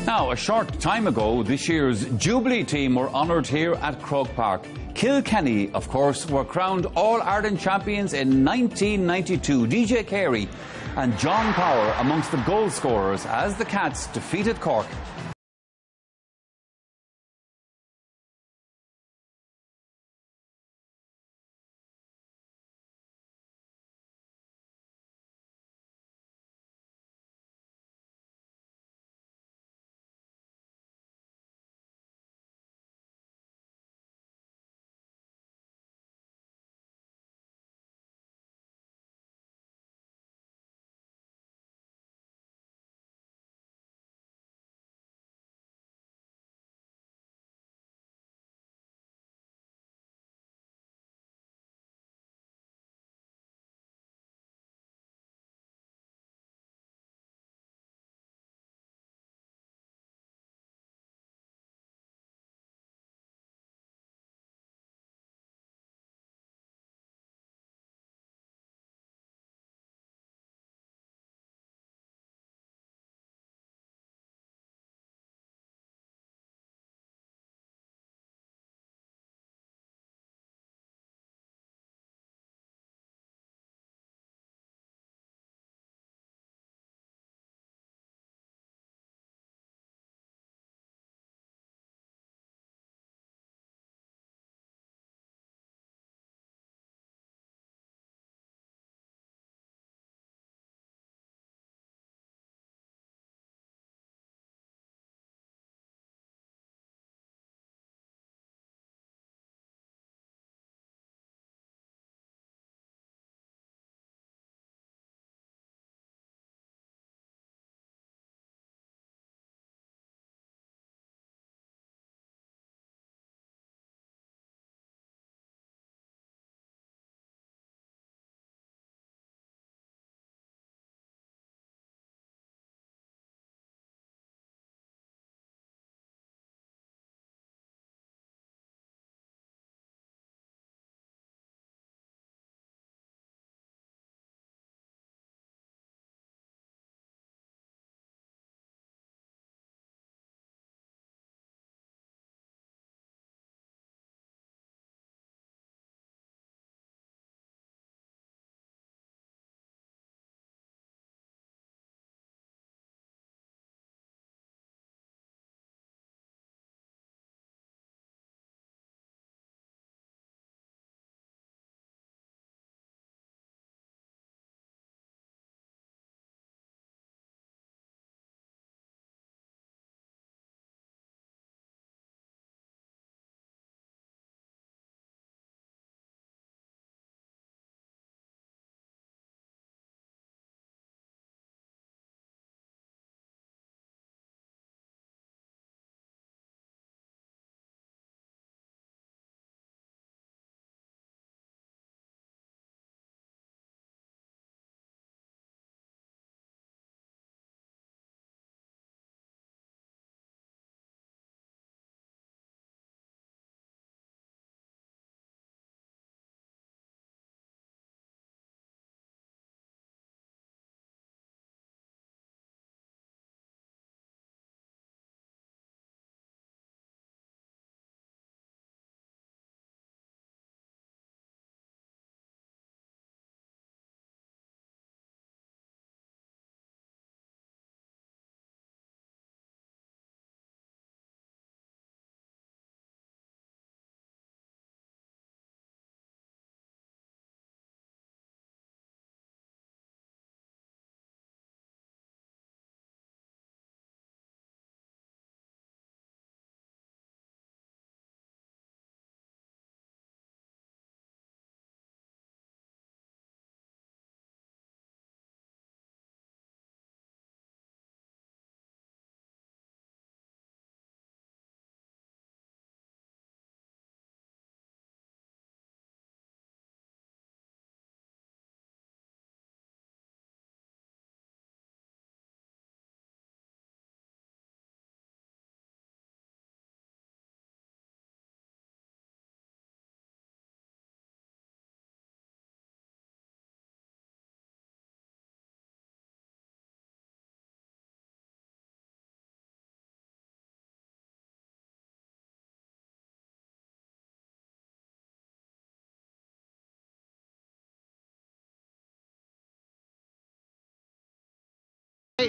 Now, a short time ago, this year's Jubilee team were honoured here at Croke Park. Kilkenny, of course, were crowned All-Ireland champions in 1992. DJ Carey and John Power amongst the goal scorers as the Cats defeated Cork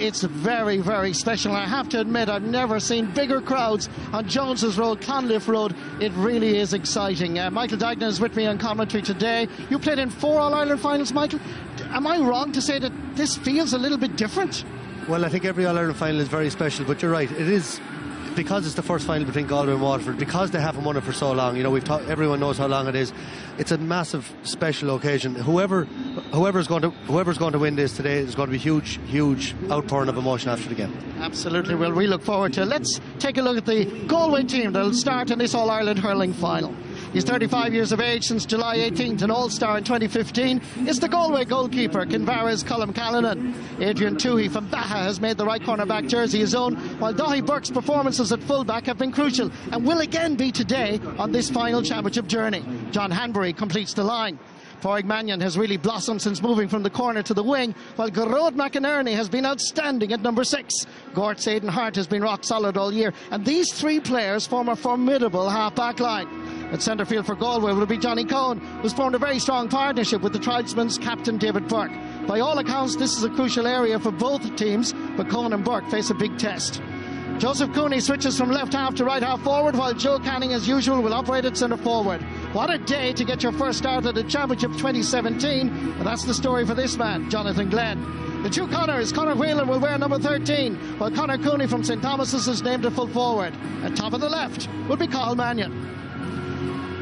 It's very, very special. I have to admit, I've never seen bigger crowds on Jones's Road, Clonliffe Road. It really is exciting. Michael Dignan is with me on commentary today. You played in 4 All-Ireland finals, Michael. Am I wrong to say that this feels a little bit different? Well, I think every All-Ireland final is very special, but you're right, it is, because it's the first final between Galway and Waterford, because they haven't won it for so long. You know, everyone knows how long it is. It's a massive, special occasion. Whoever's going to win this today is going to be huge outpouring of emotion after the game. Absolutely. Well, we look forward to it. Let's take a look at the Galway team that'll start in this All-Ireland hurling final. He's 35 years of age since July 18th, an All-Star in 2015. It's the Galway goalkeeper, Kinvara's Colm Callanan. Adrian Toohey from Baha has made the right cornerback jersey his own, while Daithí Burke's performances at fullback have been crucial and will again be today on this final championship journey. John Hanbury completes the line. Pádraig Mannion has really blossomed since moving from the corner to the wing, while Gearóid McInerney has been outstanding at number 6. Gort's Aidan Hart has been rock solid all year, and these 3 players form a formidable half-back line. At centre field for Galway will be Johnny Cohen, who's formed a very strong partnership with the Tribesmen's captain David Burke. By all accounts, this is a crucial area for both teams, but Cohen and Burke face a big test. Joseph Cooney switches from left half to right half forward, while Joe Canning, as usual, will operate at centre forward. What a day to get your first start at the Championship 2017, and that's the story for this man, Jonathan Glenn. The 2 Connors, Conor Whelan will wear number 13, while Conor Cooney from St Thomas's is named a full forward. At top of the left will be Cathal Mannion.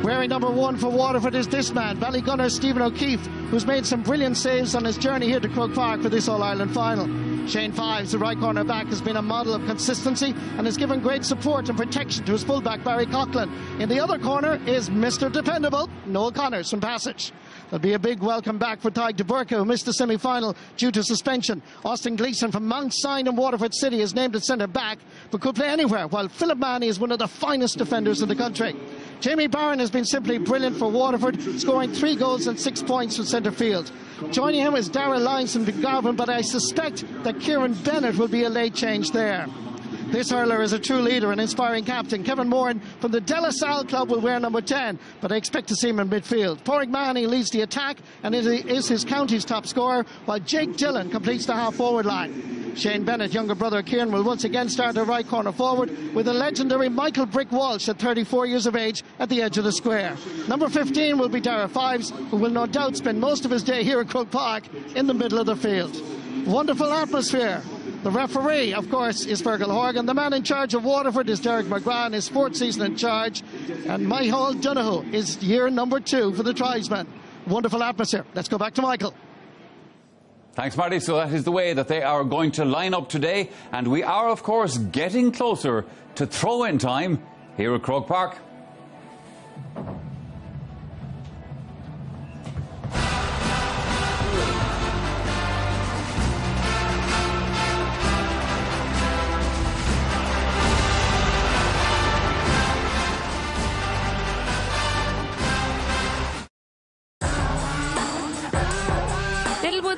Wearing number 1 for Waterford is this man, Ballygunner Stephen O'Keefe, who's made some brilliant saves on his journey here to Croke Park for this All-Ireland final. Shane Fives, the right corner back, has been a model of consistency and has given great support and protection to his fullback Barry Coughlin. In the other corner is Mr. Dependable, Noel Connors from Passage. There'll be a big welcome back for Tadhg de Burca, who missed the semi-final due to suspension. Austin Gleeson from Mount Sion in Waterford City is named at centre back, but could play anywhere, while Philip Manny is one of the finest defenders in the country. Jamie Barron has been simply brilliant for Waterford, scoring 3 goals and 6 points from centre field. Joining him is Darragh Lyons from Galway, but I suspect that Kieran Bennett will be a late change there. This hurler is a true leader and inspiring captain. Kevin Moran from the De La Salle club will wear number 10, but I expect to see him in midfield. Pádraig Mahoney leads the attack and is his county's top scorer, while Jake Dillon completes the half-forward line. Shane Bennett, younger brother Kieran, will once again start at right corner forward, with the legendary Michael Brick Walsh at 34 years of age at the edge of the square. Number 15 will be Darragh Fives, who will no doubt spend most of his day here at Croke Park in the middle of the field. Wonderful atmosphere. The referee, of course, is Fergal Horgan. The man in charge of Waterford is Derek McGrath, in his 4th season in charge. And Michael Donoghue is year number 2 for the Tribesmen. Wonderful atmosphere. Let's go back to Michael. Thanks, Marty. So that is the way that they are going to line up today. And we are, of course, getting closer to throw-in time here at Croke Park.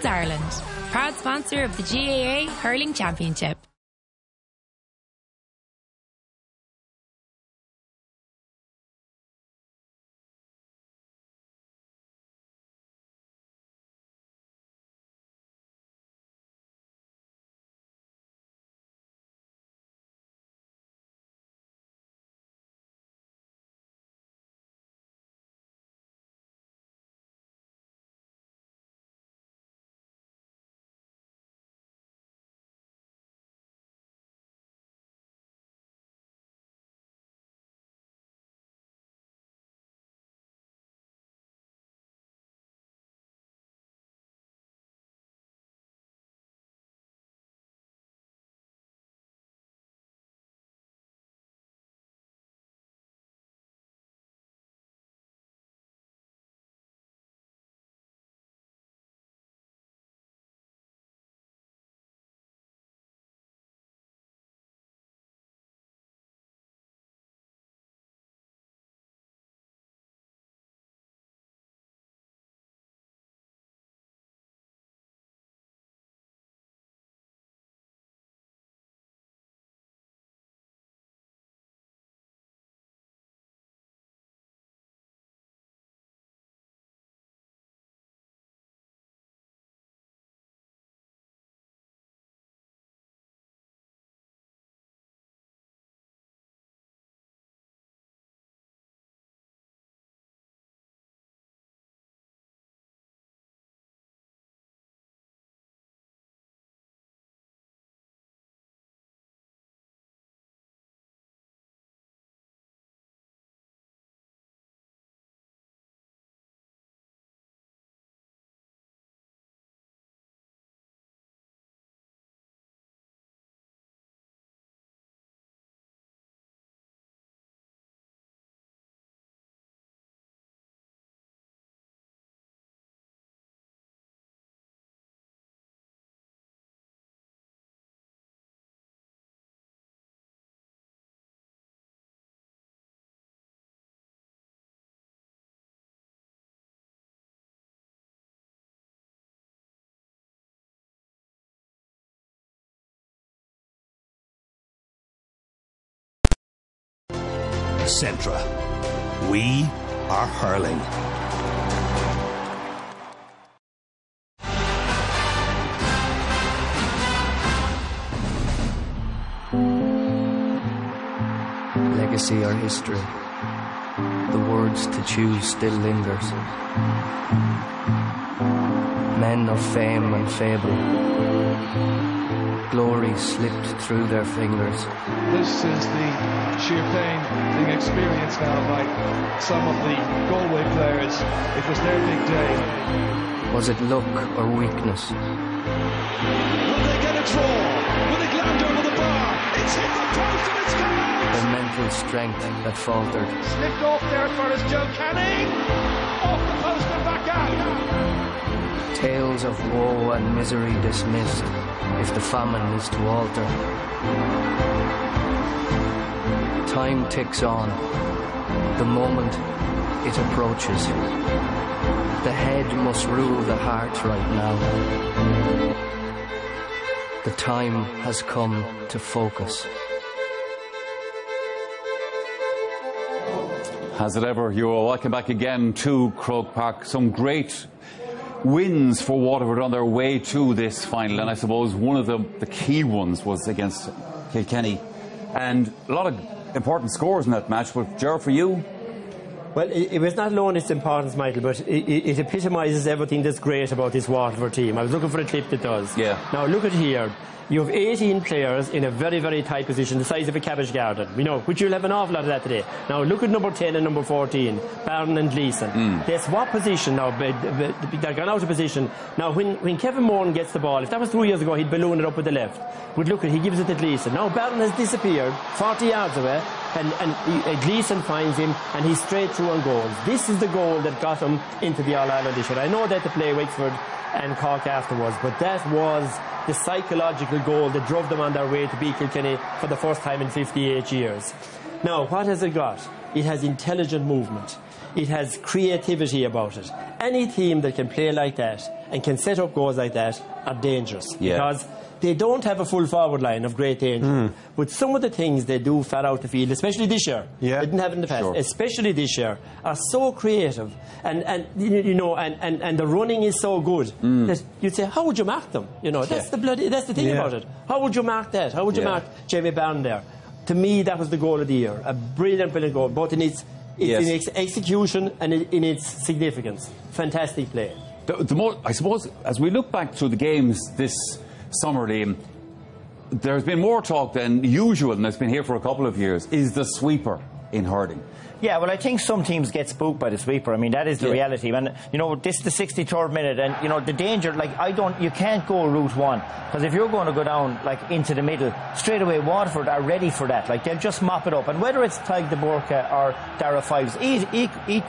Ireland, proud sponsor of the GAA Hurling Championship. Centra. We are hurling. Legacy or history, the words to choose still lingers. Men of fame and fable, glory slipped through their fingers. This is the sheer pain being experienced now by some of the Galway players. It was their big day. Was it luck or weakness? Will they get a draw? Will it land over the bar? It's hit the post and it's come out! Their mental strength that faltered. Slipped off there for us, Joe Canning! Off the post and back out! Tales of woe and misery dismissed, if the famine is to alter. Time ticks on, the moment it approaches. The head must rule the heart right now. The time has come to focus. Has it ever? You're welcome back again to Croke Park. Some great wins for Waterford on their way to this final, and I suppose one of the key ones was against Kilkenny, and a lot of important scores in that match. But Gerard, for you? Well, it was not alone its importance, Michael, but it epitomises everything that's great about this Waterford team. I was looking for a clip that does. Yeah. Now look at here. You have 18 players in a very, very tight position, the size of a cabbage garden. We know, which you'll have an awful lot of that today. Now look at number 10 and number 14, Barron and Gleeson. They swap position now. They're gone out of position. Now when Kevin Moran gets the ball, if that was 2 years ago, he'd balloon it up with the left. But look, he gives it to Gleeson. Now Barron has disappeared 40 yards away, and Gleeson finds him, and he's straight through on goals. This is the goal that got him into the All-Ireland issue. I know that to play Wexford and Cork afterwards, but that was the psychological goal that drove them on their way to beat Kilkenny for the first time in 58 years. Now, what has it got? It has intelligent movement. It has creativity about it. Any team that can play like that and can set up goals like that are dangerous. Yeah. Because they don't have a full forward line of great danger. But some of the things they do far out the field, especially this year, they didn't have in the past, especially this year, are so creative. And you know, and the running is so good that you'd say, how would you mark them? You know, that's the thing about it. How would you mark that? How would you mark Jamie Barron there? To me, that was the goal of the year. A brilliant goal, both in its execution and in its significance. Fantastic play. I suppose, as we look back through the games this summer, Liam, there's been more talk than usual, and it's been here for a couple of years, is the sweeper in hurling. Yeah, well, I think some teams get spooked by the sweeper. I mean, that is the reality. And, you know, this is the 63rd minute, and, you know, the danger, like, you can't go route one. Because if you're going to go down, like, into the middle, straight away, Waterford are ready for that. Like, they'll just mop it up. And whether it's Tig de Burka or Dara Fives,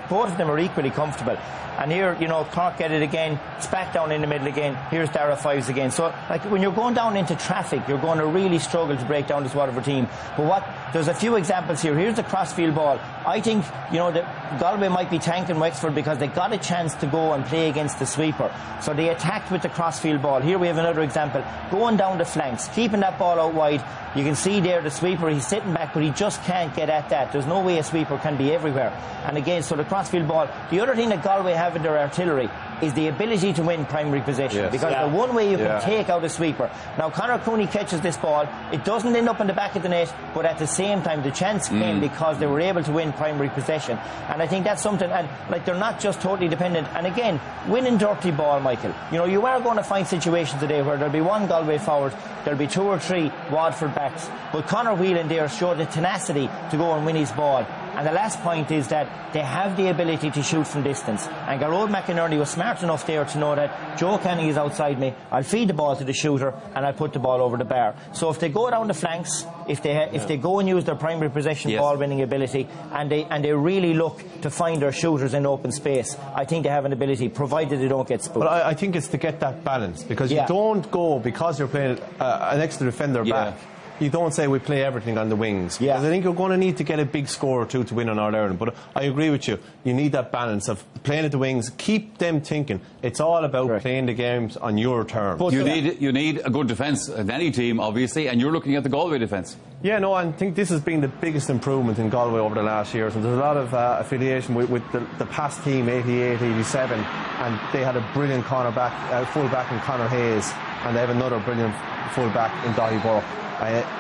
both of them are equally comfortable. And here, you know, Cork get it again. It's back down in the middle again. Here's Dara Fives again. So, like, when you're going down into traffic, you're going to really struggle to break down this Waterford team. But there's a few examples here. Here's the crossfield ball. I think, you know, that Galway might be thanking Wexford because they got a chance to go and play against the sweeper. So they attacked with the crossfield ball. Here we have another example. Going down the flanks, keeping that ball out wide. You can see there the sweeper, he's sitting back, but he just can't get at that. There's no way a sweeper can be everywhere. And again, so the crossfield ball. The other thing that Galway have in their artillery is the ability to win primary possession. Because the one way you can take out a sweeper. Now, Conor Cooney catches this ball. It doesn't end up in the back of the net, but at the same time, the chance came because they were able to win primary possession. And I think that's something, and like, they're not just totally dependent. And again, winning dirty ball, Michael. You know, you are going to find situations today where there'll be one Galway forward, there'll be 2 or 3 Waterford backs. But Conor Whelan there showed the tenacity to go and win his ball. And the last point is that they have the ability to shoot from distance. And Garrod McInerney was smart enough there to know that Joe Canning is outside me, I'll feed the ball to the shooter and I'll put the ball over the bar. So if they go down the flanks, if they go and use their primary possession ball winning ability, and they really look to find their shooters in open space, I think they have an ability, provided they don't get spooked. But I think it's to get that balance, because you don't go, because you're playing an extra defender back, you don't say we play everything on the wings. Yeah. Because I think you're going to need to get a big score or two to win on All-Ireland. But I agree with you. You need that balance of playing at the wings. Keep them thinking. It's all about playing the games on your terms. But you need a good defence in any team, obviously, and you're looking at the Galway defence. Yeah, no, I think this has been the biggest improvement in Galway over the last years, and there's a lot of affiliation with the past team, 88, 87, and they had a brilliant full-back in Conor Hayes, and they have another brilliant full-back in Dahi Burke.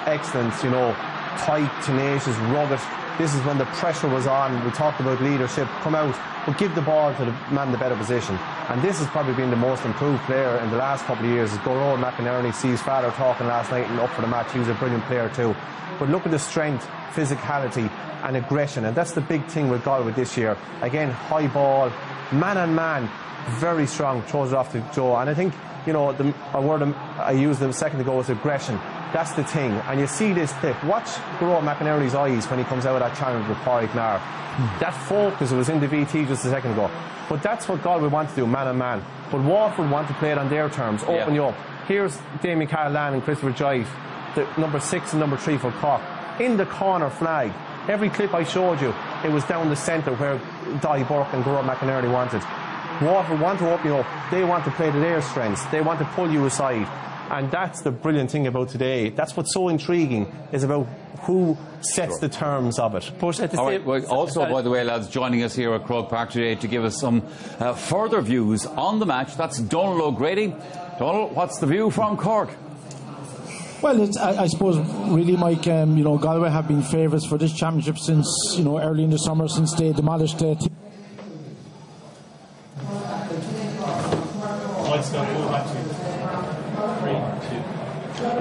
Excellence, you know, tight, tenacious, rugged. This is when the pressure was on. We talked about leadership. Come out, but give the ball to the man in the better position. And this has probably been the most improved player in the last couple of years. As Gorod McInerney sees father talking last night and up for the match, he was a brilliant player too. But look at the strength, physicality and aggression, and that's the big thing with Galway this year. Again, high ball, man on man, very strong, throws it off to Joe. And I think, you know, a word I used a second ago was aggression. That's the thing. And you see this clip. Watch Gorod McInerney's eyes when he comes out of that challenge with Pádraig Nair. That focus was in the VT just a second ago. But that's what Galway want to do, man on man. But Waterford want to play it on their terms, open you up. Here's Damien Carolan and Christopher Jive, the number 6 and number 3 for Cork. In the corner flag. Every clip I showed you, it was down the centre where Dahi Burke and Gorod McInerney wanted. Waterford want to open you up. They want to play to their strengths. They want to pull you aside. And that's the brilliant thing about today. That's what's so intriguing, is about who sets the terms of it. All right, well, also, by the way, lads, joining us here at Croke Park today to give us some further views on the match, that's Donald O'Grady. Donald, what's the view from Cork? Well, I suppose really, Mike, you know, Galway have been favourites for this championship since, you know, early in the summer, since they demolished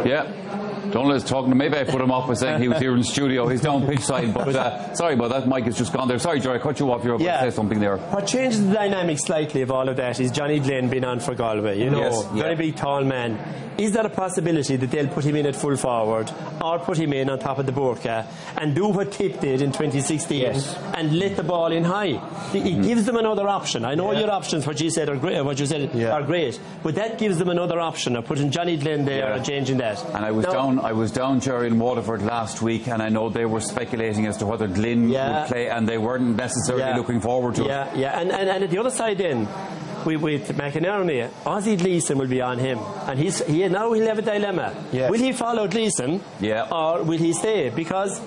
Yeah, Donald is talking to me. I put him up by saying he was here in the studio. He's down pitch side, but sorry about that. Mike has just gone there. Sorry, Jerry, I cut you off. You were about to say something there. What changes the dynamic slightly of all of that is Johnny Glenn being on for Galway. You know, very big, tall man. Is there a possibility that they'll put him in at full forward or put him in on top of the Burka and do what Tip did in 2016 and let the ball in high? It gives them another option. I know your options, what you said are great, are great, but that gives them another option of putting Johnny Glenn there and changing that. And I was down, Jerry, in Waterford last week, and I know they were speculating as to whether Glynn would play, and they weren't necessarily looking forward to it. And at the other side then, with McInerney, Ozzie Gleeson will be on him, and he'll have a dilemma. Will he follow Gleeson or will he stay? Because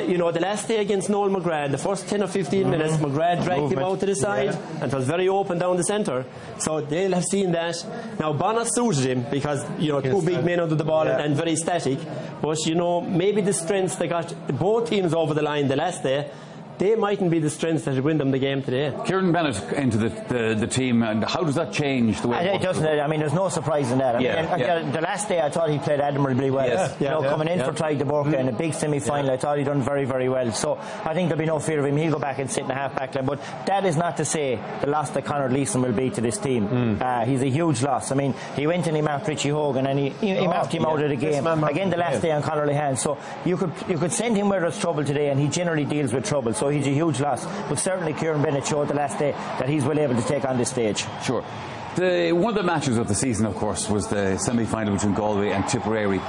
you know, the last day against Noel McGrath, the first 10 or 15 minutes, McGrath dragged him out to the side and it was very open down the centre, so they'll have seen that. Now Bonner suited him because, you know, two big men under the ball and very static, but you know, maybe the strengths they got both teams over the line the last day, they mightn't be the strengths that would win them the game today. Kieran Bennett into the team, and how does that change the way it doesn't? I mean, there's no surprise in that. I mean, the last day I thought he played admirably well. Coming in for Tadhg de Burka in a big semi-final, I thought he'd done very, very well. So I think there'll be no fear of him. He'll go back and sit in the half-back line. But that is not to say the loss that Conor Leeson will be to this team. He's a huge loss. I mean, he went and he marked Richie Hogan and he marked him out of the game. Again, the last day on Conor Lehan. So you could send him where there's trouble today, and he generally deals with trouble. So he's a huge loss, but certainly Kieran Bennett showed the last day that he's well able to take on this stage. Sure. One of the matches of the season, of course, was the semi-final between Galway and Tipperary.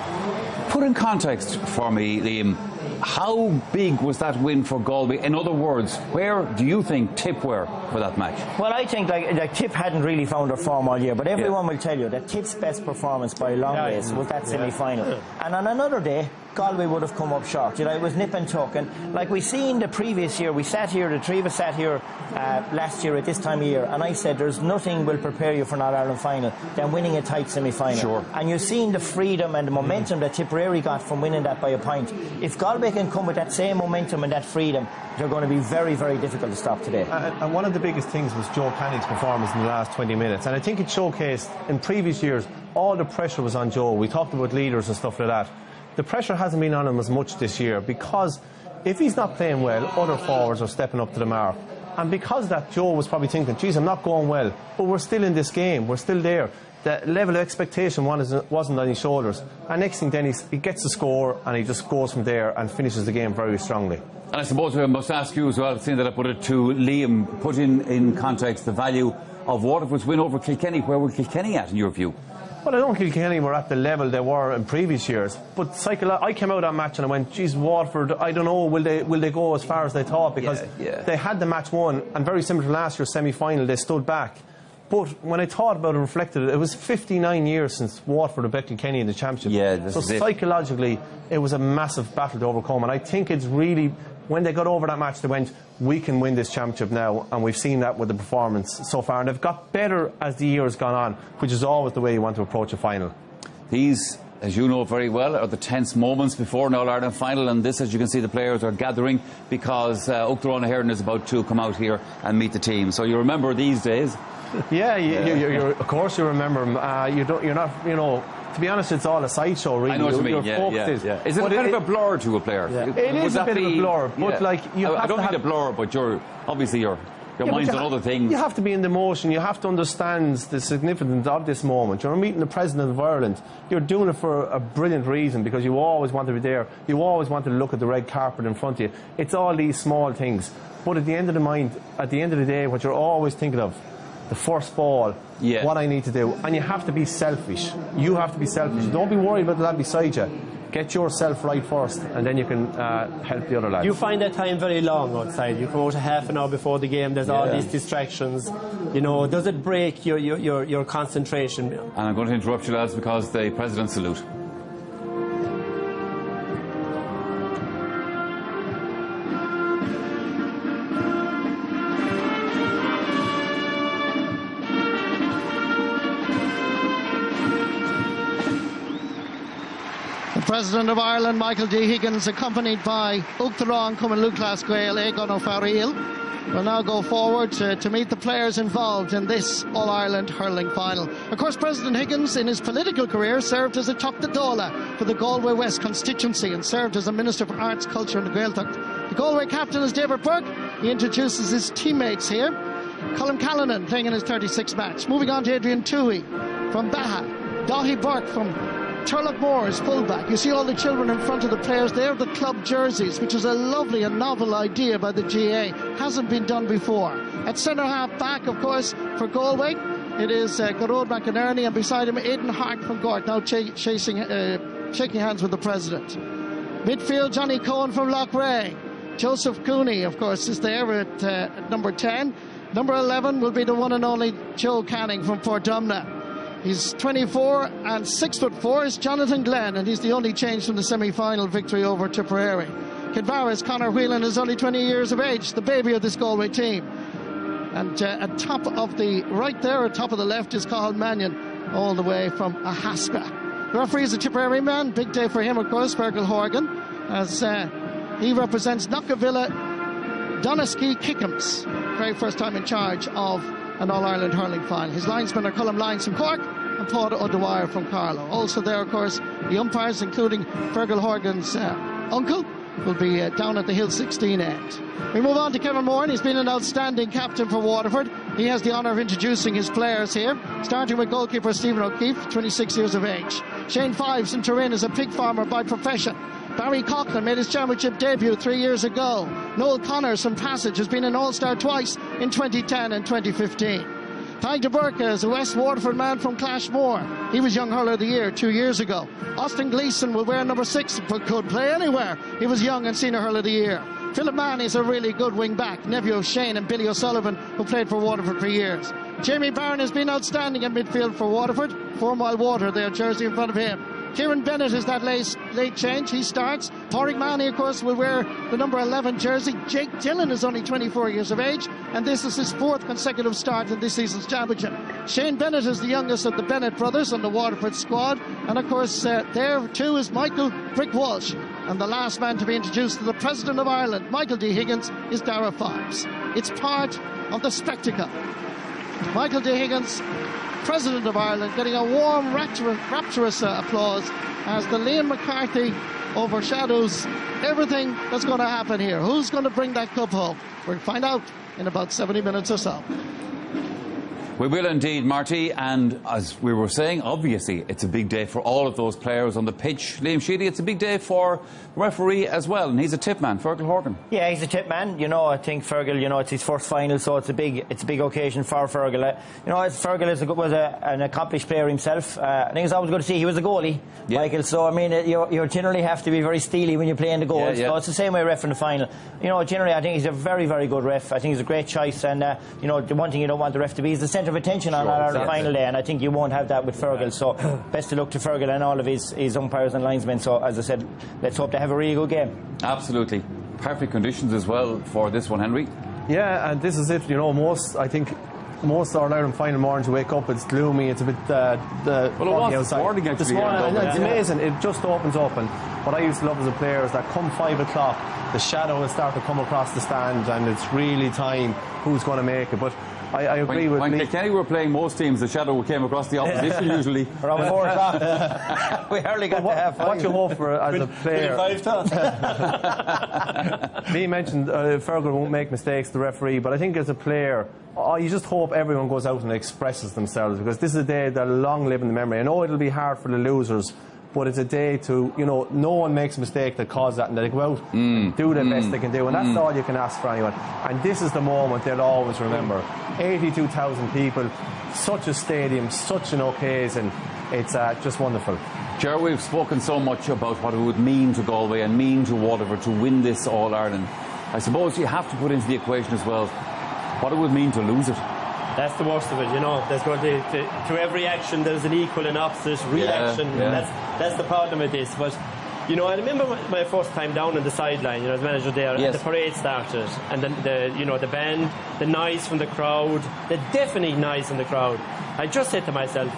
Put in context for me, Liam, how big was that win for Galway? In other words, where do you think Tip were for that match? Well, I think like Tip hadn't really found her form all year, but everyone will tell you that Tip's best performance by a long ways was that semi-final. And on another day, Galway would have come up short. You know, it was nip and tuck. And like we seen the previous year, we sat here, the three of us sat here last year at this time of year, and I said there's nothing will prepare you for an All-Ireland final than winning a tight semi-final. Sure. And you've seen the freedom and the momentum that Tipperary got from winning that by a point. If Galway can come with that same momentum and that freedom, they're going to be very, very difficult to stop today. And one of the biggest things was Joe Canning's performance in the last 20 minutes. And I think it showcased, in previous years, all the pressure was on Joe. We talked about leaders and stuff like that. The pressure hasn't been on him as much this year, because if he's not playing well, other forwards are stepping up to the mark. And because that, Joe was probably thinking, geez, I'm not going well, but we're still in this game, we're still there. The level of expectation wasn't on his shoulders. And next thing then, he gets the score and he just goes from there and finishes the game very strongly. And I suppose I must ask you as well, seeing that I put it to Liam, put in context the value of Waterford's win over Kilkenny. Where were Kilkenny at, in your view? Well, I don't think Kilkenny were at the level they were in previous years. But I came out of that match and I went, geez, Waterford, I don't know, will they go as far as they thought? Because they had the match won, and very similar to last year's semi-final, they stood back. But when I thought about it, reflected, it was 59 years since Waterford had beat Kilkenny in the championship. Yeah, so psychologically, it was a massive battle to overcome. And I think it's really, when they got over that match, they went, we can win this championship now. And we've seen that with the performance so far. And they've got better as the year has gone on, which is always the way you want to approach a final. These, as you know very well, are the tense moments before an All-Ireland final, and this, as you can see, the players are gathering because Uachtaráin Hearn is about to come out here and meet the team. So you remember these days. Yeah, of course you remember them. You're not, you know, to be honest, it's all a sideshow, really. I know what you mean, Is it kind of a blur to a player? It is a bit of a blur, but like, you have I don't to mean a blur, but your mind's on other things. You have to be in the motion, you have to understand the significance of this moment. You're meeting the President of Ireland, you're doing it for a brilliant reason, because you always want to be there, you always want to look at the red carpet in front of you. It's all these small things, but at the end of the day, what you're always thinking of, the first ball, what I need to do. And you have to be selfish. You have to be selfish. Don't be worried about the lad beside you. Get yourself right first, and then you can help the other lads. You find that time very long outside. You come out a half an hour before the game, there's all these distractions. You know, does it break your concentration? And I'm going to interrupt you, lads, because the President's salute. President of Ireland, Michael D. Higgins, accompanied by Uachtaráin Cumann Gael, Egon O'Farrell, will now go forward to meet the players involved in this All-Ireland hurling final. Of course, President Higgins, in his political career, served as a Teachta Dála for the Galway West constituency and served as a Minister for Arts, Culture and the Gaeltacht. The Galway captain is David Burke. He introduces his teammates here. Colm Callanan playing in his 36th match. Moving on to Adrian Toohey from Baha. Dahi Burke from Turlough Moors, fullback. You see all the children in front of the players. They're the club jerseys, which is a lovely and novel idea by the GA. Hasn't been done before. At centre half back, of course, for Galway, it is Garrod McInerney, and beside him Aidan Hart from Gort, now shaking hands with the President. Midfield, Johnny Cohen from Loughrea. Joseph Cooney, of course, is there at number 10. Number 11 will be the one and only Joe Canning from Portumna. He's 24 and 6'4" is Jonathan Glenn, and he's the only change from the semi-final victory over Tipperary. Kidvara's Conor Whelan is only 20 years of age, the baby of this Galway team. And at top of the right there, at top of the left, is Cathal Mannion, all the way from Ahasca. The referee is a Tipperary man, big day for him, of course, Fergal Horgan, as he represents Knockavilla Doneski Kickham's very first time in charge of an All-Ireland hurling final. His linesmen are Colm Lyons from Cork and Paul O'Dwyer from Carlow. Also there, of course, the umpires, including Fergal Horgan's uncle, will be down at the Hill 16 end. We move on to Kevin Moran. He's been an outstanding captain for Waterford. He has the honour of introducing his players here, starting with goalkeeper Stephen O'Keefe, 26 years of age. Shane Fives from Turin is a pig farmer by profession. Barry Coughlin made his championship debut 3 years ago. Noel Connors from Passage has been an All-Star twice in 2010 and 2015. Tadhg de Burke is a West Waterford man from Clashmore. He was Young Hurler of the Year 2 years ago. Austin Gleeson will wear number 6 but could play anywhere. He was Young and Senior Hurler of the Year. Philip Mann is a really good wing-back, nephew of Shane and Billy O'Sullivan, who played for Waterford for years. Jamie Barron has been outstanding at midfield for Waterford. 4 Mile Water, their jersey in front of him. Kieran Bennett is that late change. He starts. Pádraig Mahony, of course, will wear the number 11 jersey. Jake Dillon is only 24 years of age, and this is his 4th consecutive start in this season's championship. Shane Bennett is the youngest of the Bennett brothers on the Waterford squad, and of course there too is Michael Brick Walsh. And the last man to be introduced to the President of Ireland, Michael D. Higgins, is Dara Fives. It's part of the spectacle. Michael D. Higgins, President of Ireland, getting a warm, rapturous applause as the Liam McCarthy overshadows everything that's going to happen here. Who's going to bring that cup home? We'll find out in about 70 minutes or so. We will indeed, Marty, and as we were saying, obviously it's a big day for all of those players on the pitch. Liam Sheedy, it's a big day for the referee as well, and he's a tip man, Fergal Horgan. Yeah, he's a tip man. You know, I think Fergal, you know, it's his first final, so it's a big occasion for Fergal. You know, Fergal was an accomplished player himself. I think it's always good to see he was a goalie, Michael. So I mean, you generally have to be very steely when you're playing the goals. So it's the same way ref in the final. You know, generally I think he's a very, very good ref. I think he's a great choice, and you know, the one thing you don't want the ref to be is the centre of attention on the final day, and I think you won't have that with Fergal. So best of luck to Fergal and all of his umpires and linesmen. So as I said, let's hope they have a really good game. Absolutely. Perfect conditions as well for this one, Henry. Yeah, and this is it. You know, most All-Ireland final mornings you wake up, it's gloomy, it's a bit well, it was outside. Morning, actually, this morning, it's amazing. It just opens up, and what I used to love as a player is that come 5 o'clock the shadow will start to come across the stand, and it's really time who's going to make it. But I agree with when Kilkenny were playing most teams, the shadow came across the opposition usually. Around 4 o'clock. We hardly got to have 5. What you hope for as a player. 25 Lee mentioned Fergal won't make mistakes, the referee, but I think as a player, you just hope everyone goes out and expresses themselves, because this is a day that'll long live in the memory. I know it'll be hard for the losers, but it's a day to, you know, no one makes a mistake that caused that, and they go out and do the best they can do, and that's all you can ask for anyone. And this is the moment they'll always remember. 82,000 people, such a stadium, such an occasion. It's just wonderful. Ger, we've spoken so much about what it would mean to Galway and mean to Waterford to win this All-Ireland. I suppose you have to put into the equation as well what it would mean to lose it. That's the worst of it, you know. There's going to every action there's an equal and opposite reaction. That's the problem with this. But you know, I remember my first time down on the sideline, you know, as manager there, and the parade started, and then the band, the noise from the crowd, the deafening noise from the crowd. I just said to myself,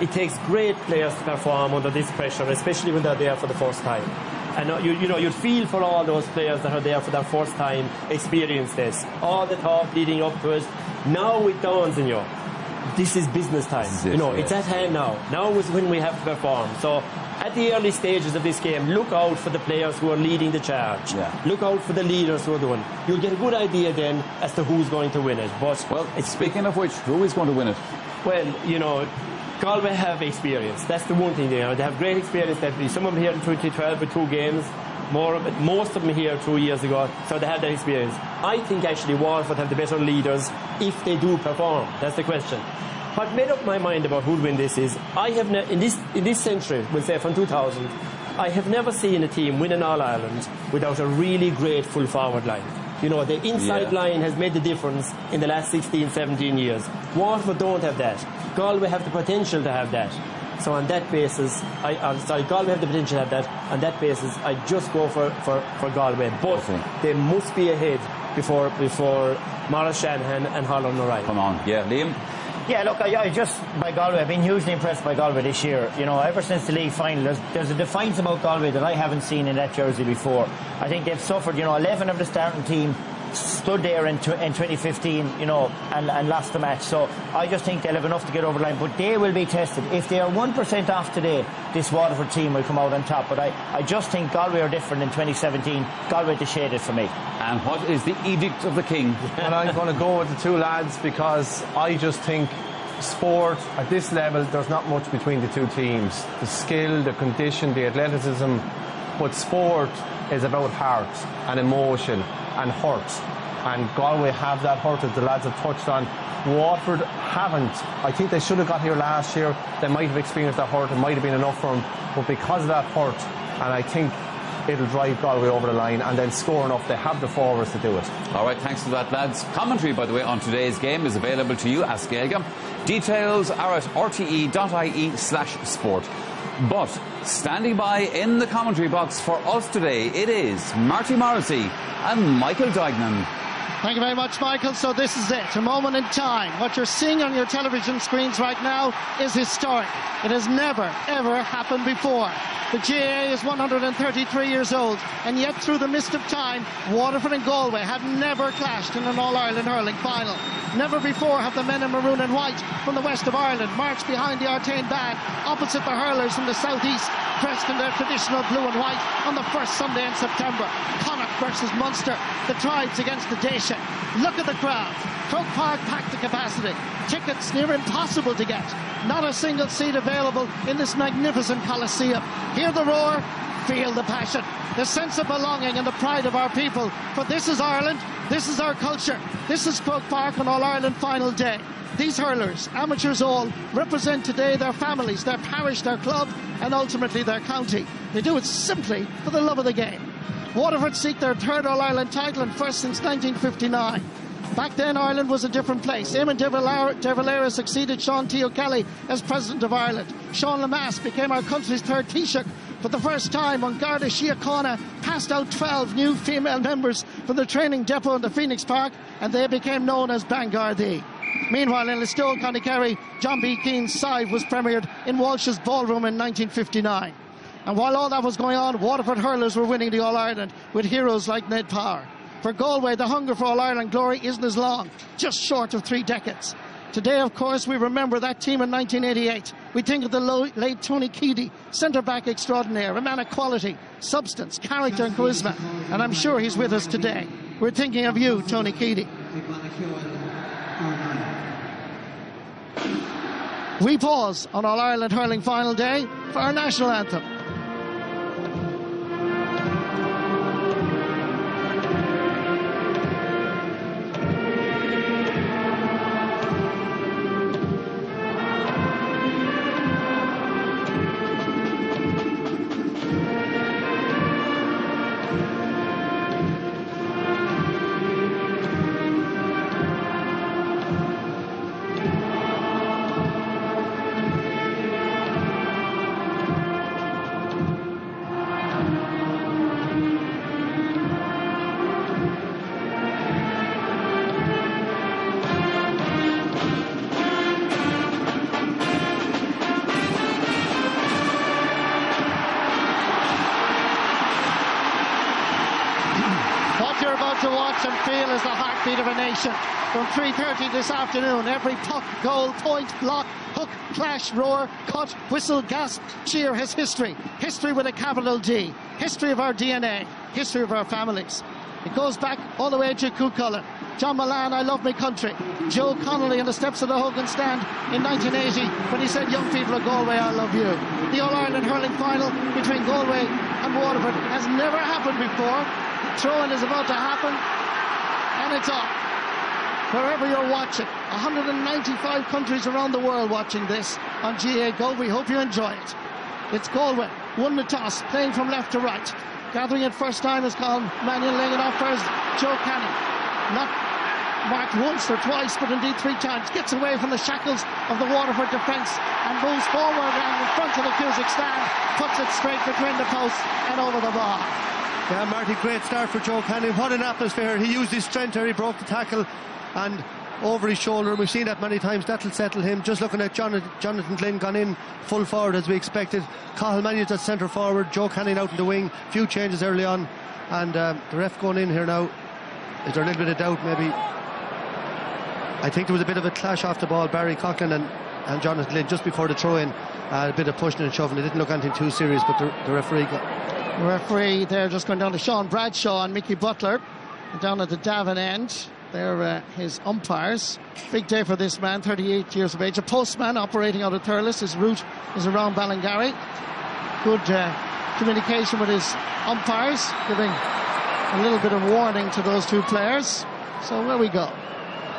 it takes great players to perform under this pressure, especially when they're there for the first time. And you'd feel for all those players that are there for their first time, experience this. All the talk leading up to it. Now it dawns on you, this is business time. It's at hand now. Now is when we have to perform. So at the early stages of this game, look out for the players who are leading the charge. Look out for the leaders who are doing. You'll get a good idea then as to who's going to win it. But speaking of which, who is going to win it? Well, you know, Galway have experience. That's the one thing they have great experience. Some of them here in 2012 with 2 games. Most of them here 2 years ago, so they have that experience. I think actually Waterford have the better leaders if they do perform. That's the question. What made up my mind about who'd win this is I have in this century, we'll say from 2000, I have never seen a team win an All-Ireland without a really great full forward line. You know, the inside line has made the difference in the last 16, 17 years. Waterford don't have that. Galway have the potential to have that. So on that basis, Galway have the potential to have that. On that basis, I just go for Galway. But they must be ahead before Maurice Shanahan and Holland arrive. Come on, Liam. Yeah, look, I just, by Galway, I've been hugely impressed by Galway this year. You know, ever since the league final, there's a defiance about Galway that I haven't seen in that jersey before. I think they've suffered, 11 of the starting team stood there in 2015, and lost the match. So I just think they'll have enough to get over the line. But they will be tested. If they are 1% off today, this Waterford team will come out on top. But I just think Galway are different in 2017. Galway to shade it for me. And what is the edict of the king? And I'm going to go with the 2 lads, because I just think sport at this level, there's not much between the 2 teams. The skill, the condition, the athleticism. But sport is about heart and emotion and hurt, and Galway have that hurt, as the lads have touched on. Waterford haven't. I think they should have got here last year. They might have experienced that hurt. It might have been enough for them, but because of that hurt, and I think it'll drive Galway over the line and then score enough. They have the forwards to do it. All right, thanks for that, lads. Commentary, by the way, on today's game is available to you as Gaillimh. Details are at rte.ie/sport. But standing by in the commentary box for us today, it is Marty Morrissey and Michael Duignan. Thank you very much, Michael. So this is it, a moment in time. What you're seeing on your television screens right now is historic. It has never, ever happened before. The GAA is 133 years old, and yet through the mist of time, Waterford and Galway have never clashed in an All-Ireland hurling final. Never before have the men in maroon and white from the west of Ireland marched behind the Artane band opposite the hurlers from the southeast, dressed in their traditional blue and white on the first Sunday in September. Connacht versus Munster, the tribes against the Dacians. tradition. Look at the crowd. Croke Park packed to capacity. Tickets near impossible to get. Not a single seat available in this magnificent Coliseum. Hear the roar, feel the passion, the sense of belonging and the pride of our people. For this is Ireland, this is our culture, this is Croke Park on All-Ireland final day. These hurlers, amateurs all, represent today their families, their parish, their club, and ultimately their county. They do it simply for the love of the game. Waterford seek their third All-Ireland title and first since 1959. Back then, Ireland was a different place. Eamon de Valera succeeded Sean T. O'Kelly as President of Ireland. Sean Lamass became our country's third Taoiseach. For the first time, on Garda Síochána passed out 12 new female members from the training depot in the Phoenix Park, and they became known as Bangardi. Meanwhile, in Listowel, County Kerry, John B. Keane's Sive was premiered in Walsh's Ballroom in 1959. And while all that was going on, Waterford hurlers were winning the All-Ireland with heroes like Ned Power. For Galway, the hunger for All-Ireland glory isn't as long, just short of 3 decades. Today, of course, we remember that team in 1988. We think of the late Tony Keady, centre-back extraordinaire, a man of quality, substance, character and charisma. And I'm sure he's with us today. We're thinking of you, Tony Keady. We pause on All-Ireland hurling final day for our national anthem. And feel is the heartbeat of a nation. From 3:30 this afternoon, every puck, goal, point, block, hook, clash, roar, cut, whistle, gasp, cheer has history. History with a capital D. History of our DNA. History of our families. It goes back all the way to Cuchulainn. John Mullane, I love my country. Joe Connolly on the steps of the Hogan stand in 1980 when he said, young people of Galway, I love you. The All-Ireland hurling final between Galway and Waterford has never happened before. Throw-in is about to happen. And it's on. Wherever you're watching, 195 countries around the world watching this on GA Go. We hope you enjoy it. It's Galway, won the toss, playing from left to right. Gathering it first time is called Manuel, laying it off first, Joe Canning. Not marked once or twice, but indeed 3 times. Gets away from the shackles of the Waterford defence and moves forward and in front of the Cusack stand, puts it straight between the posts and over the bar. Yeah, Marty, great start for Joe Canning. What an atmosphere. He used his strength there. He broke the tackle and over his shoulder. We've seen that many times. That'll settle him. Just looking at Jonathan Glynn gone in full forward as we expected. Cathal Mannions at centre forward. Joe Canning out in the wing. Few changes early on. And the ref going in here now. Is there a little bit of doubt maybe? I think there was a bit of a clash off the ball. Barry Coughlin and Jonathan Glynn just before the throw-in. A bit of pushing and shoving. It didn't look anything too serious, but the referee got... The referee there just going down to Sean Bradshaw and Mickey Butler down at the Davin end. They're his umpires. Big day for this man, 38 years of age. A postman operating out of Thurles. His route is around Ballingarry. Good communication with his umpires, giving a little bit of warning to those 2 players. So where we go.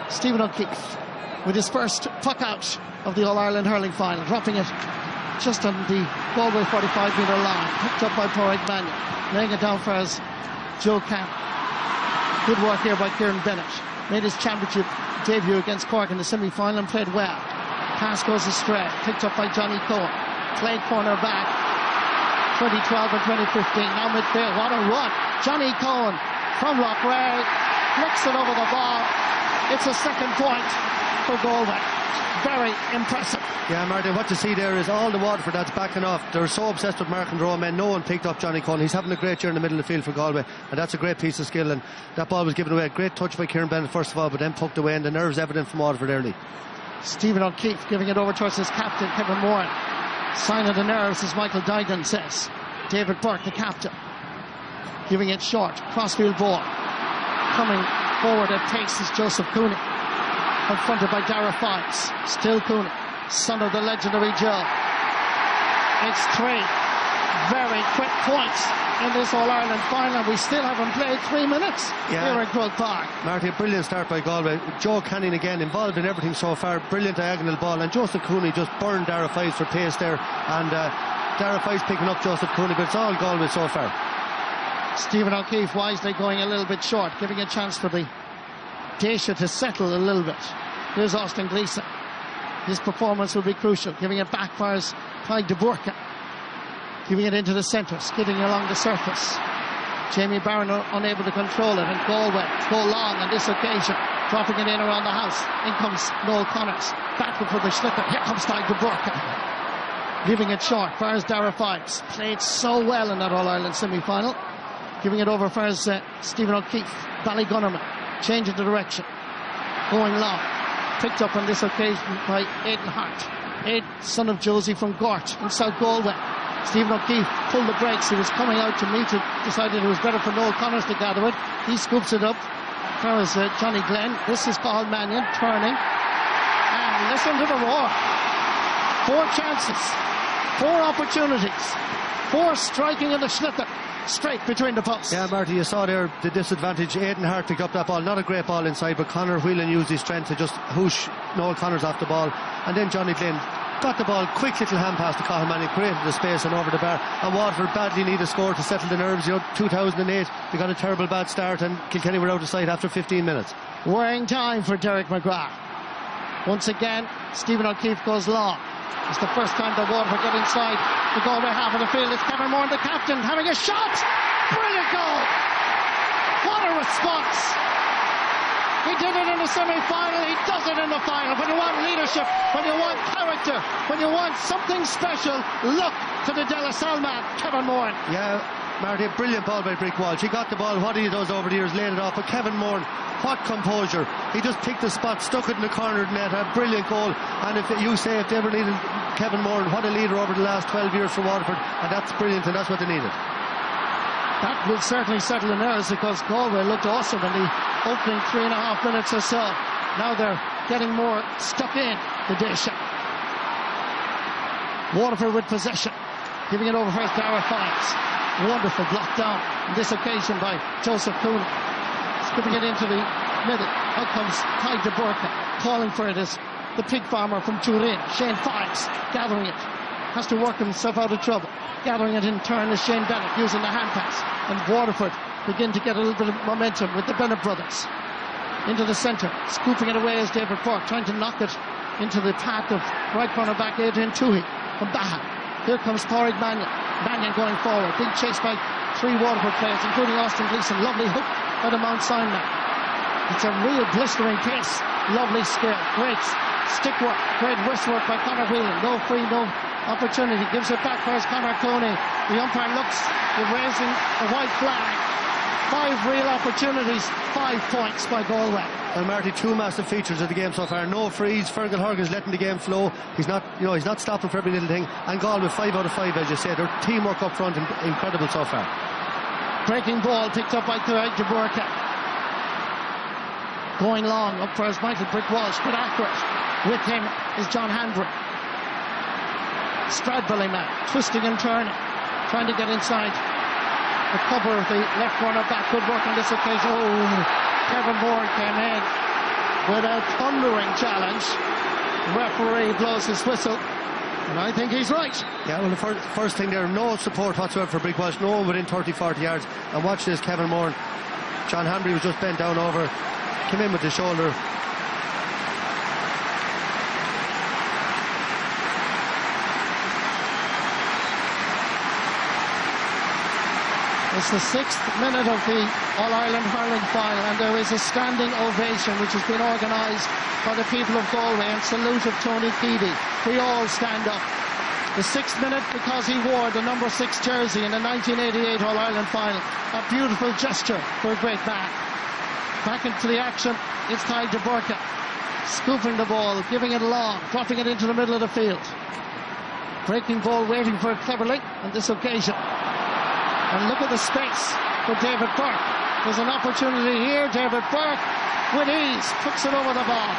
Stephen O'Keefe with his first puck out of the All-Ireland hurling final, dropping it just on the Galway 45-metre line, picked up by Pádraig Mannion, laying it down for us, Joe Canning. Good work here by Kieran Bennett. Made his championship debut against Cork in the semi-final and played well. Pass goes astray, picked up by Johnny Cohen. Played corner back, 2012 and 2015. Now midfield, what a run. Johnny Cohen from Loughrea, flicks it over the bar. It's a second point for Galway. Very impressive. Yeah, Martin, what you see there is all the Waterford that's backing off. They're so obsessed with Mark and Rowe men. No one picked up Johnny Cohen. He's having a great year in the middle of the field for Galway, and that's a great piece of skill. And that ball was given away. Great touch by Kieran Bennett first of all, but then poked away, and the nerves evident from Waterford early. Stephen O'Keefe giving it over towards his captain, Kevin Moran. Sign of the nerves, as Michael Duigan says. David Burke, the captain, giving it short. Crossfield ball coming Forward at pace is Joseph Cooney, confronted by Dara Fives. Still Cooney, son of the legendary Joe. It's 3 very quick points in this All-Ireland final. We still haven't played 3 minutes here at Croke Park. Marty, a brilliant start by Galway. Joe Canning again involved in everything so far. Brilliant diagonal ball, and Joseph Cooney just burned Dara Fives for pace there, and Dara Fives picking up Joseph Cooney, but it's all Galway so far. Stephen O'Keefe wisely going a little bit short, giving a chance for the Daisha to settle a little bit. Here's Austin Gleeson. His performance will be crucial. Giving it back fires Clyde de Burka. Giving it into the centre, skidding along the surface. Jamie Barron unable to control it, and Galway go long on this occasion, dropping it in around the house. In comes Noel Connors, battle for the slipper. Here comes Clyde de Burka. Giving it short, fires Dara Fives. Played so well in that All-Ireland semi-final. Giving it over fires Stephen O'Keefe. Ballygunnerman, changing the direction. Going long. Picked up on this occasion by Aidan Hart. Aidan, son of Josie from Gort in South Galway. Stephen O'Keefe pulled the brakes. He was coming out to meet it. Decided it was better for Noel Connors to gather it. He scoops it up. There was Johnny Glenn. This is Cathal Mannion turning. And listen to the roar. 4 chances. 4 opportunities. 4 striking in the slipper. Straight between the posts. Yeah, Marty, you saw there the disadvantage. Aidan Hart picked up that ball. Not a great ball inside, but Conor Whelan used his strength to just whoosh Noel Connors off the ball. And then Johnny Glenn got the ball, quick little hand pass to Cathal Mannion, created the space and over the bar. And Waterford badly need a score to settle the nerves. 2008, they got a terrible bad start, and Kilkenny were out of sight after 15 minutes. Worrying time for Derek McGrath. Once again, Stephen O'Keefe goes long. It's the first time that Waterford get inside the Galway half of the field. It's Kevin Moore, the captain, having a shot. Brilliant goal. What a response. He did it in the semi-final, he does it in the final. When you want leadership, when you want character, when you want something special, look to the De La Salle man, Kevin Moore. Yeah, Marty, a brilliant ball by Brick Walsh. He got the ball, what he does over the years, laid it off. But Kevin Moore, what composure. He just picked the spot, stuck it in the corner of the net, a brilliant goal. And if you say if they ever needed Kevin Moore, what a leader over the last 12 years for Waterford, and that's brilliant, and that's what they needed. That will certainly settle the nerves, because Galway looked awesome in the opening 3.5 minutes or so. Now they're getting more stuck in the dish. Waterford with possession, giving it over first Dara Fives. Wonderful block down on this occasion by Joseph Cooney. Skipping it into the middle. Out comes Clyde de Burka. Calling for it is the pig farmer from Turin, Shane Fives, gathering it. Has to work himself out of trouble. Gathering it in turn is Shane Bennett, using the hand pass. And Waterford begin to get a little bit of momentum with the Bennett brothers. Into the centre, scooping it away is David Cork, trying to knock it into the path of right corner back Adrian Toohey from Baha. Here comes Pádraig Mannion. Mannion going forward. Big chase by 3 Waterford players, including Austin Gleeson. Lovely hook by the Mount Sion man. It's a real blistering pace. Lovely skill. Great stick work. Great wrist work by Conor Whelan. No free, no opportunity. Gives it back for Conor Cooney. The umpire looks, raising the white flag. 5 real opportunities, 5 points by Galway. And Marty, 2 massive features of the game so far. No frees. Fergal Horgan's letting the game flow. He's not stopping for every little thing. And Galway 5 out of 5, as you said. Their teamwork up front incredible so far. Breaking ball picked up by Clyde de Burka. Going long up for his Michael Brick Walsh, but accurate. With him is John Handry. Stradbally man, twisting and turning, trying to get inside the cover of the left corner back. Good work on this occasion. Oh, Kevin Moore came in with a thundering challenge. The referee blows his whistle, and I think he's right. Yeah, well, the first thing there, no support whatsoever for Brick Walsh, no one within 30-40 yards. And watch this, Kevin Moore. John Hanbury was just bent down over, came in with the shoulder. It's the 6th minute of the All-Ireland Hurling final, and there is a standing ovation which has been organised by the people of Galway in salute of Tony Keady. We all stand up. The 6th minute because he wore the number 6 jersey in the 1988 All-Ireland final. A beautiful gesture for a great man. Back into the action, it's Clyde de Burka. Scooping the ball, giving it long, dropping it into the middle of the field. Breaking ball waiting for it cleverly on this occasion. And look at the space for David Burke. There's an opportunity here. David Burke with ease puts it over the bar.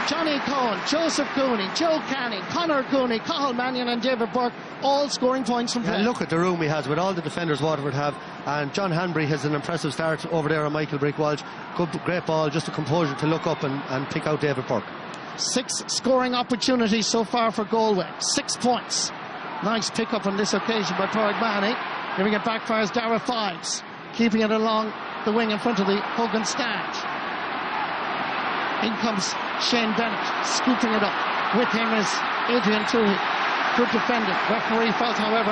Johnny Cohen, Joseph Cooney, Joe Canny, Conor Cooney, Cathal Mannion and David Burke all scoring points from play. And look at the room he has with all the defenders Waterford have, and John Hanbury has an impressive start over there on Michael Brick Walsh. Great ball, just a composure to look up and pick out David Burke. 6 scoring opportunities so far for Galway. 6 points. Nice pick up on this occasion by Pádraig Mahoney. Giving it back fires Dara Fives, keeping it along the wing in front of the Hogan stand. In comes Shane Bennett, scooping it up. With him is Adrian Toohey. Good defending. Referee felt, however,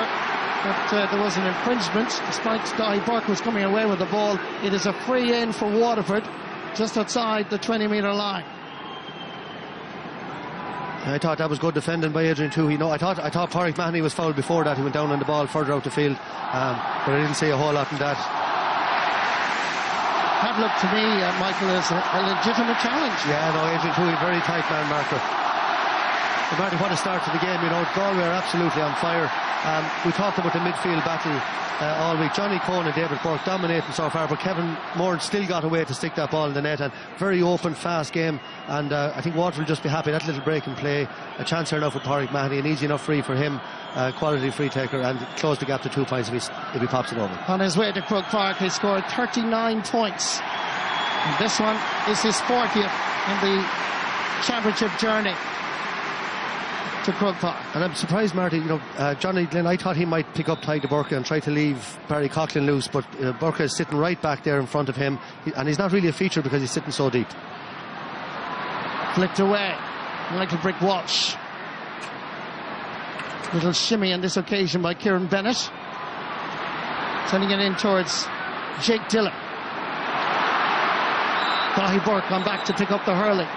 that there was an infringement, despite Dahi Burke was coming away with the ball. It is a free in for Waterford, just outside the 20-metre line. I thought that was good defending by Adrian Toohey. No, I thought Pádraig Mahoney was fouled before that. He went down on the ball further out the field, but I didn't see a whole lot in that. That looked to me, Michael, as a legitimate challenge. Yeah, no, Adrian Toohey, very tight man marker. No matter what the start of the game, Galway are absolutely on fire. We talked about the midfield battle all week. Johnny Cohen and David Burke dominating so far, but Kevin Moore still got away to stick that ball in the net, and very open, fast game, and I think Waterford will just be happy. That little break in play, a chance here now for Pádraig Mahoney, an easy enough free for him, quality free taker, and close the gap to 2 points if he pops it over. On his way to Croke Park, he scored 39 points, and this one is his 40th in the championship journey to Croke Park. And I'm surprised, Marty, Johnny Glynn, I thought he might pick up Tadhg de Burke and try to leave Barry Coughlin loose, but Burke is sitting right back there in front of him, and he's not really a feature because he's sitting so deep. Flicked away, Michael Brick Walsh. Little shimmy on this occasion by Kieran Bennett, sending it in towards Jake Dillon. Dahi Burke gone back to pick up the hurling.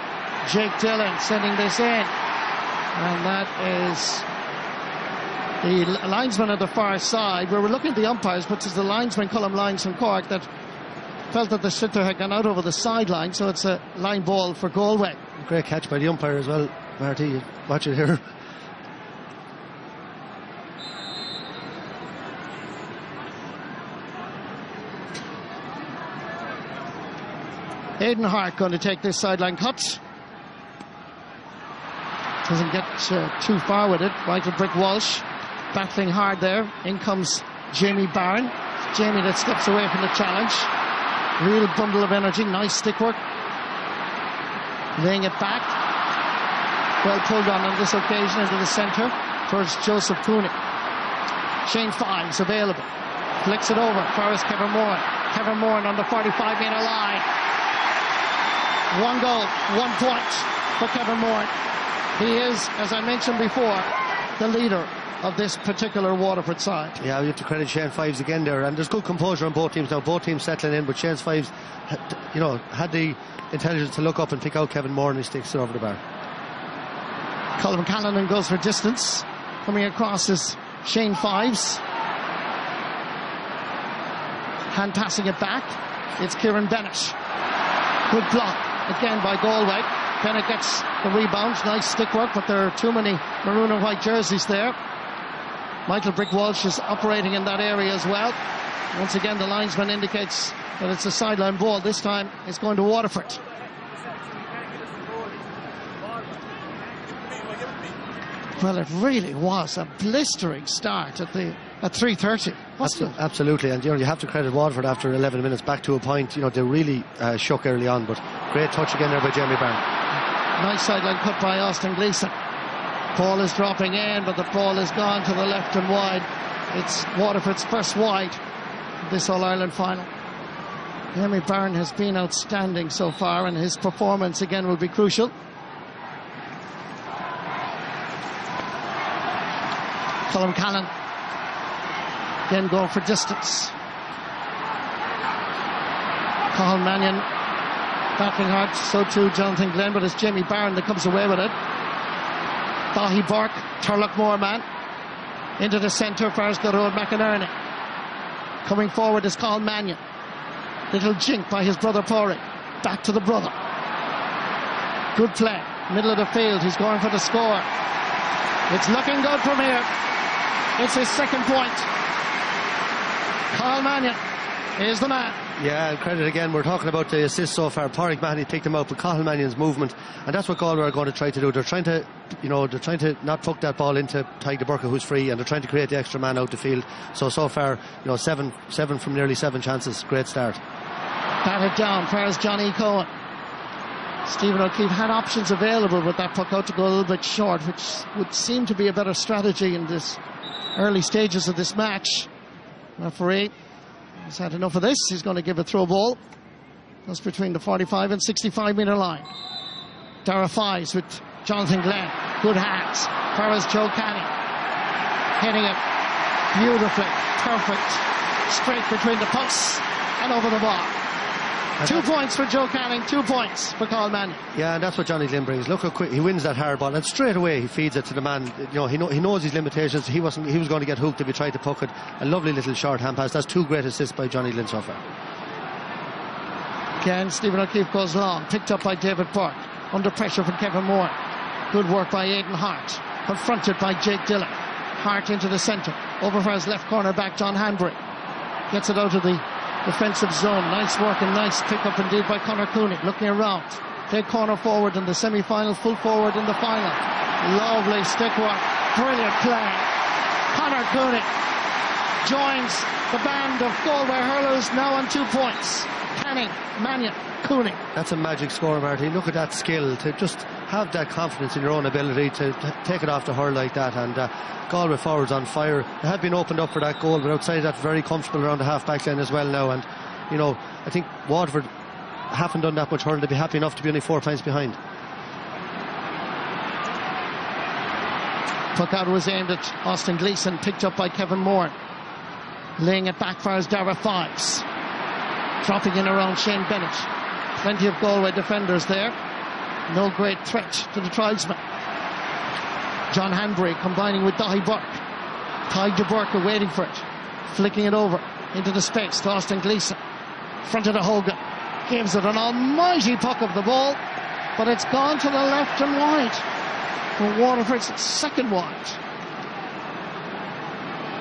Jake Dillon sending this in. And that is the linesman at the far side. We were looking at the umpires, but it's the linesman, Colm Lyons from Cork, that felt that the sitter had gone out over the sideline, so it's a line ball for Galway. Great catch by the umpire as well, Marty. Watch it here. Aidan Hart going to take this sideline cut. Doesn't get too far with it. Michael Brick Walsh battling hard there. In comes Jamie Barron. Jamie that steps away from the challenge. Real bundle of energy. Nice stick work. Laying it back. Well pulled on this occasion into the centre towards Joseph Cooney. Shane Fives available. Flicks it over. Forrest Kevin Moore. Kevin Moore on the 45-metre line. 1 goal, 1 point for Kevin Moore. He is, as I mentioned before, the leader of this particular Waterford side. Yeah, we have to credit Shane Fives again there, and there's good composure on both teams now. Both teams settling in, but Shane Fives, had the intelligence to look up and pick out Kevin Moore, and he sticks it over the bar. Colm Callanan goes for distance. Coming across is Shane Fives. Hand passing it back. It's Kieran Bennett. Good block again by Galway. Bennett gets the rebound. Nice stick work, but there are too many maroon and white jerseys there. Michael Brick Walsh is operating in that area as well. Once again, the linesman indicates that it's a sideline ball. This time it's going to Waterford. Well, it really was a blistering start at 3:30. Absolutely, and you have to credit Waterford after 11 minutes back to a point. They really shook early on, but great touch again there by Jamie Barron. Nice sideline cut by Austin Gleeson. Ball is dropping in, but the ball is gone to the left and wide. It's Waterford's first wide of this All-Ireland final. Jamie Barron has been outstanding so far, and his performance again will be crucial. Colm Callan again going for distance. Cathal Mannion battling hard, so too Jonathan Glenn, but it's Jamie Barron that comes away with it. Dahi Burke, Turlough Moorman into the centre, fires the road McInerney. Coming forward is Cathal Mannion. Little jink by his brother Pádraig. Back to the brother. Good play, middle of the field, he's going for the score. It's looking good from here. It's his second point. Cathal Mannion is the man. Yeah, and credit again, we're talking about the assist so far. Pádraig Mahoney picked him out, but Cathal Mannion's movement, and that's what Galway are going to try to do. They're trying to not puck that ball into Tadhg de Burca, who's free, and they're trying to create the extra man out the field. So far, 7 from nearly 7 chances. Great start. Batted down, fires Johnny Cohen. Stephen O'Keefe had options available, with that puck out to go a little bit short, which would seem to be a better strategy in this early stages of this match. Referee has had enough of this. He's going to give a throw ball just between the 45 and 65 metre line. Dara Fives with Jonathan Glenn. Good hands. Ferris Joe Canning hitting it beautifully, perfect, straight between the posts and over the bar. 2 points for Joe Canning, 2 points for Cathal Mannion. Yeah, and that's what Johnny Glynn brings. Look how quick he wins that hard ball, and straight away he feeds it to the man. He knows his limitations. He was going to get hooked if he tried to puck it. A lovely little short hand pass. That's 2 great assists by Johnny Glynn so far. Again, Stephen O'Keefe goes long, picked up by David Burke, under pressure from Kevin Moore. Good work by Aidan Hart, confronted by Jake Dillon. Hart into the centre, over for his left corner back John Hanbury. Gets it out of the defensive zone. Nice work and nice pick up indeed by Conor Cooney. Looking around, dead corner forward in the semi-final, full forward in the final. Lovely stick work, brilliant play. Conor Cooney joins the band of Galway hurlers now on 2 points. Canning, Mannion, Cooney. That's a magic score, Marty. Look at that skill, to just have that confidence in your own ability to take it off the hurl like that. And Galway forwards on fire. They have been opened up for that goal, but outside that, very comfortable around the half-back line as well now. And I think Waterford haven't done that much hurling. They'd be happy enough to be only 4 points behind. Puck out was aimed at Austin Gleeson, picked up by Kevin Moore. Laying it back fires Dara Fives. Dropping in around Shane Bennett. Plenty of Galway defenders there. No great threat to the tribesmen. John Hanbury combining with Dahi Burke. Tadhg de Burca waiting for it. Flicking it over into the space to Austin Gleeson. Front of the Hogan. Gives it an almighty puck of the ball, but it's gone to the left and wide. For Waterford's second wide.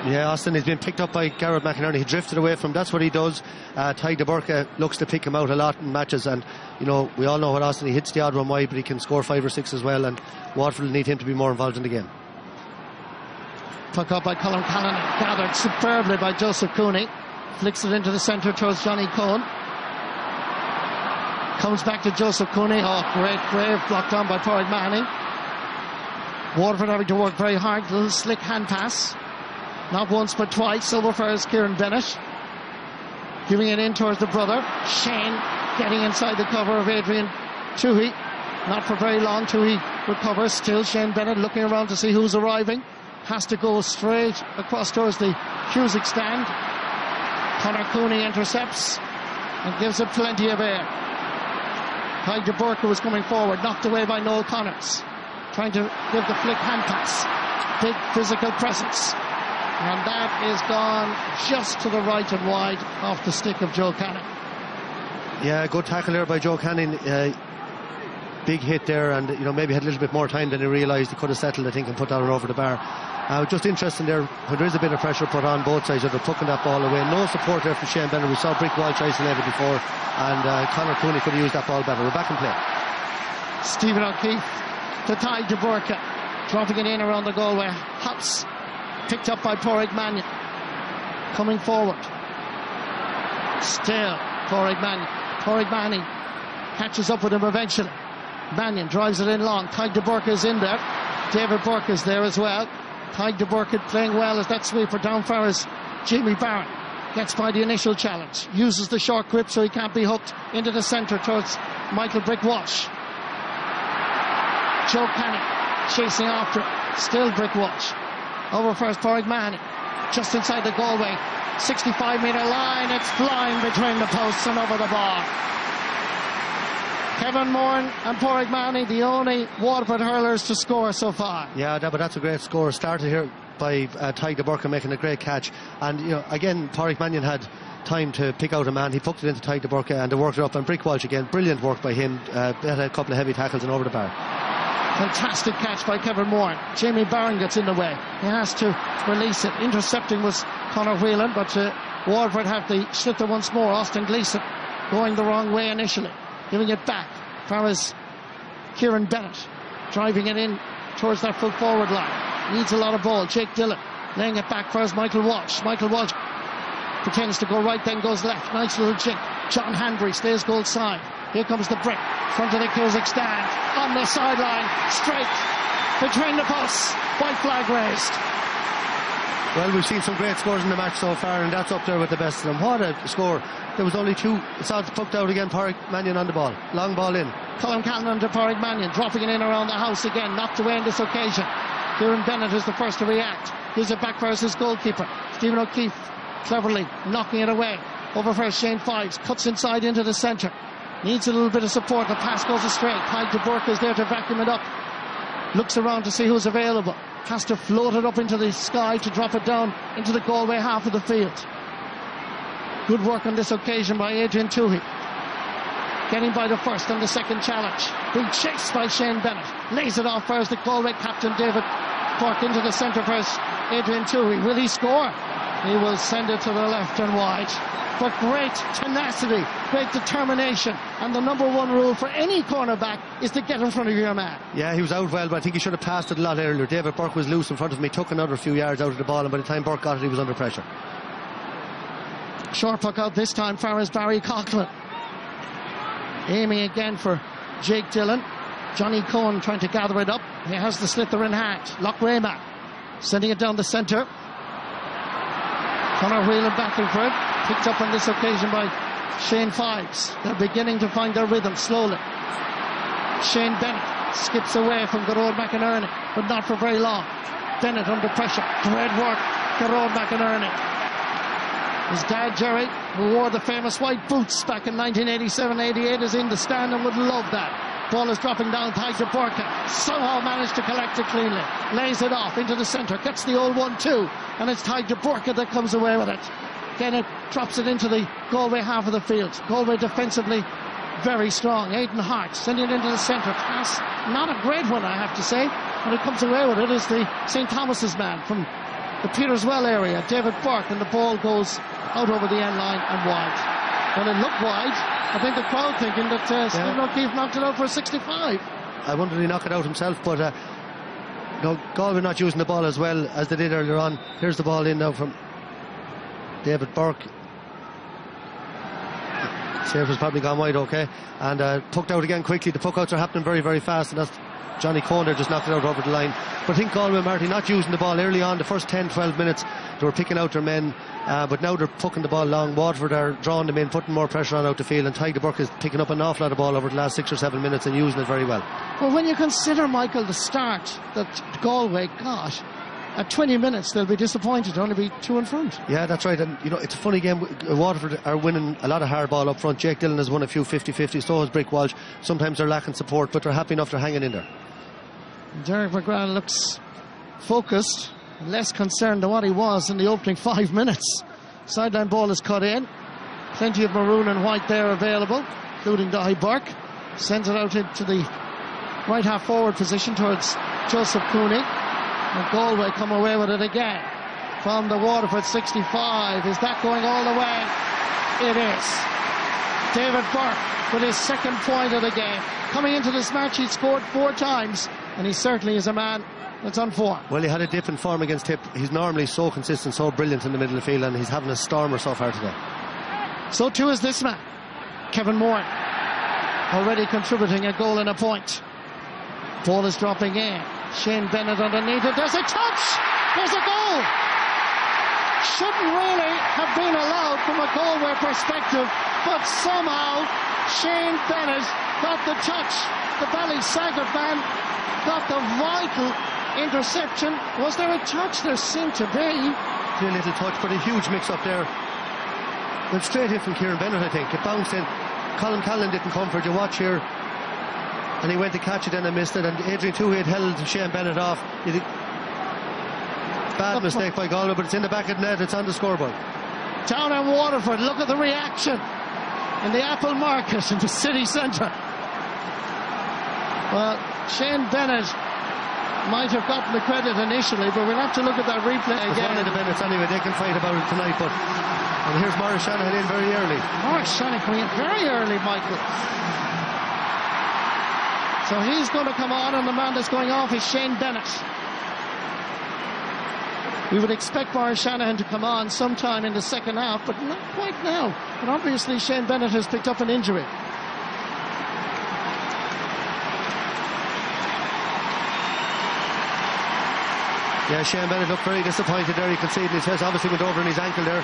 Yeah, Austin has been picked up by Garrett McInerney. He drifted away from him. That's what he does. Tadhg de Burca looks to pick him out a lot in matches, and we all know what Austin, he hits the odd one wide, but he can score 5 or 6 as well, and Waterford will need him to be more involved in the game. Puck up by Colin Callanan, gathered superbly by Joseph Cooney. Flicks it into the centre towards Johnny Cohen. Comes back to Joseph Cooney. Oh, great grave, blocked on by Pádraig Mahoney. Waterford having to work very hard. Little slick hand pass. Not once but twice. Over for his Kieran Bennett. Giving it in towards the brother. Shane getting inside the cover of Adrian Toohey. Not for very long. Toohey recovers. Still Shane Bennett looking around to see who's arriving. Has to go straight across towards the Cusick stand. Conor Cooney intercepts and gives it plenty of air. Tadhg de Burca was coming forward, knocked away by Noel Connors, trying to give the flick hand pass. Big physical presence, and that is gone just to the right and wide off the stick of Joe Canning. Yeah, good tackle there by Joe Canning. Big hit there, and maybe had a little bit more time than he realised. He could have settled, I think, and put that one over the bar. Just interesting there, when there is a bit of pressure put on both sides, they're plucking that ball away. No support there for Shane Bennett. We saw Brick Walsh isolated before, and Conor Cooney could have used that ball better. We're back in play. Stephen O'Keefe to Tadhg de Burca, dropping it in around the Galway hops, picked up by Pádraig Mannion, coming forward. Still Pádraig Mannion. Pádraig Mannion catches up with him eventually. Mannion drives it in long. Tadhg de Burca is in there. David Burke is there as well. Tadhg de Burca playing well as that sweeper down far as Jamie Barron gets by the initial challenge. Uses the short grip so he can't be hooked into the centre towards Michael Brick Walsh. Joe Canning chasing after it. Still Brick Walsh. Over first Pádraig Mahoney. Just inside the Galway 65-metre line. It's flying between the posts and over the bar. Kevin Moore and Pádraig Mahoney, the only Waterford hurlers to score so far. Yeah, but that's a great score. Started here by Tadhg de Burca making a great catch. And, again, Pádraig Mannion had time to pick out a man. He poked it into Tadhg de Burca and they worked it up. And Brick Walsh again, brilliant work by him. Had a couple of heavy tackles and over the bar. Fantastic catch by Kevin Moore. Jamie Barron gets in the way. He has to release it. Intercepting was Conor Whelan, but Waterford have the sliotar once more. Austin Gleeson going the wrong way initially, giving it back. Far as Kieran Bennett driving it in towards that full forward line. Needs a lot of ball. Jake Dillon laying it back for as Michael Walsh. Michael Walsh pretends to go right, then goes left. Nice little jink. John Handry stays goal side. Here comes the brick. Front of the Cusack stand. On the sideline. Straight between the posts. White flag raised. Well, we've seen some great scores in the match so far, and that's up there with the best of them. What a score. There was only two. It's all poked out again. Pádraig Mannion on the ball. Long ball in. Colin Callan to Pádraig Mannion, dropping it in around the house again. Knocked away on this occasion. Kieran Bennett is the first to react. Gives it back for his goalkeeper. Stephen O'Keefe cleverly knocking it away. Over for Shane Fives. Cuts inside into the centre. Needs a little bit of support. The pass goes astray. Tadhg de Burke is there to vacuum it up. Looks around to see who's available. Has to float it up into the sky to drop it down into the Galway half of the field. Good work on this occasion by Adrian Toohey. Getting by the first and the second challenge. Being chased by Shane Bennett. Lays it off first. The Galway captain David Burke into the centre first. Adrian Toohey. Will he score? He will send it to the left and wide. But great tenacity, great determination, and the number one rule for any cornerback is to get in front of your man. Yeah, he was out well, but I think he should have passed it a lot earlier. David Burke was loose in front of him. He took another few yards out of the ball, and by the time Burke got it, he was under pressure. Short puck out this time, far as Barry Coughlin. Aiming again for Jake Dillon. Johnny Cohen trying to gather it up. He has the sliotar in hand. Loch Rayma sending it down the centre. Conor Whelan battling for it. Picked up on this occasion by Shane Fives. They're beginning to find their rhythm slowly. Shane Bennett skips away from Gearóid McInerney, but not for very long. Bennett under pressure. Great work, Gearóid McInerney. His dad, Jerry, who wore the famous white boots back in 1987-88, is in the stand and would love that. Ball is dropping down. Tadhg de Burke somehow managed to collect it cleanly. Lays it off into the centre. Gets the old 1-2. And it's Tadhg de Burke that comes away with it. Again, it drops it into the Galway half of the field. Galway defensively very strong. Aidan Hart sending it into the centre. Pass, not a great one, I have to say. And it comes away with it is the St. Thomas's man from the Peterswell area, David Burke, and the ball goes out over the end line and wide. Well, it looked wide. I think the crowd thinking that Stephen O'Keefe knocked it out for a 65. I wonder did he knock it out himself, but Galway not using the ball as well as they did earlier on. Here's the ball in now from David Burke. Save has probably gone wide, okay, and poked out again quickly. The puck outs are happening very, very fast, and that's Johnny Cohen there just knocked it out over the line. But I think Galway, Marty, not using the ball early on. The first 10-12 minutes they were picking out their men, but now they're pucking the ball long. Waterford are drawing them in, putting more pressure on out the field, and Tadhg de Burke is picking up an awful lot of ball over the last 6 or 7 minutes and using it very well. Well, when you consider, Michael, the start that Galway got, at 20 minutes they'll be disappointed to only be 2 in front. Yeah, that's right. And you know, it's a funny game. Waterford are winning a lot of hard ball up front. Jake Dillon has won a few 50-50, so has Brick Walsh. Sometimes they're lacking support, but they're happy enough they're hanging in there. Derek McGrath looks focused, less concerned than what he was in the opening 5 minutes. Sideline ball is cut in. Plenty of maroon and white there available, including Dahi Burke. Sends it out into the right half forward position towards Joseph Cooney. And Galway come away with it again from the Waterford 65. Is that going all the way? It is. David Burke with his second point of the game. Coming into this match, he scored 4 times, and he certainly is a man that's on form. Well, he had a dip in form against Tip. He's normally so consistent, so brilliant in the middle of the field, and he's having a stormer so far today. So too is this man, Kevin Moore, already contributing a goal and a point. Ball is dropping in. Shane Bennett underneath it. There's a touch. There's a goal. Shouldn't really have been allowed from a Galway perspective, but somehow Shane Bennett got the touch. The Ballysaggart man got the vital interception. Was there a touch? There seemed to be. A little touch, but a huge mix-up there. Went straight in from Kieran Bennett, I think. It bounced in. Colin Callan didn't come for it. You watch here. And he went to catch it and missed it. And Adrian Toohey had held Shane Bennett off. Bad mistake by Galway, but it's in the back of the net. It's on the scoreboard. Down in Waterford. Look at the reaction in the Apple Market in the city centre. Well, Shane Bennett might have gotten the credit initially, but we'll have to look at that replay again. It's one of the Bennetts anyway. They can fight about it tonight, but And here's Maurice Shanahan in very early. Maurice Shanahan coming in very early, Michael. So he's going to come on, and the man that's going off is Shane Bennett. We would expect Maurice Shanahan to come on sometime in the second half, but not quite now. But obviously Shane Bennett has picked up an injury. Yeah, Shane Bennett looked very disappointed there. You can see it in his face. Obviously went over in his ankle there.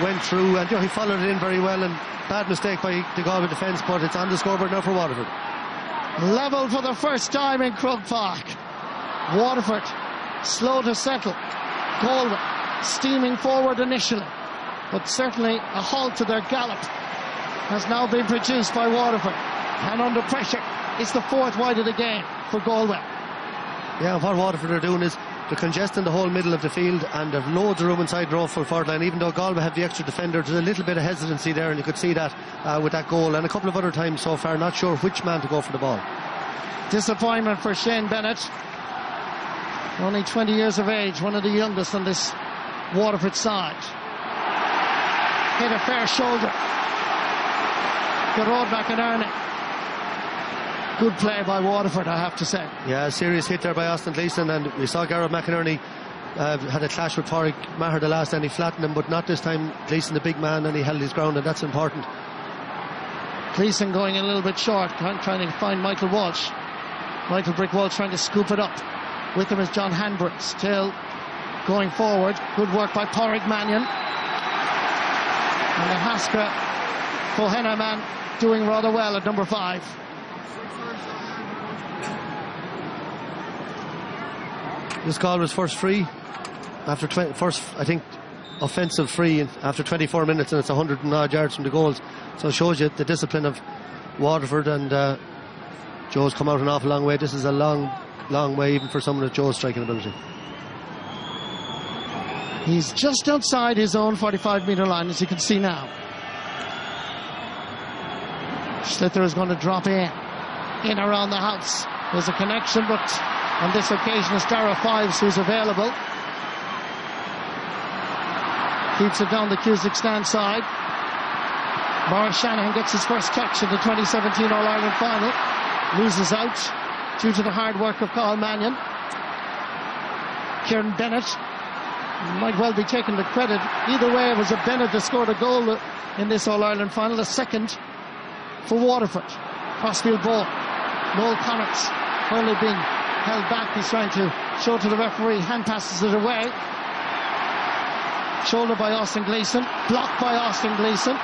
Went through, and he followed it in very well. And bad mistake by the Galway defence, but it's on the scoreboard now for Waterford. Level for the first time in Croke Park. Waterford slow to settle. Galway steaming forward initially, but certainly a halt to their gallop has now been produced by Waterford. And under pressure, it's the fourth wide of the game for Galway. Yeah, what Waterford are doing is they're congesting the whole middle of the field, and they've loads of room inside their own full forward line. Even though Galway have the extra defender, there's a little bit of hesitancy there, and you could see that with that goal and a couple of other times so far. Not sure which man to go for the ball. Disappointment for Shane Bennett, only 20 years of age, one of the youngest on this Waterford side. Hit a fair shoulder. Garrod McInerney. Good play by Waterford, I have to say. Yeah, a serious hit there by Austin Gleeson, and we saw Garrod McInerney had a clash with Pádraig Maher the last, and he flattened him, but not this time. Gleeson, the big man, and he held his ground, and that's important. Gleeson going a little bit short, trying to find Michael Walsh. Michael Brick Walsh trying to scoop it up. With him is John Hanbury, still going forward. Good work by Pádraig Mannion. And the Haska Cohenna man doing rather well at number 5. This goal was first free after first, I think, offensive free after 24 minutes, and it's 100 and odd yards from the goals. So it shows you the discipline of Waterford, and Joe's come out an awful long way. This is a long way even for someone with Joe's striking ability. He's just outside his own 45-metre line, as you can see now. Slither is going to drop in around the house. There's a connection, but on this occasion it's Dara Fives who's available. Keeps it down the Cusack stand side. Maurice Shanahan gets his first touch in the 2017 All-Ireland final. Loses out due to the hard work of Carl Mannion. Kieran Bennett might well be taking the credit. Either way, it was a Bennett that scored a goal in this All-Ireland final, a second for Waterford. Crossfield ball. Noel Connors only being held back. He's trying to show to the referee. Hand passes it away. Shoulder by Austin Gleeson. Blocked by Austin Gleeson.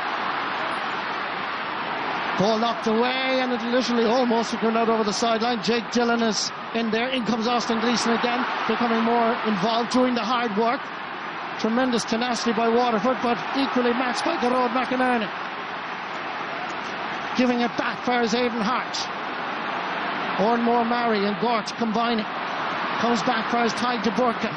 Ball knocked away, and it literally almost went out over the sideline. Jake Dillon is in there. In comes Austin Gleeson again, becoming more involved, doing the hard work. Tremendous tenacity by Waterford, but equally matched by Garrod McInerney. Giving it back for his Aidan Hart. Ornmore Murray and Gort combining. Comes back for his Tide de Burka.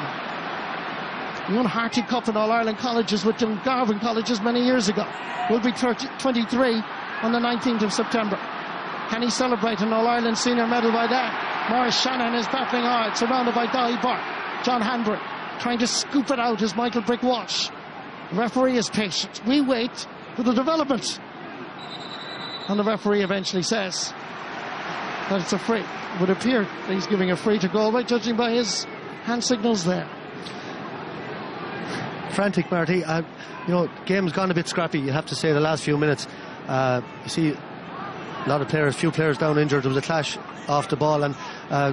He won Harty Cup in All-Ireland colleges with Dungarvan colleges many years ago. Will be 23 on the 19th of September. Can he celebrate an All-Ireland senior medal by then? Maurice Shanahan is battling hard, surrounded by Dahi Burke. John Hanbury trying to scoop it out as Michael Brick Walsh. The referee is patient. We wait for the development. And the referee eventually says that it's a free. It would appear that he's giving a free to Galway, judging by his hand signals there. Frantic, Marty. Game's gone a bit scrappy, you have to say, the last few minutes. You see a lot of players, few players down injured. There was a clash off the ball, and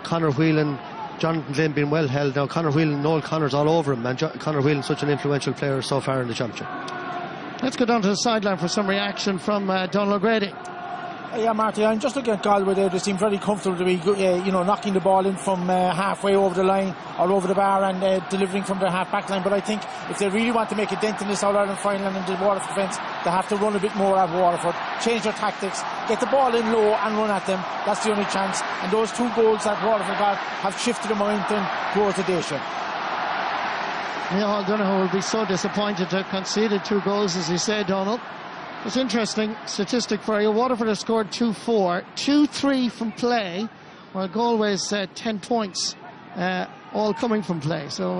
Conor Whelan, Jonathan Glynn being well held. Now Conor Whelan, Noel Connors all over him, and Conor Whelan such an influential player so far in the championship. Let's go down to the sideline for some reaction from Donald O'Grady. Yeah, Marty, I'm just looking at Galway there. They seem very comfortable to be, knocking the ball in from halfway over the line or over the bar and delivering from their half-back line. But I think if they really want to make a dent in this All-Ireland final and in the Waterford defence, they have to run a bit more at Waterford, change their tactics, get the ball in low and run at them. That's the only chance. And those 2 goals that Waterford got have shifted the momentum towards the Dacia. Neil Donoghue will be so disappointed to have conceded 2 goals, as you say, Donald. It's interesting statistic for you. Waterford has scored 2-4, 2-3 from play, while Galway's 10 points all coming from play. So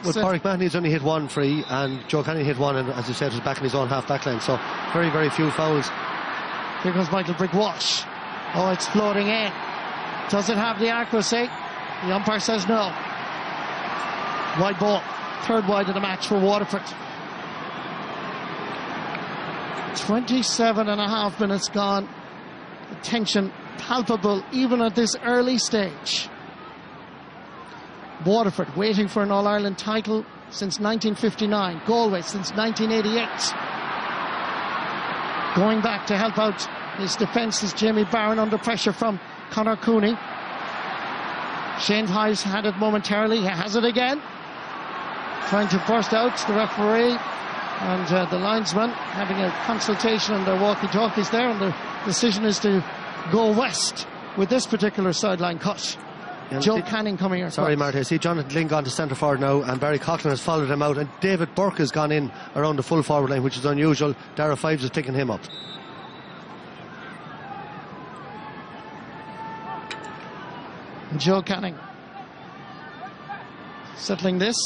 Pádraig Mahony's only hit one free, and Joe Canning hit one, and as you said, was back in his own half-back line. So very, very few fouls. Here comes Michael Brick-Walsh. Oh, it's floating in. Does it have the accuracy? The umpire says no. Wide ball. Third wide of the match for Waterford. 27.5 minutes gone. The tension palpable even at this early stage. Waterford waiting for an All-Ireland title since 1959. Galway since 1988. Going back to help out his defence is Jamie Barron under pressure from Conor Cooney. Shane Hyes had it momentarily. He has it again. Trying to burst out. The referee and the linesman having a consultation on their walkie-talkies there, and the decision is to go west with this particular sideline cut. Joe Canning coming here. Sorry, Marty. I see Jonathan Glynn gone to centre forward now, and Barry Coughlin has followed him out, and David Burke has gone in around the full forward line, which is unusual. Dara Fives is picking him up. Joe Canning settling this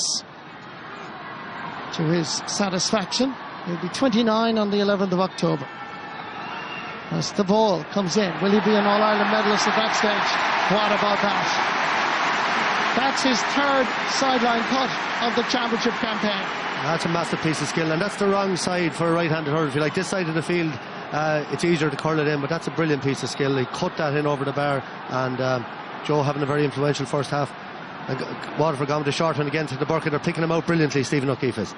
to his satisfaction. He'll be 29 on the 11th of October. As the ball comes in, will he be an All-Ireland medalist at that stage? What about that? That's his third sideline cut of the championship campaign. That's a massive piece of skill, and that's the wrong side for a right-handed hurler. If you like this side of the field, it's easier to curl it in, but that's a brilliant piece of skill. He cut that in over the bar, and Joe having a very influential first half. Waterford gone with the short one again to the Burke. They're picking him out brilliantly, Stephen O'Keefe is.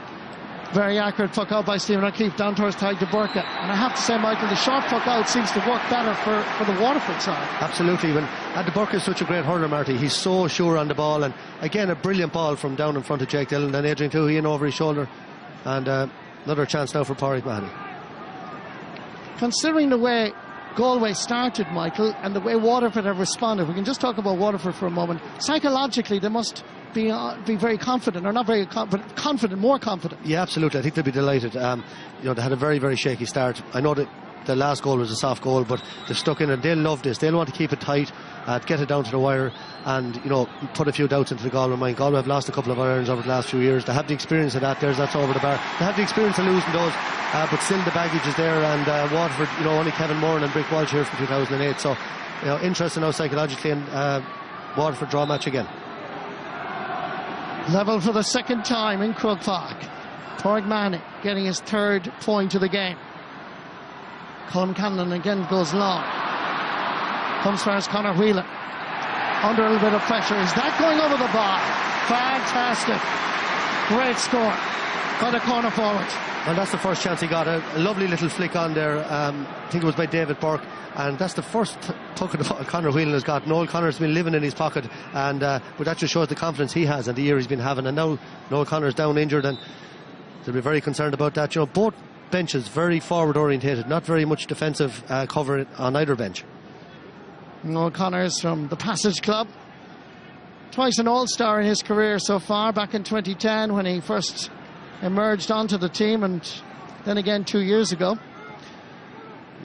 Very accurate fuck out by Stephen O'Keefe down towards Tadhg de Burka. And I have to say, Michael, the short fuck out seems to work better for the Waterford side. Absolutely. When de Burka is such a great hurler, Marty, he's so sure on the ball, and again a brilliant ball from down in front of Jake Dillon, then Adrian Toohey in over his shoulder, and another chance now for Pádraig Mahony. Considering the way Galway started, Michael, and the way Waterford have responded, we can just talk about Waterford for a moment. Psychologically, they must be very confident, or not very confident, more confident. Yeah, absolutely. I think they'll be delighted. They had a very, very shaky start. I know that the last goal was a soft goal, but they've stuck in, and they'll love this. They'll want to keep it tight, get it down to the wire, and put a few doubts into the Galway mind. Galway have lost a couple of irons over the last few years. They have the experience of that. That's over the bar. They have the experience of losing those, but still the baggage is there. And Waterford, only Kevin Moran and Brick Walsh here from 2008. So, interesting now psychologically, and Waterford draw match again. Level for the second time in Croke Park. Pádraig Mahony getting his third point of the game. Colm Canlon again goes long. Comes for Conor Whelan. Under a little bit of pressure. Is that going over the bar? Fantastic. Great score by the corner forward. And that's the first chance he got. A lovely little flick on there. I think it was by David Burke. And that's the first tuck of the ball Conor Whelan has got. Noel Connor's been living in his pocket, and but that just shows the confidence he has and the year he's been having. And now Noel Connor's down injured, and they'll be very concerned about that. Both benches very forward orientated, not very much defensive cover on either bench. Noel Connors from the Passage Club, twice an All-Star in his career so far, back in 2010 when he first emerged onto the team, and then again 2 years ago.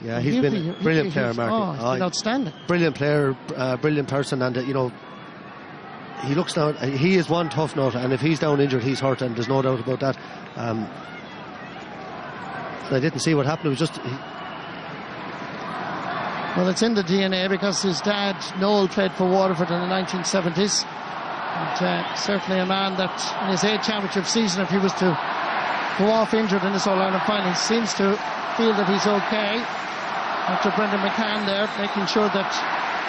Yeah, he's been a brilliant player, Mark. Outstanding. Brilliant player, brilliant person, and he looks down. He is one tough nut, and if he's down injured, he's hurt, and there's no doubt about that. I didn't see what happened. It was just. Well, it's in the DNA because his dad, Noel, played for Waterford in the 1970s. And certainly a man that in his 8th championship season, if he was to go off injured in this All-Ireland final, he seems to feel that he's okay. After Brendan McCann there, making sure that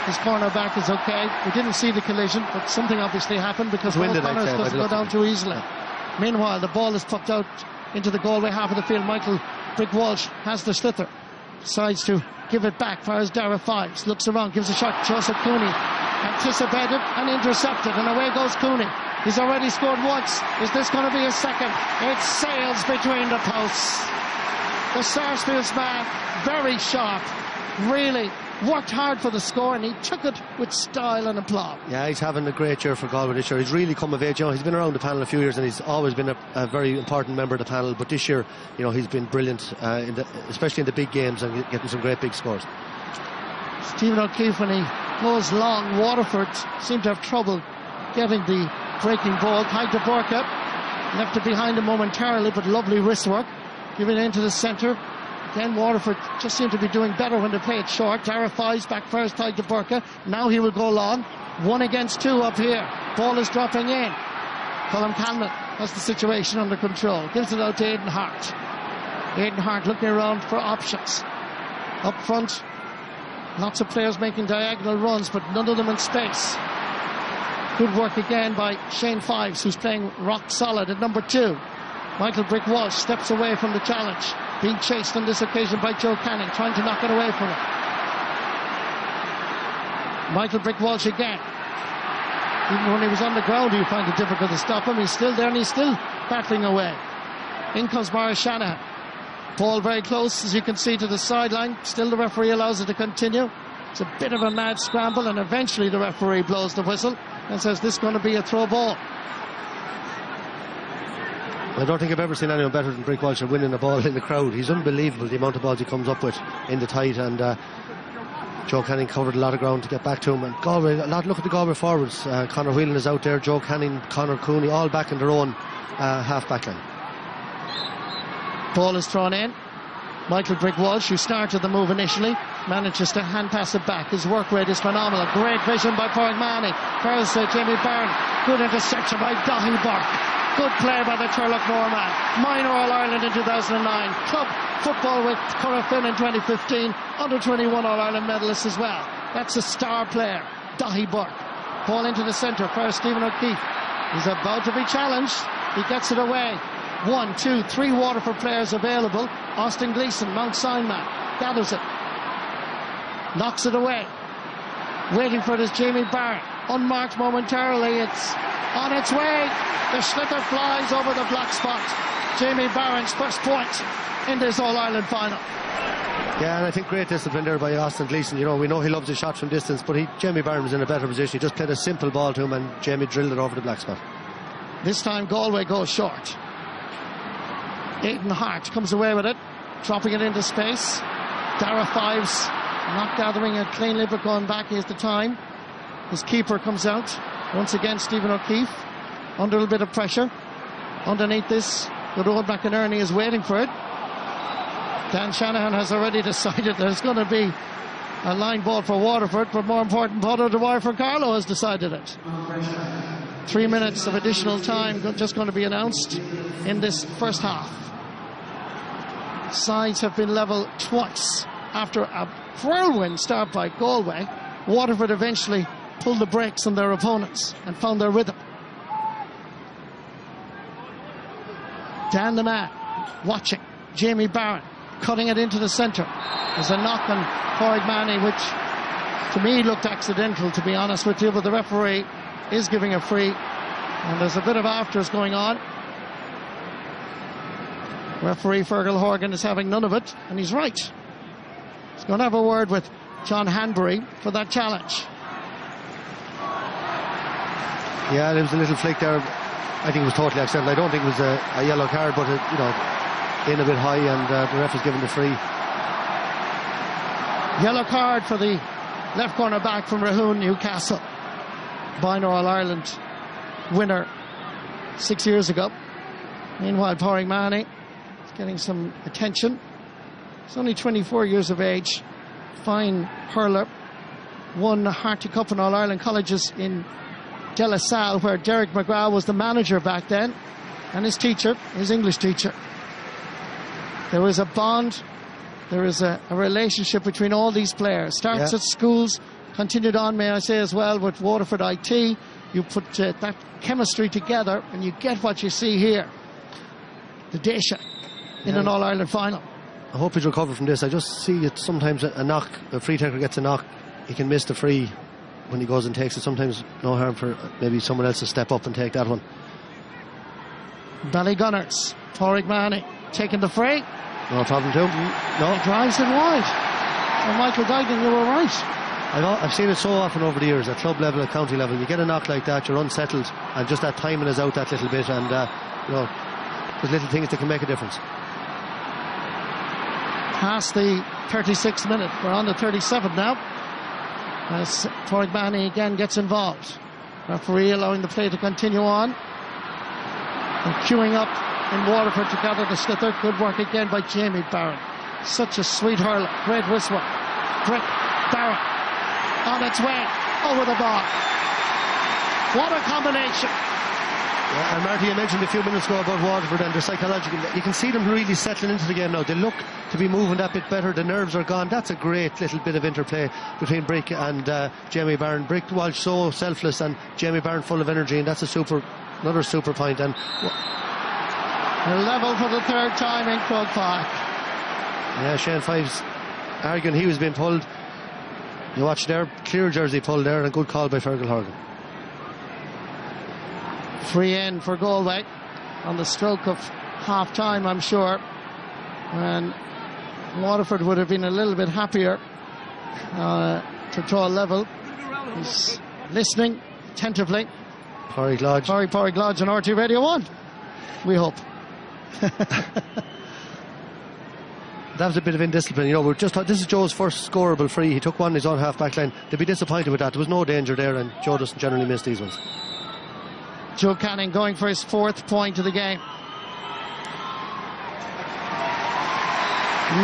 his cornerback is okay. We didn't see the collision, but something obviously happened because Noel Connors doesn't go down too easily. Meanwhile, the ball is pucked out into the Galway half of the field. Michael Brick Walsh has the slither. Decides to give it back. Fires Dara Fives. Looks around, gives a shot. Joseph Cooney anticipated and intercepted, and away goes Cooney. He's already scored once. Is this going to be a second? It sails between the posts. The Sarsfields man, very sharp, really worked hard for the score, and he took it with style and aplomb. Yeah, he's having a great year for Galway this year. He's really come of age. He's been around the panel a few years, and he's always been a very important member of the panel. But this year, he's been brilliant, especially in the big games, and getting some great big scores. Stephen O'Keefe, when he goes long, Waterford seem to have trouble getting the breaking ball. Tied to Burka. Left it behind him momentarily, but lovely wrist work. Giving it into the centre. Again, Waterford just seem to be doing better when they play it short. Dara Fives back first, tied to Burka. Now he will go long. 1 against 2 up here. Ball is dropping in. Colm Calman has the situation under control. Gives it out to Aidan Hart. Aidan Hart looking around for options. Up front, lots of players making diagonal runs, but none of them in space. Good work again by Shane Fives, who's playing rock solid at number 2. Michael Brick Walsh steps away from the challenge. Being chased on this occasion by Joe Canning, trying to knock it away from him. Michael Brick Walsh again. Even when he was on the ground, you find it difficult to stop him. He's still there and he's still battling away. In comes Maurice Shanahan. Ball very close, as you can see, to the sideline. Still the referee allows it to continue. It's a bit of a mad scramble, and eventually the referee blows the whistle and says this is going to be a throw ball. I don't think I've ever seen anyone better than Brick Walsh at winning the ball in the crowd. He's unbelievable, the amount of balls he comes up with in the tight, and Joe Canning covered a lot of ground to get back to him. And Galway, look at the Galway forwards. Conor Whelan is out there, Joe Canning, Conor Cooney, all back in their own half-back line. Ball is thrown in. Michael Brick Walsh, who started the move initially, manages to hand pass it back. His work rate is phenomenal. Great vision by Pádraig Mahony. First Jamie Byrne. Good interception by Dahi Burke. Good play by the Turlough man. Minor All-Ireland in 2009. Club football with Corofin in 2015. Under-21 All-Ireland medalist as well. That's a star player, Dahi Burke. Ball into the centre. First Stephen O'Keefe. He's about to be challenged. He gets it away. 1, 2, 3 Waterford players available. Austin Gleeson, Mount Sinai, gathers it. Knocks it away. Waiting for this Jamie Barrett. Unmarked momentarily. It's on its way. The sliotar flies over the black spot. Jamie Barron's first point in this All-Ireland final. Yeah, and I think great discipline there by Austin Gleeson. You know, we know he loves a shot from distance, but Jamie Barron was in a better position. He just played a simple ball to him and Jamie drilled it over the black spot. This time Galway goes short. Aidan Hart comes away with it, dropping it into space. Dara Fives not gathering it cleanly, but going back is the time. His keeper comes out. Once again, Stephen O'Keefe under a little bit of pressure. Underneath this, the Road McInerney is waiting for it. Dan Shanahan has already decided that it's going to be a line ball for Waterford, but more important, Bodo Dwyer for Carlow has decided it. 3 minutes of additional time just going to be announced in this first half. Sides have been level twice after a whirlwind start by Galway. Waterford eventually pulled the brakes on their opponents and found their rhythm. Dan the man watching. Jamie Barron cutting it into the centre. There's a knock on Pádraig Mahony, which to me looked accidental, to be honest with you, but the referee is giving a free, and there's a bit of afters going on. Referee Fergal Horgan is having none of it, and he's right. He's going to have a word with John Hanbury for that challenge. Yeah, there was a little flick there. I think it was totally accidental. I don't think it was a yellow card, but it, you know, in a bit high, and the ref is giving the free. Yellow card for the left corner back from Rahoon, Newcastle. Minor All-Ireland winner 6 years ago. Meanwhile, Pádraig Mahony is getting some attention. He's only 24 years of age. Fine hurler. Won Harty Cup and All-Ireland colleges in De La Salle, where Derek McGrath was the manager back then, and his teacher, his English teacher. There is a bond, there is a relationship between all these players. Starts at schools, continued on, may I say, as well, with Waterford IT. You put that chemistry together and you get what you see here. The Daisha in an All-Ireland final. I hope he's recovered from this. I just see it sometimes a knock, a free taker gets a knock, he can miss the free when he goes and takes it. Sometimes no harm for maybe someone else to step up and take that one. Ballygunners, Pádraig Mahony taking the free. No problem too. No. He drives it wide. And Michael Duignan, you were right. I've seen it so often over the years, at club level, at county level. You get a knock like that, you're unsettled, and just that timing is out that little bit, and you know, there's little things that can make a difference. Past the 36th minute, we're on the 37th now, as Pádraig Mahony again gets involved. Referee allowing the play to continue on. And queuing up in Waterford to gather the slither. Good work again by Jamie Barron. Such a sweet hurler. Great whistle. Great Barron on its way over the bar. What a combination. Yeah, and Marty, you mentioned a few minutes ago about Waterford and their psychological. You can see them really settling into the game now. They look to be moving that bit better. The nerves are gone. That's a great little bit of interplay between Brick and Jamie Barron. Brick was so selfless and Jamie Barron full of energy, and that's another super point. And a level for the third time in Croke Park. Yeah, Shane Fives arguing he was being pulled. You watch there, clear jersey pull there, and a good call by Fergal Horgan. Free in for Galway on the stroke of half time, I'm sure. And Waterford would have been a little bit happier to draw a level. He's listening attentively. Pádraig Lodge. Pádraig Lodge on RT Radio 1. We hope. That was a bit of indiscipline, you know. This is Joe's first scoreable free. He took one in his own half back line. They'd be disappointed with that. There was no danger there, and Joe doesn't generally miss these ones. Joe Canning going for his 4th point of the game.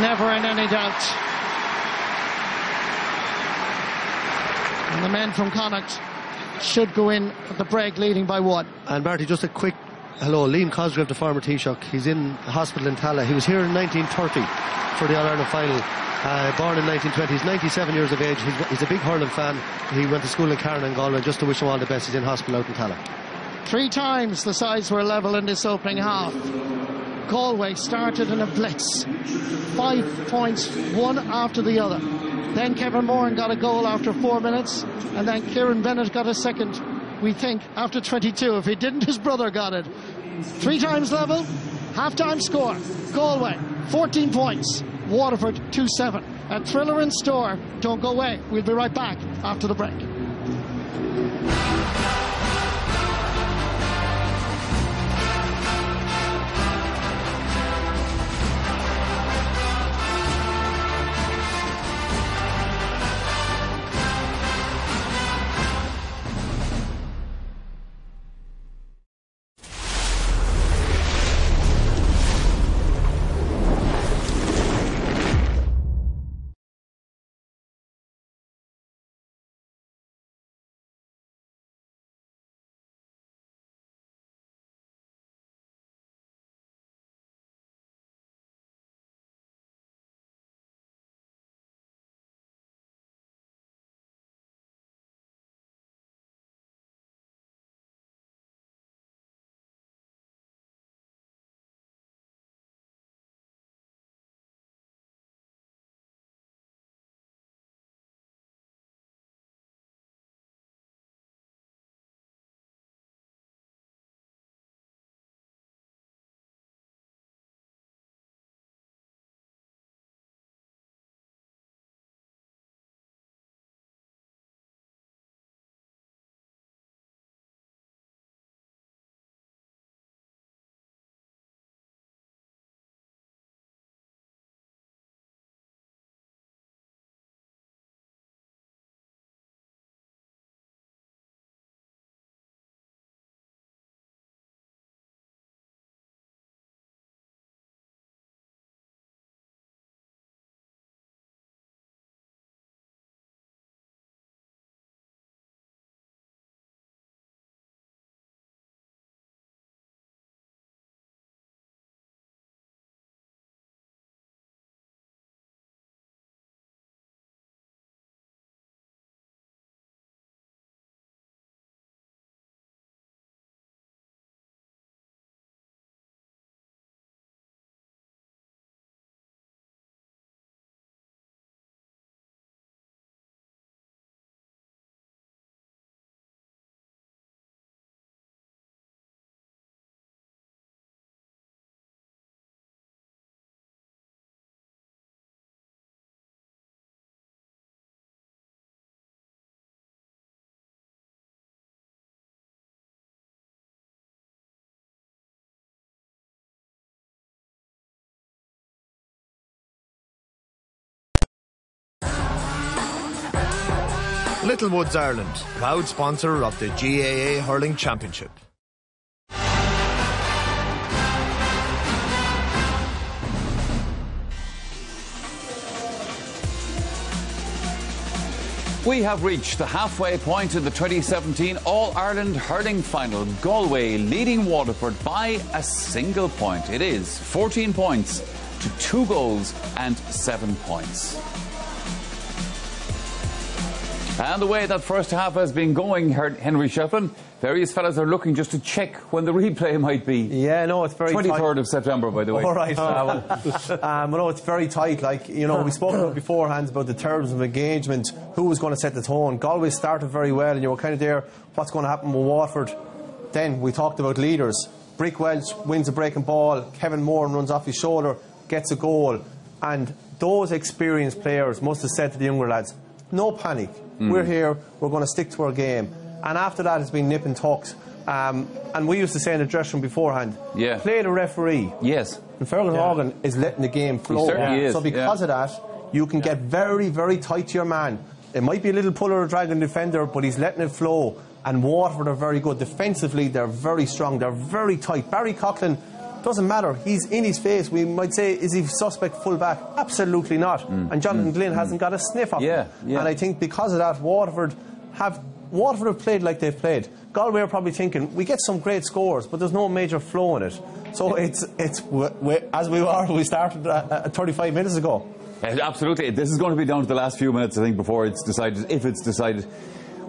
Never in any doubt. And the men from Connacht should go in at the break leading by 1. And Marty, just a quick hello. Liam Cosgrave, the former Taoiseach, he's in hospital in Tala. He was here in 1930 for the All-Ireland final. Born in 1920, he's 97 years of age. He's a big hurling fan. He went to school in Carron and Galway. Just to wish him all the best, he's in hospital out in Tala. 3 times the sides were level in this opening half. Galway started in a blitz. 5 points, one after the other. Then Kevin Moran got a goal after 4 minutes, and then Kieran Bennett got a second, we think, after 22. If he didn't, his brother got it. 3 times level, half-time score. Galway, 14 points. Waterford, 2-7. A thriller in store. Don't go away. We'll be right back after the break. Littlewoods Ireland, proud sponsor of the GAA Hurling Championship. We have reached the halfway point in the 2017 All-Ireland Hurling Final. Galway leading Waterford by a single point. It is 14 points to 2 goals and 7 points. And the way that first half has been going, Henry Shefflin, various fellas are looking just to check when the replay might be. Yeah, no, it's very 23rd of September, by the way. All right. No, it's very tight. Like, you know, we spoke about beforehand about the terms of engagement, who was going to set the tone. Galway started very well, and you were kind of there, what's going to happen with Waterford. Then we talked about leaders. Brick Welch wins a breaking ball. Kevin Moore runs off his shoulder, gets a goal. And those experienced players must have said to the younger lads, no panic. We're here, we're going to stick to our game. And after that, it's been nip and tucks. And we used to say in the dressing room beforehand, play the referee. Yes. And Fergus Horgan is letting the game flow. He certainly is. So because of that, you can get very, very tight to your man. It might be a little puller or dragging defender, but he's letting it flow. And Waterford are very good. Defensively, they're very strong. They're very tight. Barry Coughlin, doesn't matter. He's in his face. We might say, is he suspect full back? Absolutely not. And Jonathan Glynn hasn't got a sniff of him. And I think because of that, Waterford have played like they've played. Galway are probably thinking, we get some great scores, but there's no major flow in it. So it's as we started 35 minutes ago. Absolutely. This is going to be down to the last few minutes, I think, before it's decided, if it's decided.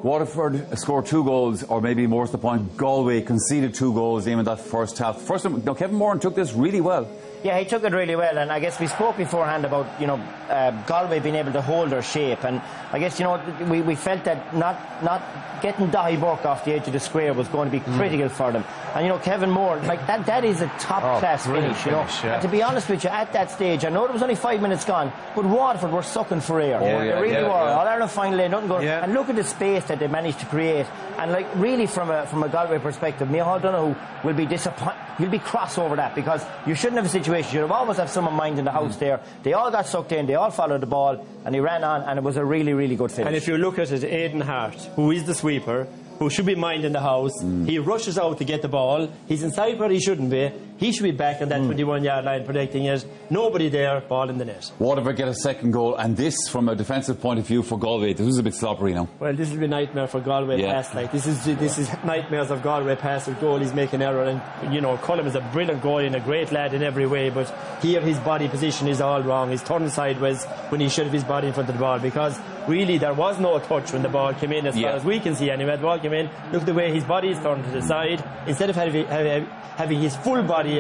Waterford scored 2 goals, or maybe more to the point, Galway conceded 2 goals even in that first half. First, now Kevin Moran took this really well. Yeah, he took it really well, and I guess we spoke beforehand about, you know, Galway being able to hold their shape, and I guess, you know, we felt that not getting Dahi Burke off the edge of the square was going to be critical for them. And, you know, Kevin Moore, like, that is a top-class finish, you know. And to be honest with you, at that stage, I know there was only 5 minutes gone, but Waterford were sucking for air. They really were. All-Ireland final, nothing going. And look at the space that they managed to create. And, like, really, from a Galway perspective, Micheál Donoghue will be disappointed. He'll be cross over that, because you shouldn't have a situation. You should always have someone minding the house there. They all got sucked in, they all followed the ball, and he ran on, and it was a really, really good finish. And if you look at it, Aidan Hart, who is the sweeper, who should be minding the house, he rushes out to get the ball. He's inside where he shouldn't be. He should be back on that 21-yard line protecting it. Nobody there, ball in the net. Waterford get a second goal, and this, from a defensive point of view for Galway, this is a bit sloppery now. Well, this will be a nightmare for Galway pass. Like, this is nightmares of Galway pass with goalies making error. And, you know, Cullum is a brilliant goalie and a great lad in every way, but here his body position is all wrong. He's turning sideways when he should have his body in front of the ball, because really there was no touch when the ball came in, as far as we can see anyway. The ball came in, look the way his body is turned to the side, instead of having his full body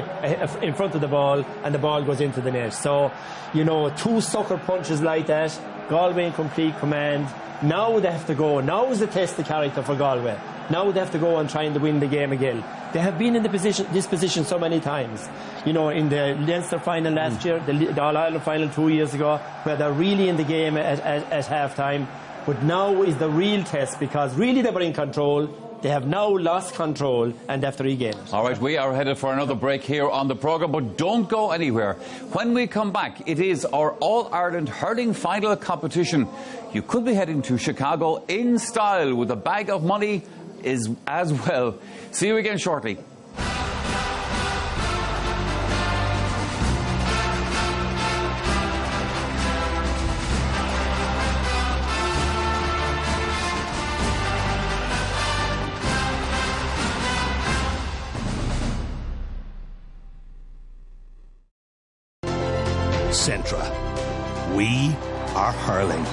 in front of the ball, and the ball goes into the net. So, you know, 2 sucker punches like that, Galway in complete command. Now they have to go. Now is the test of character for Galway. Now they have to go and trying to win the game again. They have been in this position so many times. You know, in the Leinster final last year, the All-Ireland final 2 years ago, where they're really in the game at half-time. But now is the real test, because really they were in control. They have now lost control, and they have to regain it. All right, we are headed for another break here on the programme, but don't go anywhere. When we come back, it is our All-Ireland Hurling Final competition. You could be heading to Chicago in style with a bag of money as well. See you again shortly. Centra. We are hurling.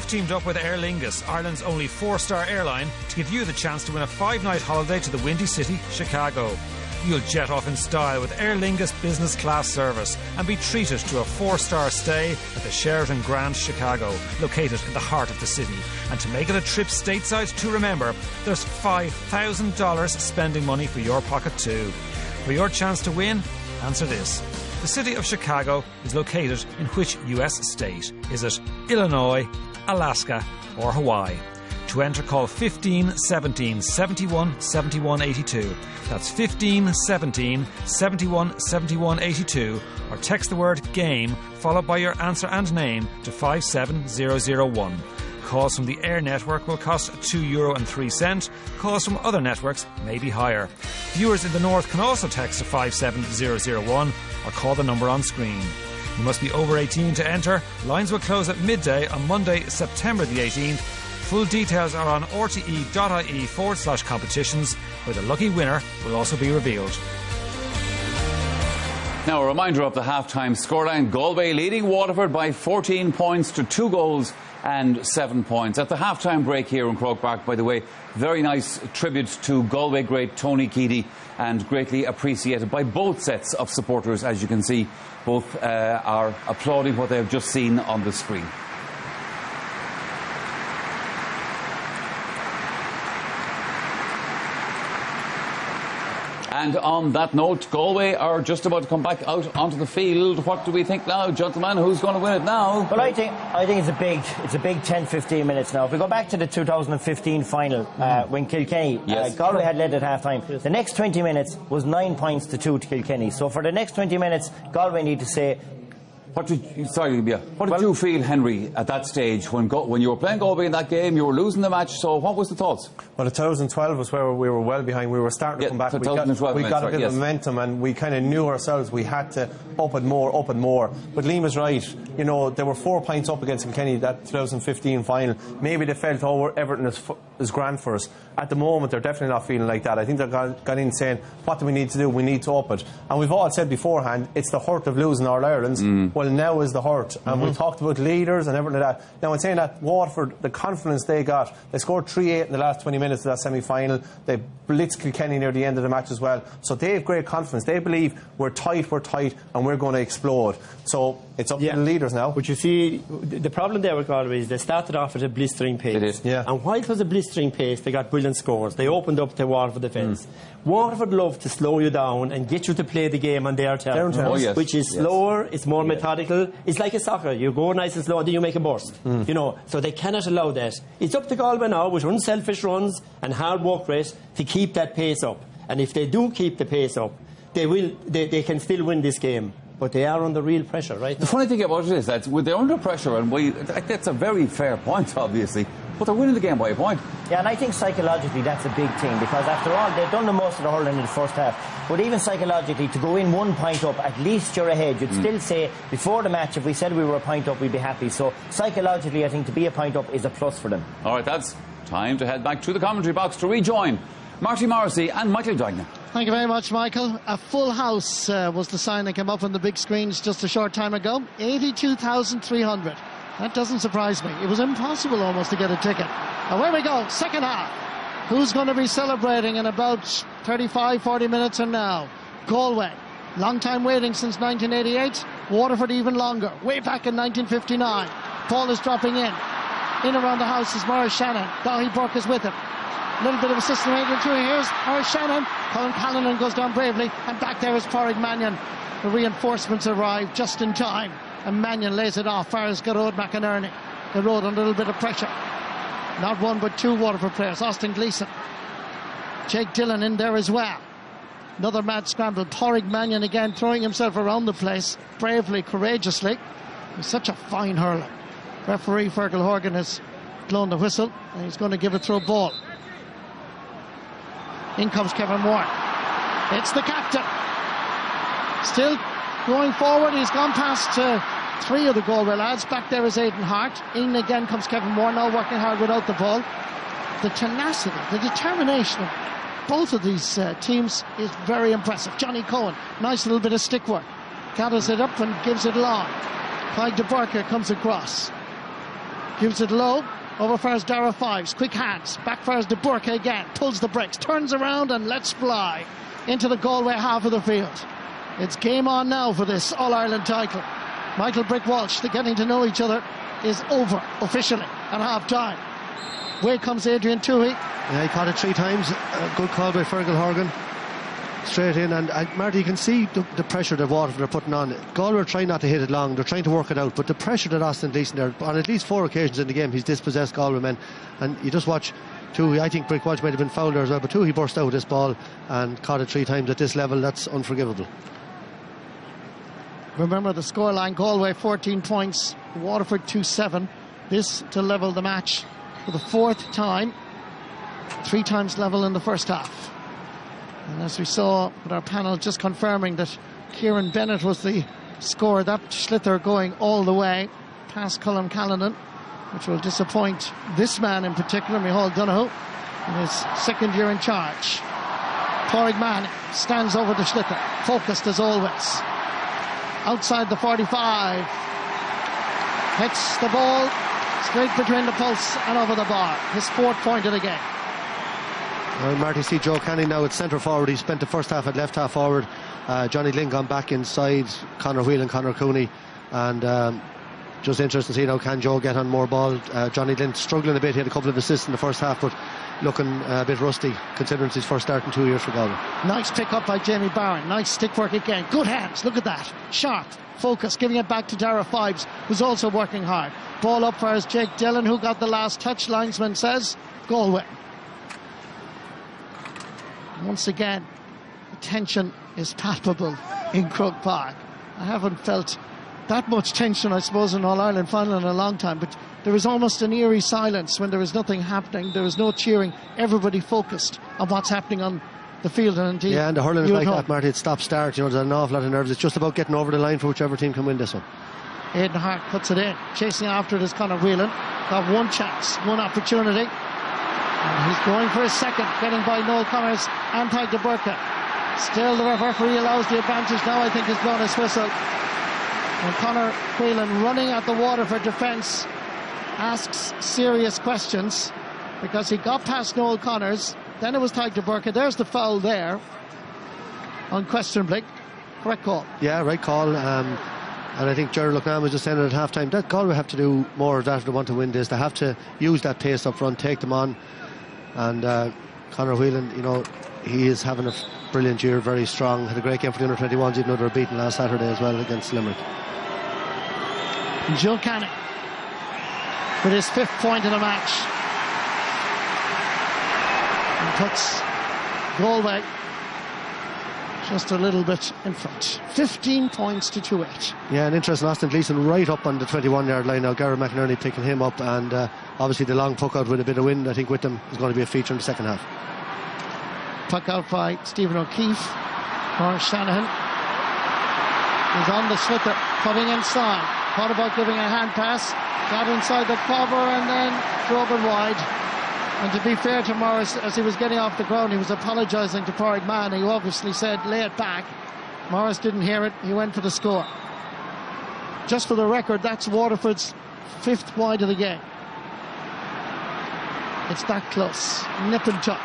We've teamed up with Aer Lingus, Ireland's only 4-star airline, to give you the chance to win a 5-night holiday to the Windy City, Chicago. You'll jet off in style with Aer Lingus business class service and be treated to a 4-star stay at the Sheraton Grand Chicago, located in the heart of the city. And to make it a trip stateside to remember, there's $5,000 spending money for your pocket too. For your chance to win, answer this. The city of Chicago is located in which US state? Is it Illinois, Alaska or Hawaii? To enter, call 15 17 71 71 82. That's 15 17 71 71 82, or text the word GAME followed by your answer and name to 57001. Calls from the Air network will cost €2.03. Calls from other networks may be higher. Viewers in the north can also text to 57001 or call the number on screen. You must be over 18 to enter. Lines will close at midday on Monday, September the 18th. Full details are on rte.ie/competitions, where the lucky winner will also be revealed. Now, a reminder of the half-time scoreline. Galway leading Waterford by 14 points to 2 goals and 7 points. At the half-time break here in Croke Park, by the way, very nice tribute to Galway great Tony Keady, and greatly appreciated by both sets of supporters. As you can see, both are applauding what they have just seen on the screen. And on that note, Galway are just about to come back out onto the field. What do we think now, gentlemen? Who's going to win it now? Well, I think it's a big 10-15 minutes now. If we go back to the 2015 final, when Kilkenny, Galway had led at half-time, the next 20 minutes was 9 points to 2 to Kilkenny. So for the next 20 minutes, Galway need to say... What did you feel, Henry, at that stage when you were playing Galway in that game? You were losing the match, so what was the thoughts? Well, 2012 was where we were well behind. We were starting to come back. We got a bit of momentum, and we kind of knew ourselves we had to up and more. But Liam is right. You know, there were 4 points up against Kilkenny that 2015 final. Maybe they felt, everything is grand for us. At the moment, they're definitely not feeling like that. I think they've gone in saying, what do we need to do? We need to up it. And we've all said beforehand, it's the hurt of losing All Ireland's. Well, now is the hurt. And we talked about leaders and everything like that. Now, in saying that, Waterford, the confidence they got, they scored 3-8 in the last 20 minutes of that semi-final. They blitzed Kilkenny near the end of the match as well. So they have great confidence. They believe we're tight, and we're going to explode. So it's up to the leaders now. But you see, the problem there with Galway is they started off at a blistering pace. It is. Yeah. And while it was a blistering pace, they got brilliant scores. They opened up the Waterford defence. Waterford love to slow you down and get you to play the game on their terms, which is slower, it's more methodical. It's like a soccer. You go nice and slow and then you make a burst. You know, so they cannot allow that. It's up to Galway now with unselfish runs and hard work rate to keep that pace up. And if they do keep the pace up, they can still win this game. But they are under real pressure right now. The funny thing about it is that they're under pressure, and that's a very fair point, obviously. But they're winning the game by a point. Yeah, and I think psychologically that's a big thing, because after all, they've done the most of the hurling in the first half. But even psychologically, to go in 1 point up, at least you're ahead. You'd still say, before the match, if we said we were a point up, we'd be happy. So psychologically, I think to be a point up is a plus for them. All right, that's time to head back to the commentary box to rejoin Marty Morrissey and Michael Duignan. Thank you very much, Michael. A full house was the sign that came up on the big screens just a short time ago. 82,300. That doesn't surprise me. It was impossible almost to get a ticket. Away we go, second half. Who's going to be celebrating in about 35, 40 minutes from now? Galway. Long time waiting since 1988. Waterford even longer. Way back in 1959. Paul is dropping in. In around the house is Maurice Shannon. Dahi Burke is with him. A little bit of assistant making through. Here's Maurice Shannon. Colin Callanan goes down bravely. And back there is Pádraig Mannion. The reinforcements arrive just in time. And Mannion lays it off. Fires Garrod McInerney. The road under a little bit of pressure. Not one but two Waterford players. Austin Gleeson. Jake Dillon in there as well. Another mad scramble. Pádraig Mannion again throwing himself around the place. Bravely, courageously. He's such a fine hurler. Referee Fergal Horgan has blown the whistle. And he's going to give a throw ball. In comes Kevin Moore. It's the captain. Still going forward. He's gone past 3 of the Galway lads. Back there is Aidan Hart. In again comes Kevin Moore, now working hard without the ball. The tenacity, the determination of both of these teams is very impressive. Johnny Cohen, nice little bit of stick work. Gathers it up and gives it long. Clyde de Burke comes across. Gives it low. Over first Dara Fives. Quick hands. Back first De Burke again. Pulls the brakes. Turns around and lets fly into the Galway half of the field. It's game on now for this All-Ireland title. Michael Brick Walsh, they're getting to know each other, is over officially at half-time. Away comes Adrian Toohey. Yeah, he caught it 3 times. Good call by Fergal Horgan. Straight in, and Marty, you can see the pressure that Waterford are putting on. Galway are trying not to hit it long, they're trying to work it out, but the pressure that Austin Gleeson there, on at least 4 occasions in the game, he's dispossessed Galway men, and you just watch Toohey. I think Brick Walsh might have been fouled there as well, but Toohey burst out with this ball and caught it 3 times at this level. That's unforgivable. Remember the scoreline: Galway 14 points, Waterford 2-7. This to level the match for the 4th time. 3 times level in the first half. And as we saw with our panel just confirming that Kieran Bennett was the scorer, that slither going all the way past Colm Callanan, which will disappoint this man in particular, Micheál Donoghue, in his 2nd year in charge. Pádraig Mahony stands over the slither, focused as always. Outside the 45, hits the ball straight between the posts and over the bar. His 4th point of the game. Well, Marty, see Joe Canning now at centre forward. He spent the first half at left half forward. Johnny Lynn gone back inside, Conor Whelan, Conor Cooney, and just interesting to see how can Joe get on more ball. Johnny Lynn struggling a bit. He had a couple of assists in the first half, but looking a bit rusty considering it's his first start in 2 years for Galway. Nice pick up by Jamie Barron. Nice stick work again. Good hands. Look at that. Sharp. Focus. Giving it back to Dara Fives, who's also working hard. Ball up for Jake Dillon, who got the last touch. Linesman says Galway. Once again, the tension is palpable in Croke Park. I haven't felt that much tension, I suppose, in an All-Ireland final in a long time, but there was almost an eerie silence when there was nothing happening. There was no cheering. Everybody focused on what's happening on the field, and indeed, yeah, and the hurling is like that, Marty. It's stop-start. You know, there's an awful lot of nerves. It's just about getting over the line for whichever team can win this one. Aidan Hart puts it in. Chasing after it is Conor Whelan. Got one chance, one opportunity. And he's going for a second, getting by Noel Connors and Tadhg de Burke. Still, the referee allows the advantage now, I think, has blown his whistle. And Conor Whelan, running at the Waterford defence, asks serious questions because he got past Noel Connors. Then it was Tadhg de Burke. There's the foul there, unquestionably. Correct call. Yeah, right call. And I think Gerard Lucknam was just saying it at half-time, that Galway have to do more of that if they want to win this. They have to use that pace up front, take them on. And Conor Whelan, you know, he is having a brilliant year, very strong. Had a great game for the under-21s, even though they were beaten last Saturday as well against Limerick. Joe Canning with his 5th point in the match. And puts Galway just a little bit in front. 15 points to 2-8. Yeah, and interesting, Austin Gleeson right up on the 21-yard line now. Gareth McInerney picking him up, and obviously the long puck out with a bit of wind, I think, with them is going to be a feature in the second half. Puck out by Stephen O'Keefe. Maurice Shanahan is on the slither, cutting inside. Thought about giving a hand pass, got inside the cover and then drove it wide. And to be fair to Morris, as he was getting off the ground, he was apologising to Pádraig Mahony, who obviously said, lay it back. Morris didn't hear it, he went for the score. Just for the record, that's Waterford's 5th wide of the game. It's that close, nip and tuck.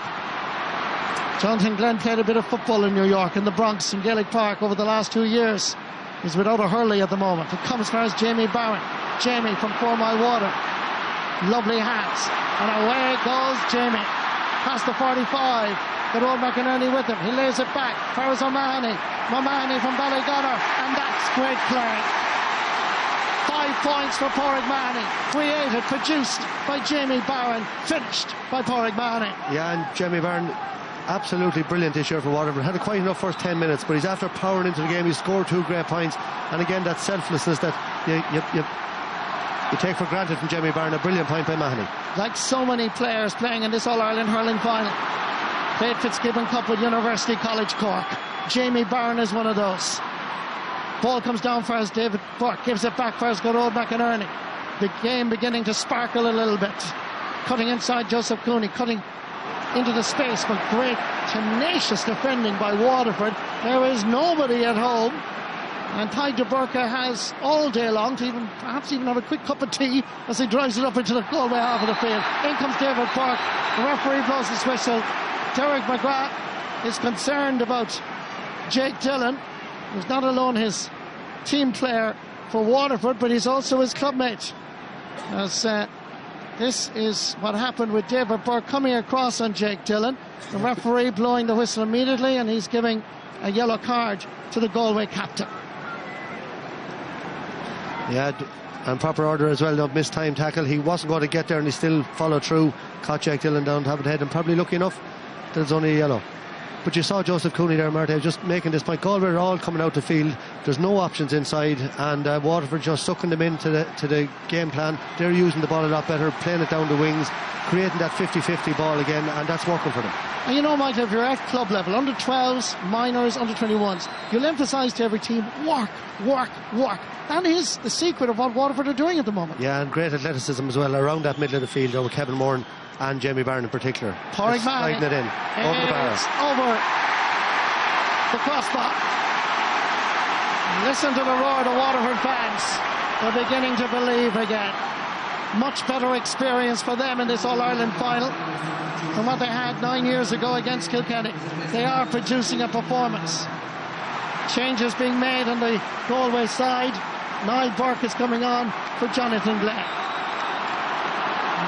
Jonathan Glenn played a bit of football in New York, in the Bronx, in Gaelic Park over the last 2 years. He's without a Hurley at the moment. It comes for us, Jamie Barron. Jamie from 4 Mile Water. Lovely hands. And away goes Jamie. Past the 45. Got old McInerney with him. He lays it back. Farrell's O'Mahony. O'Mahony from Ballygunner. And that's great play. 5 points for Pádraig Mahony. Created, produced by Jamie Barron. Finished by Pádraig Mahony. Yeah, and Jamie Barron, absolutely brilliant this year for Waterford. Had a quite enough first 10 minutes, but he's after powering into the game. He scored 2 great points, and again that selflessness that you take for granted from Jamie Barron. A brilliant point by Mahony. Like so many players playing in this All-Ireland hurling final. Played Fitzgibbon Cup with University College Cork. Jamie Barron is one of those. Ball comes down for us, David Burke gives it back for us, good old McInerney. The game beginning to sparkle a little bit. Cutting inside Joseph Cooney, cutting into the space, but great tenacious defending by Waterford. There is nobody at home, And Ty de Burka has all day long to perhaps even have a quick cup of tea as he drives it up into the Galway half of the field. In comes David Burke. The referee blows his whistle. Derek McGrath is concerned about Jake Dillon, who's not alone his team player for Waterford, but he's also his clubmate. As this is what happened with David Burke coming across on Jake Dillon. The referee blowing the whistle immediately, and he's giving a yellow card to the Galway captain. Yeah, and proper order as well. No mistime tackle. He wasn't going to get there, and he still followed through. Caught Jake Dillon down top of the head, and probably lucky enough that it's only a yellow. But you saw Joseph Cooney there, Marty, just making this point. Galway are all coming out the field. There's no options inside, and Waterford just sucking them into the game plan. They're using the ball a lot better, playing it down the wings, creating that 50-50 ball again, and that's working for them. And you know, Michael, if you're at club level, under 12s, minors, under 21s, you'll emphasise to every team, work, work, work. That is the secret of what Waterford are doing at the moment. Yeah, and great athleticism as well around that middle of the field, with Kevin Moran and Jamie Barron in particular. Pádraig sliding it in over the bar. Over the crossbar. Listen to the roar of the Waterford fans. They're beginning to believe again. Much better experience for them in this All-Ireland final than what they had 9 years ago against Kilkenny. They are producing a performance. Changes being made on the Galway side. Niall Burke is coming on for Jonathan Glenn.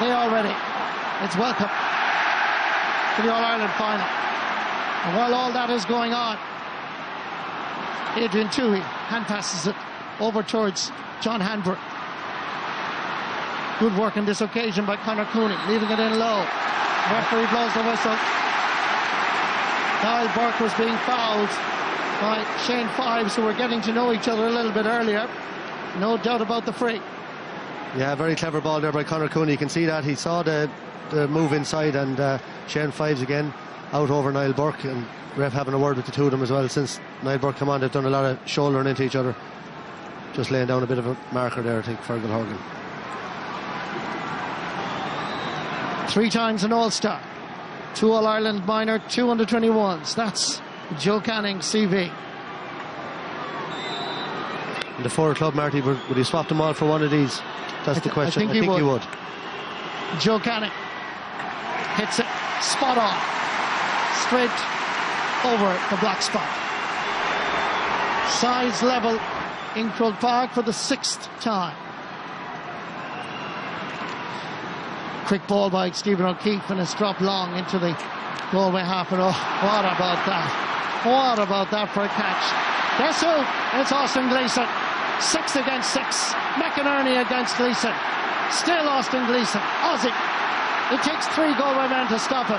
They are ready. It's welcome to the All-Ireland final. And while all that is going on, Adrian Toohey hand passes it over towards John Hanbury. Good work on this occasion by Conor Cooney, leaving it in low. Referee blows the whistle. Niall Burke was being fouled by Shane Fives, who were getting to know each other a little bit earlier. No doubt about the free. Yeah, very clever ball there by Conor Cooney. You can see that he saw the move inside, and Shane Fives again out over Niall Burke, and ref having a word with the two of them as well. Since Niall Burke come on, they've done a lot of shouldering into each other. Just laying down a bit of a marker there, I think, Fergal Horgan. 3 times an All-Star, 2 All-Ireland minor, 2 under-21s. That's Joe Canning, CV. In the 4 club, Marty, would he swap them all for one of these? That's the question. I think he would. Joe Canning hits it spot on, straight over the black spot. Sides level in Croke Park for the 6th time. Quick ball by Stephen O'Keefe, and it's dropped long into the Galway half. And oh, what about that? What about that for a catch? Guess who? It's Austin Gleeson. 6 against 6. McInerney against Gleeson. Still Austin Gleeson. Aussie. It takes 3 Galway men to stop it.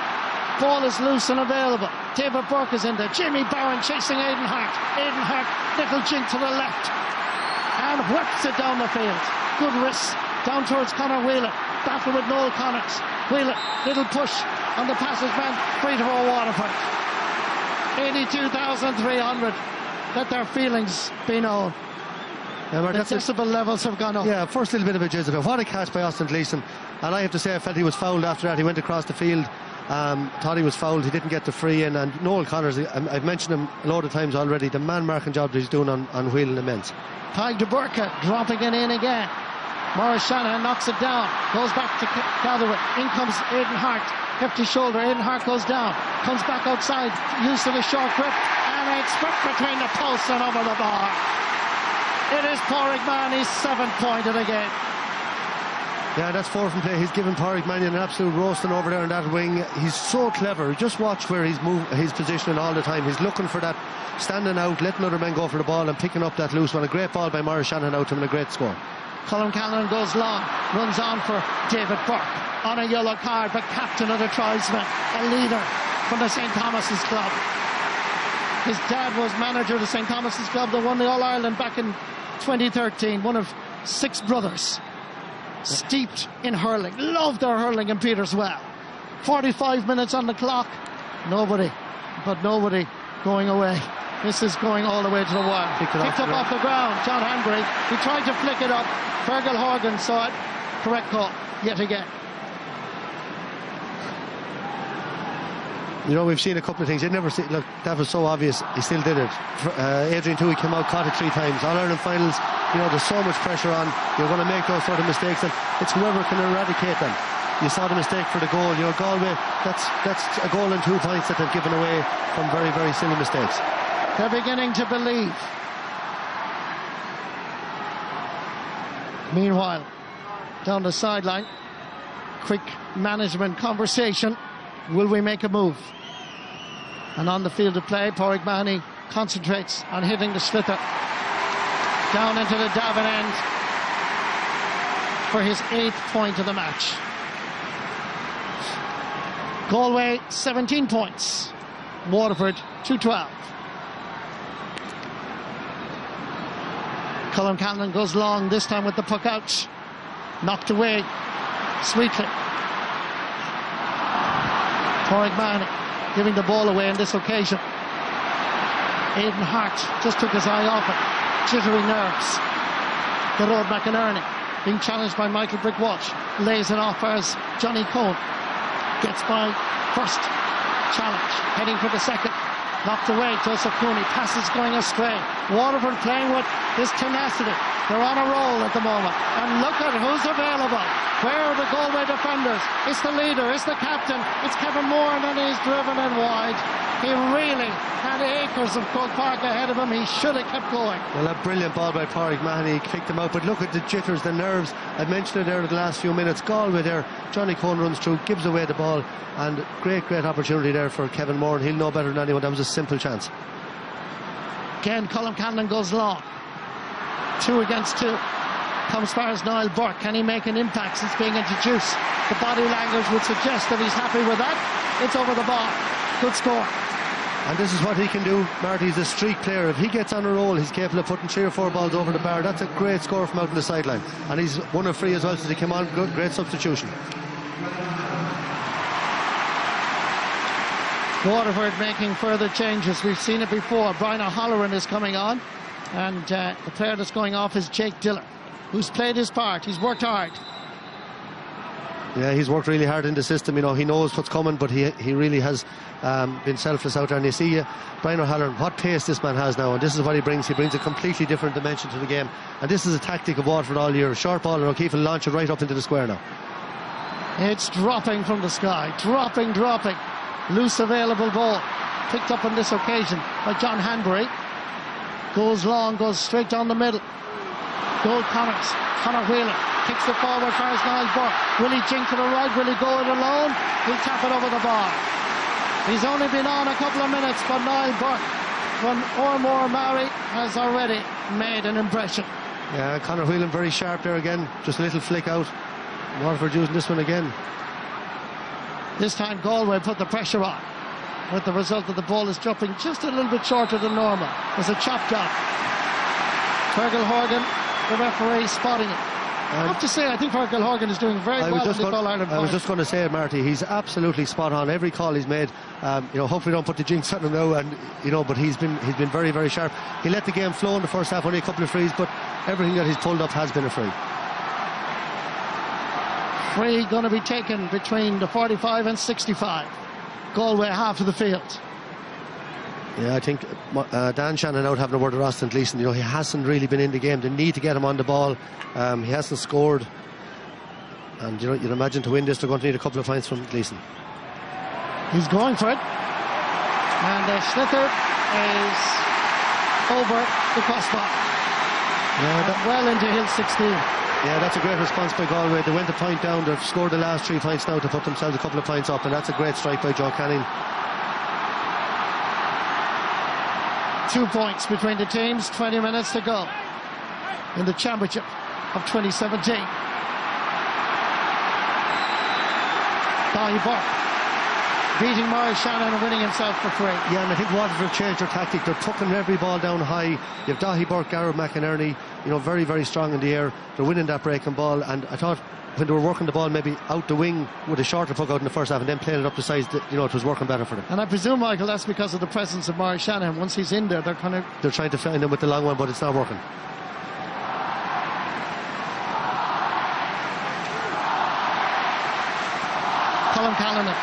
Ball is loose and available. David Burke is in there. Jamie Barron chasing Aidan Hart. Aidan Hart, little jink to the left, and whips it down the field. Good wrist down towards Conor Whelan. Battle with Noel Connors. Whelan, little push on the passage man. Free to Waterford. 82,300. Let their feelings be known. Yeah, the decibel levels have gone up. Yeah, first little bit of a Jezebel. What a catch by Austin Gleeson. And I have to say, I felt he was fouled after that. He went across the field, thought he was fouled. He didn't get the free in. And Noel Connors, I've mentioned him a load of times already, the man-marking job that he's doing on Whelan immense. Ty de Burka dropping it in again. Maurice Shanahan knocks it down, goes back to Galway. In comes Aidan Hart, hefty shoulder. Aidan Hart goes down, comes back outside, use of a short grip, and it's whipped between the posts and over the bar. It is Pádraig Mahony's 7th point of the game. Yeah, that's 4 from play. He's given Pádraig Mahony an absolute roasting over there in that wing. He's so clever. Just watch where he's positioning all the time. He's looking for that, standing out, letting other men go for the ball and picking up that loose one. A great ball by Maurice Shanahan out to him, and a great score. Colin Callan goes long, runs on for David Burke on a yellow card, but captain of the tribesmen, a leader from the St. Thomas's Club. His dad was manager of the St. Thomas's Club that won the All-Ireland back in 2013, one of 6 brothers, steeped in hurling, loved their hurling in Peterswell. 45 minutes on the clock, nobody going away. This is going all the way to the wire. Picked up off the ground, John Hanbury. He tried to flick it up. Fergal Horgan saw it. Correct call, yet again. You know, we've seen a couple of things. Look, that was so obvious. He still did it. Adrian Toohey came out, caught it 3 times. All-Ireland finals, you know, there's so much pressure on. You're going to make those sort of mistakes, and it's whoever can eradicate them. You saw the mistake for the goal. You know, Galway, that's a goal and 2 points that they've given away from very, very silly mistakes. They're beginning to believe. Meanwhile, down the sideline, quick management conversation. Will we make a move? And on the field of play, Pádraig Mahoney concentrates on hitting the sliotar down into the Davin end for his 8th point of the match. Galway 17 points, Waterford 2-12. Colm Callanan goes long, this time with the puck out, knocked away sweetly. Pádraig Mahoney giving the ball away on this occasion. Aidan Hart just took his eye off it. Jittery nerves. Gerard McInerney being challenged by Michael Brick Walsh. Lays it off as Johnny Cohn gets by first challenge. Heading for the second. Knocked away. Joseph Cooney. Passes going astray. Waterford playing with his tenacity. They're on a roll at the moment. And look at who's available. Where are the Galway defenders? It's the leader, it's the captain, it's Kevin Moore, and then he's driven it wide. He really had acres of Croke Park ahead of him. He should have kept going. Well, a brilliant ball by Pádraig Mahoney. He kicked him out, but look at the jitters, the nerves. I mentioned it there in the last few minutes. Galway there, Johnny Cohn runs through, gives away the ball, and great opportunity there for Kevin Moore, and he'll know better than anyone. That was a simple chance. Again, Colm Callanan goes long. 2 against 2. Comes far as Niall Burke. Can he make an impact since being introduced? The body language would suggest that he's happy with that. It's over the bar. Good score. And this is what he can do, Marty. He's a streak player. If he gets on a roll, he's capable of putting 3 or 4 balls over the bar. That's a great score from out on the sideline. And he's won a free as well since he came on. Great substitution. Waterford making further changes. We've seen it before. Brian O'Halloran is coming on, and the player that's going off is Jake Diller, who's played his part. He's worked hard. Yeah, he's worked really hard in the system. You know, he knows what's coming, but he really has been selfless out there. And you see, Brian O'Halloran, what pace this man has now, and this is what he brings. He brings a completely different dimension to the game, and this is a tactic of Waterford all year. Short ball, and O'Keefe will launch it right up into the square now. It's dropping from the sky, dropping. Loose available ball, picked up on this occasion by John Hanbury. Goes long, goes straight down the middle. Goal Connors, Conor Whelan kicks it forward for Niall Burke. Will he jink to the right? Will he go it alone? He'll tap it over the bar. He's only been on a couple of minutes, but Niall Burke from Ormore Mary has already made an impression. Yeah, Conor Whelan very sharp there again. Just a little flick out. Waterford using this one again. This time Galway put the pressure on, with the result that the ball is dropping just a little bit shorter than normal. There's a chop down. Fergal Horgan, the referee, spotting it. I have to say, I think Fergal Horgan is doing very well in the All-Ireland final. I was just going to say, Marty, he's absolutely spot on. Every call he's made, you know, hopefully don't put the jinx on him now, and you know, but he's been very, very sharp. He let the game flow in the first half, only a couple of frees, but everything that he's pulled up has been a free. Free going to be taken between the 45 and 65. Galway half of the field. Yeah, I think Dan Shannon out having a word with Austin Gleeson. You know, he hasn't really been in the game. They need to get him on the ball. He hasn't scored, and you know, you'd imagine to win this they're going to need a couple of points from Gleeson. He's going for it, and the sliotar is over the crossbar. Yeah, well into Hill 16. Yeah, that's a great response by Galway. They went a point down. They've scored the last 3 points now to put themselves a couple of points up, and that's a great strike by Joe Canning. 2 points between the teams, 20 minutes to go in the championship of 2017. Dahi Burke beating Maurice Shannon and winning himself for free. Yeah, and I think Waterford changed their tactic. They're pucking every ball down high. You have Dahi Burke, Garrett McInerney, you know, very, very strong in the air. They're winning that breaking ball, and I thought when they were working the ball maybe out the wing with a shorter puck out in the first half and then playing it up the sides, you know, it was working better for them. And I presume, Michael, that's because of the presence of Maurice Shannon. Once he's in there, they're trying to find him with the long one, but it's not working. Colm Callanan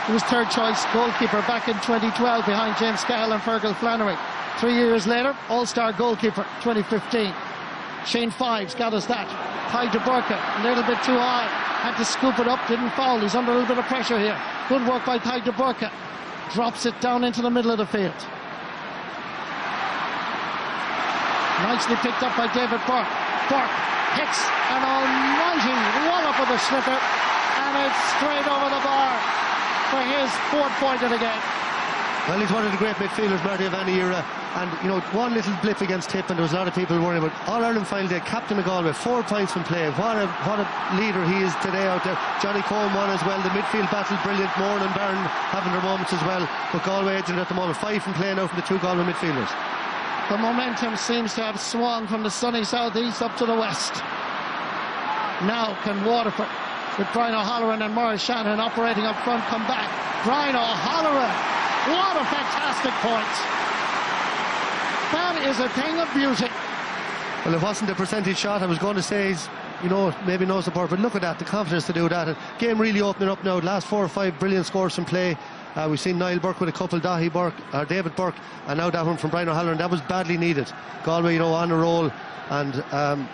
He was third choice goalkeeper back in 2012 behind James Cahill and Fergal Flannery. 3 years later, All-Star goalkeeper 2015. Shane Fives got us that. Ty de Burka, a little bit too high. Had to scoop it up, didn't foul. He's under a little bit of pressure here. Good work by Ty de Burka. Drops it down into the middle of the field. Nicely picked up by David Burke. Burke hits an almighty wallop of the slipper, and it's straight over the bar for his fourth point of the game. Well, he's one of the great midfielders, Marty, of any era. And, you know, one little blip against Tip, and there was a lot of people worrying about All-Ireland final day, captain of Galway, 4 points from play. What a leader he is today out there. Johnny Cohen won as well. The midfield battle, brilliant. Moran and Byrne having their moments as well. But Galway edging at the moment. 5 from play now from the 2 Galway midfielders. The momentum seems to have swung from the sunny southeast up to the west. Now can Waterford, with Brian O'Halloran and Maurice Shanahan operating up front, come back. Brian O'Halloran, what a fantastic point. That is a thing of beauty. Well, it wasn't a percentage shot. I was going to say he's, you know, maybe no support, but look at that, the confidence to do that. Game really opening up now. Last 4 or 5 brilliant scores from play. We've seen Niall Burke with a couple, David Burke, and now that one from Brian O'Halloran. That was badly needed. Galway, you know, on a roll, and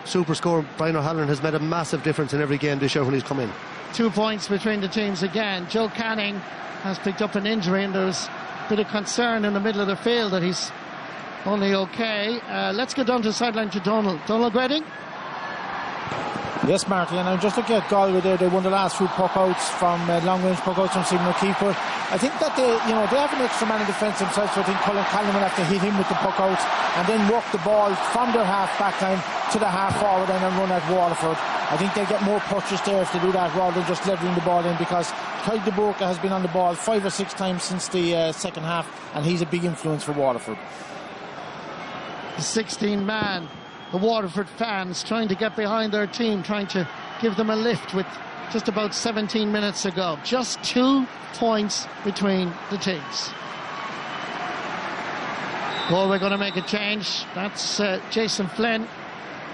super score. Brian O'Halloran has made a massive difference in every game this year when he's come in. 2 points between the teams again. Joe Canning has picked up an injury, and there's a bit of concern in the middle of the field that he's only okay. Let's get down to the sideline to Donald. Donald Grading? Yes, Marty, and I'm just looking at Galway there. They won the last few puck-outs from long-range puck-outs from Stephen O'Keefe. But I think that they have an extra man in defence themselves, so I think Colin Callan will have to hit him with the puck-outs and then work the ball from their half-back line to the half-forward line and run at Waterford. I think they'll get more purchase there if they do that rather than just levelling the ball in, because Ty de Burka has been on the ball 5 or 6 times since the second half, and he's a big influence for Waterford. The 16-man. The Waterford fans trying to get behind their team, trying to give them a lift with just about 17 minutes to go. Just 2 points between the teams. Galway going to make a change. That's Jason Flynn.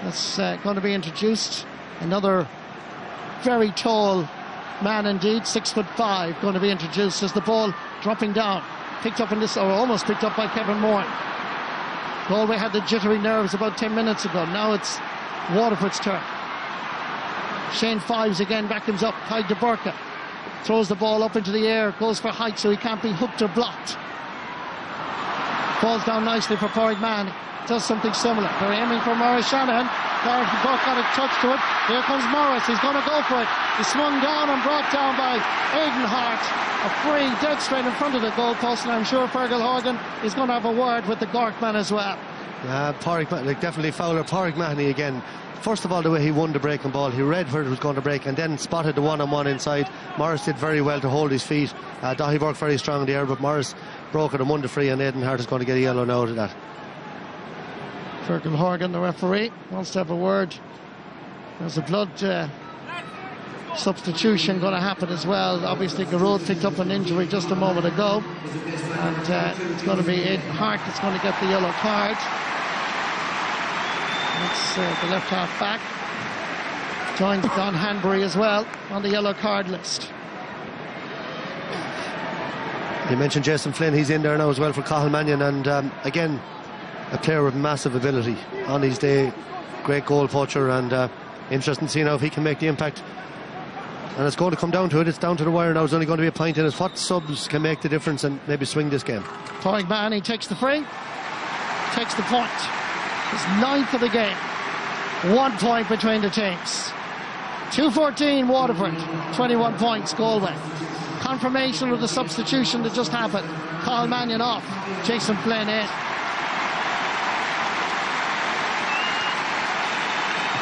That's going to be introduced. Another very tall man indeed, 6'5", going to be introduced as the ball dropping down. Picked up in this, or almost picked up by Kevin Moore. Galway had the jittery nerves about 10 minutes ago. Now it's Waterford's turn. Shane Fives again backens up. Ty de Burka throws the ball up into the air, goes for height so he can't be hooked or blocked. Falls down nicely for Pádraig Mahony. Does something similar. They're aiming for Maurice Shanahan. Gareth Burke got a touch to it. Here comes Morris. He's going to go for it. He's swung down and brought down by Aidan Hart. A free, dead straight in front of the goalpost, and I'm sure Fergal Horgan is going to have a word with the Cork man as well. Yeah, definitely fouler. Pádraig Mahony again. First of all, the way he won the breaking ball, he read where it was going to break and then spotted the one-on-one inside. Morris did very well to hold his feet. Daithí Burke very strong in the air, but Morris broke it and won the free, and Aidan Hart is going to get a yellow now out of that. Fergal Horgan, the referee, wants to have a word. There's a blood substitution going to happen as well. Obviously, Garrod picked up an injury just a moment ago, and it's going to be Aidan Hart that's going to get the yellow card. That's the left half back. Joined Don Hanbury as well on the yellow card list. You mentioned Jason Flynn, he's in there now as well for Cathal Mannion, and again, a player with massive ability on his day. Great goal poacher, and interesting to see now if he can make the impact. And it's going to come down to it. It's down to the wire now. There's only going to be a point in it. What subs can make the difference and maybe swing this game? Pádraig Mahony takes the free, takes the point. His 9th of the game. 1 point between the teams. 2-14 Waterford, 21 points Galway. Confirmation of the substitution that just happened. Cathal Mannion off, Jason Flynn in.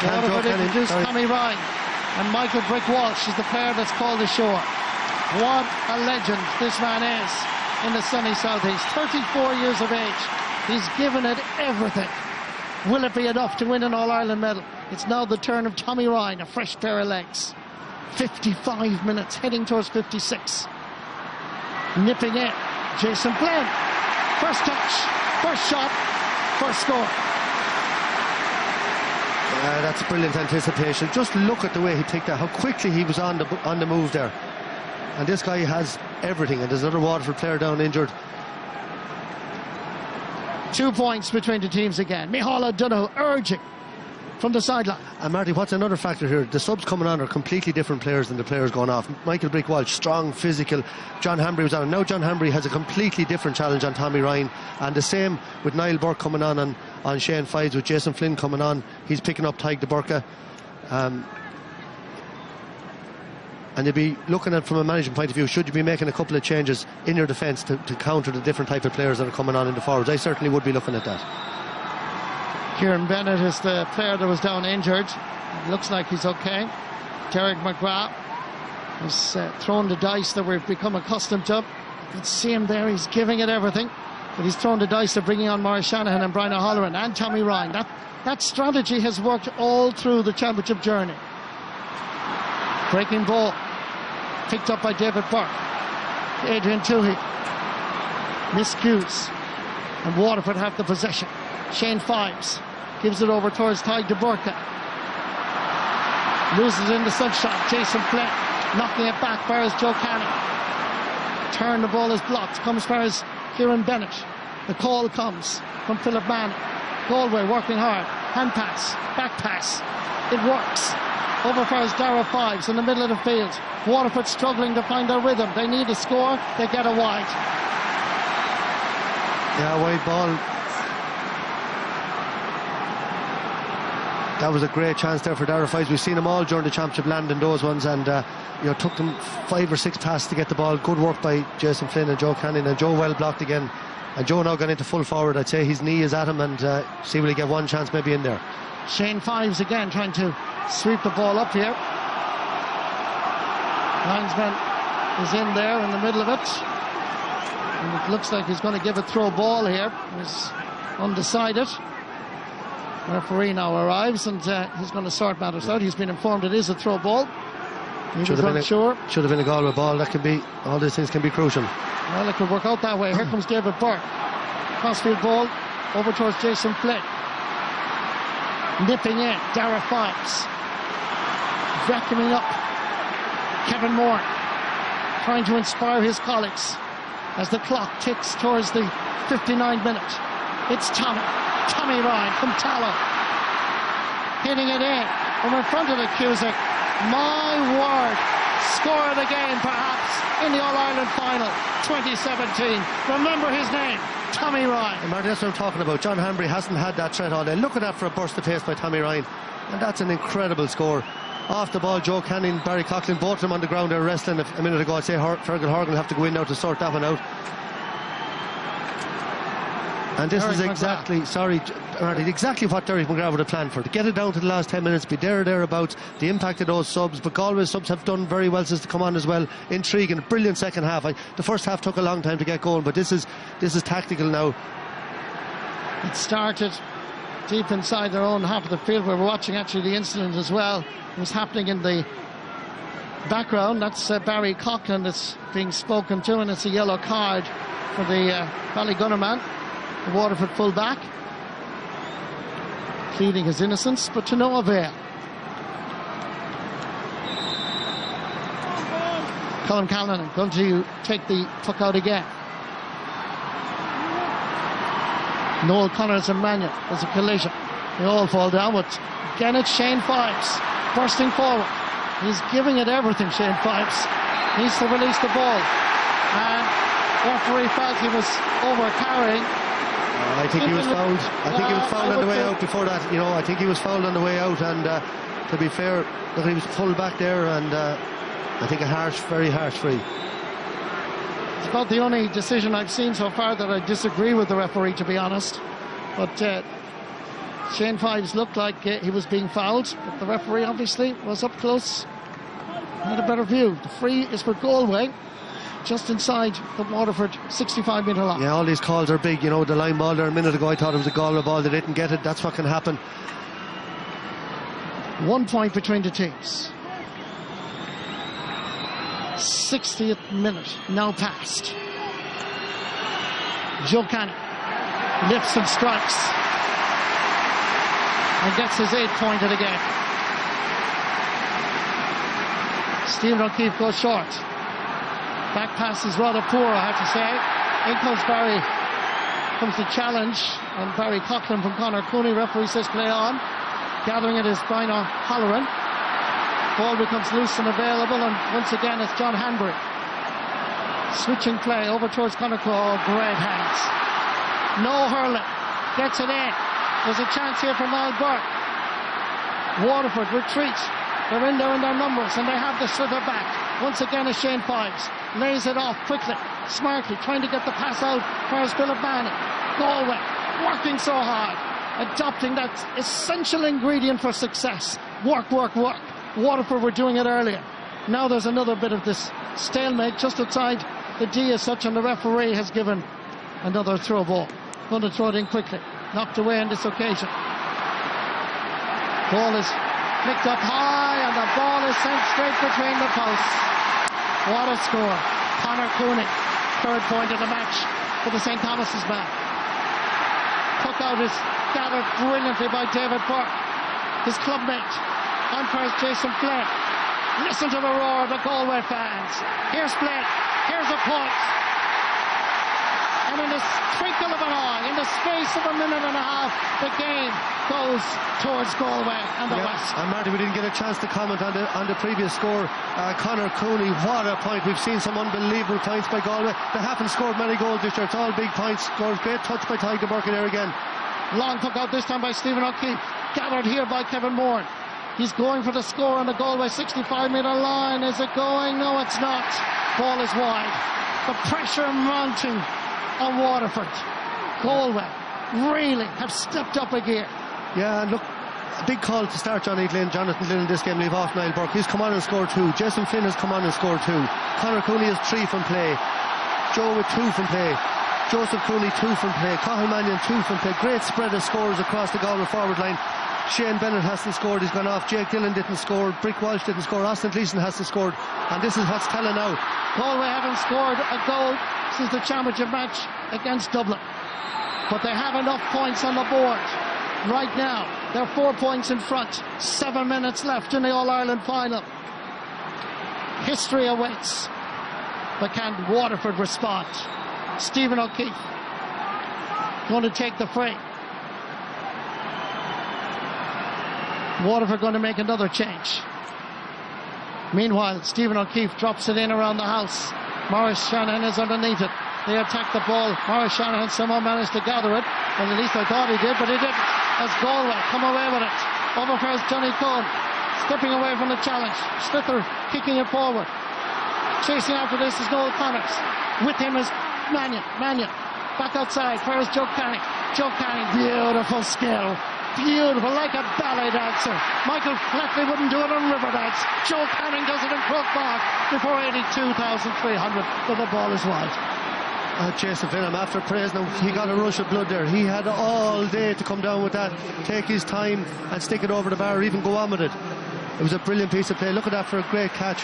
Waterford introduced Tommy Ryan, and Michael Brick Walsh is the player that's called ashore. What a legend this man is in the sunny southeast. 34 years of age. He's given it everything. Will it be enough to win an All-Ireland medal? It's now the turn of Tommy Ryan, a fresh pair of legs. 55 minutes, heading towards 56. Nipping in, Jason Flynn. First touch, first shot, first score. That's brilliant anticipation. Just look at the way he picked that, how quickly he was on the move there. And this guy has everything, and there's another Waterford player down injured. 2 points between the teams again. Micheál O'Donoghue urging from the sideline. And Marty, what's another factor here? The subs coming on are completely different players than the players going off. Michael Brick-Walsh, strong, physical. John Hambry was on. Now John Hambry has a completely different challenge on Tommy Ryan. And the same with Niall Burke coming on Shane Fives, with Jason Flynn coming on. He's picking up Tadhg de Burka. And you'll be looking at, from a management point of view, should you be making a couple of changes in your defence to counter the different type of players that are coming on in the forwards? I certainly would be looking at that. Kieran Bennett is the player that was down injured. It looks like he's okay. Derek McGrath has thrown the dice that we've become accustomed to. You can see him there, he's giving it everything. But he's thrown the dice of bringing on Maurice Shanahan and Brian O'Halloran and Tommy Ryan. That strategy has worked all through the championship journey. Breaking ball, picked up by David Burke. Adrian Toohey miscues, and Waterford have the possession. Shane Fives gives it over towards Tadhg de Burka. Loses in the sunshine. Jason Flynn knocking it back. Whereas Joe Canning. Turn, the ball is blocked. Comes whereas Kieran Bennett. The call comes from Philip Mann. Galway working hard. Hand pass, back pass. It works. Over for Dara Fives in the middle of the field. Waterford struggling to find their rhythm. They need a score. They get a wide. Yeah, wide ball. That was a great chance there for Dara Fives. We've seen them all during the championship landing those ones, and took them 5 or 6 passes to get the ball. Good work by Jason Flynn and Joe Canning, and Joe well blocked again. And Joe now gone into full forward. I'd say his knee is at him, and see will he get one chance maybe in there. Shane Fives again trying to sweep the ball up here. Linesman is in there in the middle of it, and it looks like he's going to give a throw ball here. He's undecided. Referee now arrives, and he's going to sort matters out. He's been informed it is a throw ball. Should have been a Galway ball. That can be, all these things can be crucial. Well, it could work out that way. Here comes David Burke. Crossfield ball over towards Jason Flynn. Nipping in, Dara Fives. Vacuuming up Kevin Moore, trying to inspire his colleagues as the clock ticks towards the 59th minute. It's Tommy Ryan from Tallow, hitting it in from in front of the Cusack. My word, score of the game perhaps in the All-Ireland final 2017. Remember his name, Tommy Ryan. And Marty, that's what I'm talking about. John Hambry hasn't had that threat all day. Look at that for a burst of pace by Tommy Ryan, and that's an incredible score. Off the ball, Joe Canning, Barry Coughlin, both of them on the ground there wrestling. A minute ago, I'd say Fergal Horgan will have to go in now to sort that one out. And this is exactly, exactly what Derek McGrath would have planned for. To get it down to the last 10 minutes, be thereabouts, the impact of those subs. But Galway's subs have done very well since to come on as well. Intriguing, brilliant second half. The first half took a long time to get going, but this is tactical now. It started deep inside their own half of the field. We were watching actually the incident as well. It was happening in the background. That's Barry Coughlin that's being spoken to, and it's a yellow card for the Ballygunner man, the Waterford full-back, pleading his innocence, but to no avail. Colin Callanan going to take the puck out again. Noel Connors and Mannion, there's a collision. They all fall down, but again it's Shane Fives bursting forward. He's giving it everything, Shane Fives. Needs to release the ball. And referee felt he was over-carrying. I think he was fouled. I think he was fouled on the way out before that. I think he was fouled on the way out, and to be fair, he was pulled back there, and I think a very harsh free. It's about the only decision I've seen so far that I disagree with the referee, to be honest. But Shane Fives looked like he was being fouled, but the referee obviously was up close, had a better view. The free is for Galway, just inside the Waterford 65-metre line. Yeah, all these calls are big. The line ball there a minute ago, I thought it was a Galway ball. They didn't get it. That's what can happen. 1 point between the teams. 60th minute now passed. Joe Canning lifts and strikes and gets his 8th point of the game. Stephen O'Keefe goes short. Back pass is rather poor, I have to say. In comes Barry, comes the challenge, and Barry Coughlin from Conor Cooney. Referee says play on. Gathering it is Brian O'Halloran. Ball becomes loose and available, and once again it's John Hanbury. Switching play over towards Conor Cooney. Oh, great hands. No Hurling. Gets it in. There's a chance here for Niall Burke. Waterford retreat. They're in there in their numbers, and they have the slither back. Once again is Shane Fives. Lays it off quickly, smartly, trying to get the pass out for Philip Bannon. Galway, working so hard, adopting that essential ingredient for success. Work, work, work. Waterford were doing it earlier. Now there's another bit of this stalemate just outside the D as such, and the referee has given another throw ball. Going to throw it in quickly. Knocked away on this occasion. Ball is flicked up high, and the ball is sent straight between the posts. What a score. Conor Cooney, third point of the match for the St. Thomas's man. Puck out is gathered brilliantly by David Burke, his clubmate. Umpires Jason Flynn. Listen to the roar of the Galway fans. Here's Flynn. Here's a point. And in the twinkle of an eye, in the space of a minute and a half, the game goes towards Galway and the West. And Marty, we didn't get a chance to comment on the previous score. Conor Cooney, what a point. We've seen some unbelievable points by Galway. They haven't scored many goals this year. It's all big points. Scores. Great touch by Tiger Burke there again. Long puck out this time by Stephen O'Keefe. Gathered here by Kevin Moore. He's going for the score on the Galway 65-metre line. Is it going? No, it's not. Ball is wide. The pressure mounting on Waterford. Galway really have stepped up a gear. Yeah, and look, a big call to start Jonathan Glynn in this game. Leave off Niall Burke. He's come on and scored 2. Jason Flynn has come on and scored 2. Conor Cooney has 3 from play. Joe with 2 from play. Joseph Cooney 2 from play. Cathal Mannion 2 from play. Great spread of scores across the Galway forward line. Shane Bennett hasn't scored, he's gone off. Jake Dillon didn't score. Brick Walsh didn't score. Austin Gleeson hasn't scored. And this is what's telling now. Galway haven't scored a goal since the championship match against Dublin, but they have enough points on the board right now. They're 4 points in front. 7 minutes left in the All-Ireland final. History awaits, but can Waterford respond? Stephen O'Keefe going to take the free. Waterford going to make another change. Meanwhile, Stephen O'Keefe drops it in around the house. Maurice Shanahan is underneath it. They attack the ball. Maurice Shanahan somehow managed to gather it. Well, at least I thought he did, but he didn't. As Galway come away with it. Over first Johnny Cohn, stepping away from the challenge. Slither kicking it forward. Chasing after this is Noel Connors. With him is Mannion. Back outside. Where is Joe Canning? Joe Canning, beautiful skill. Beautiful, like a ballet dancer. Michael Flatley wouldn't do it on Riverdance. Joe Canning does it in Croke Park before 82,300, but the ball is wide. Jason Flynn, I'm after praising him. He got a rush of blood there. He had all day to come down with that, take his time and stick it over the bar, or even go on with it. It was a brilliant piece of play. Look at that for a great catch.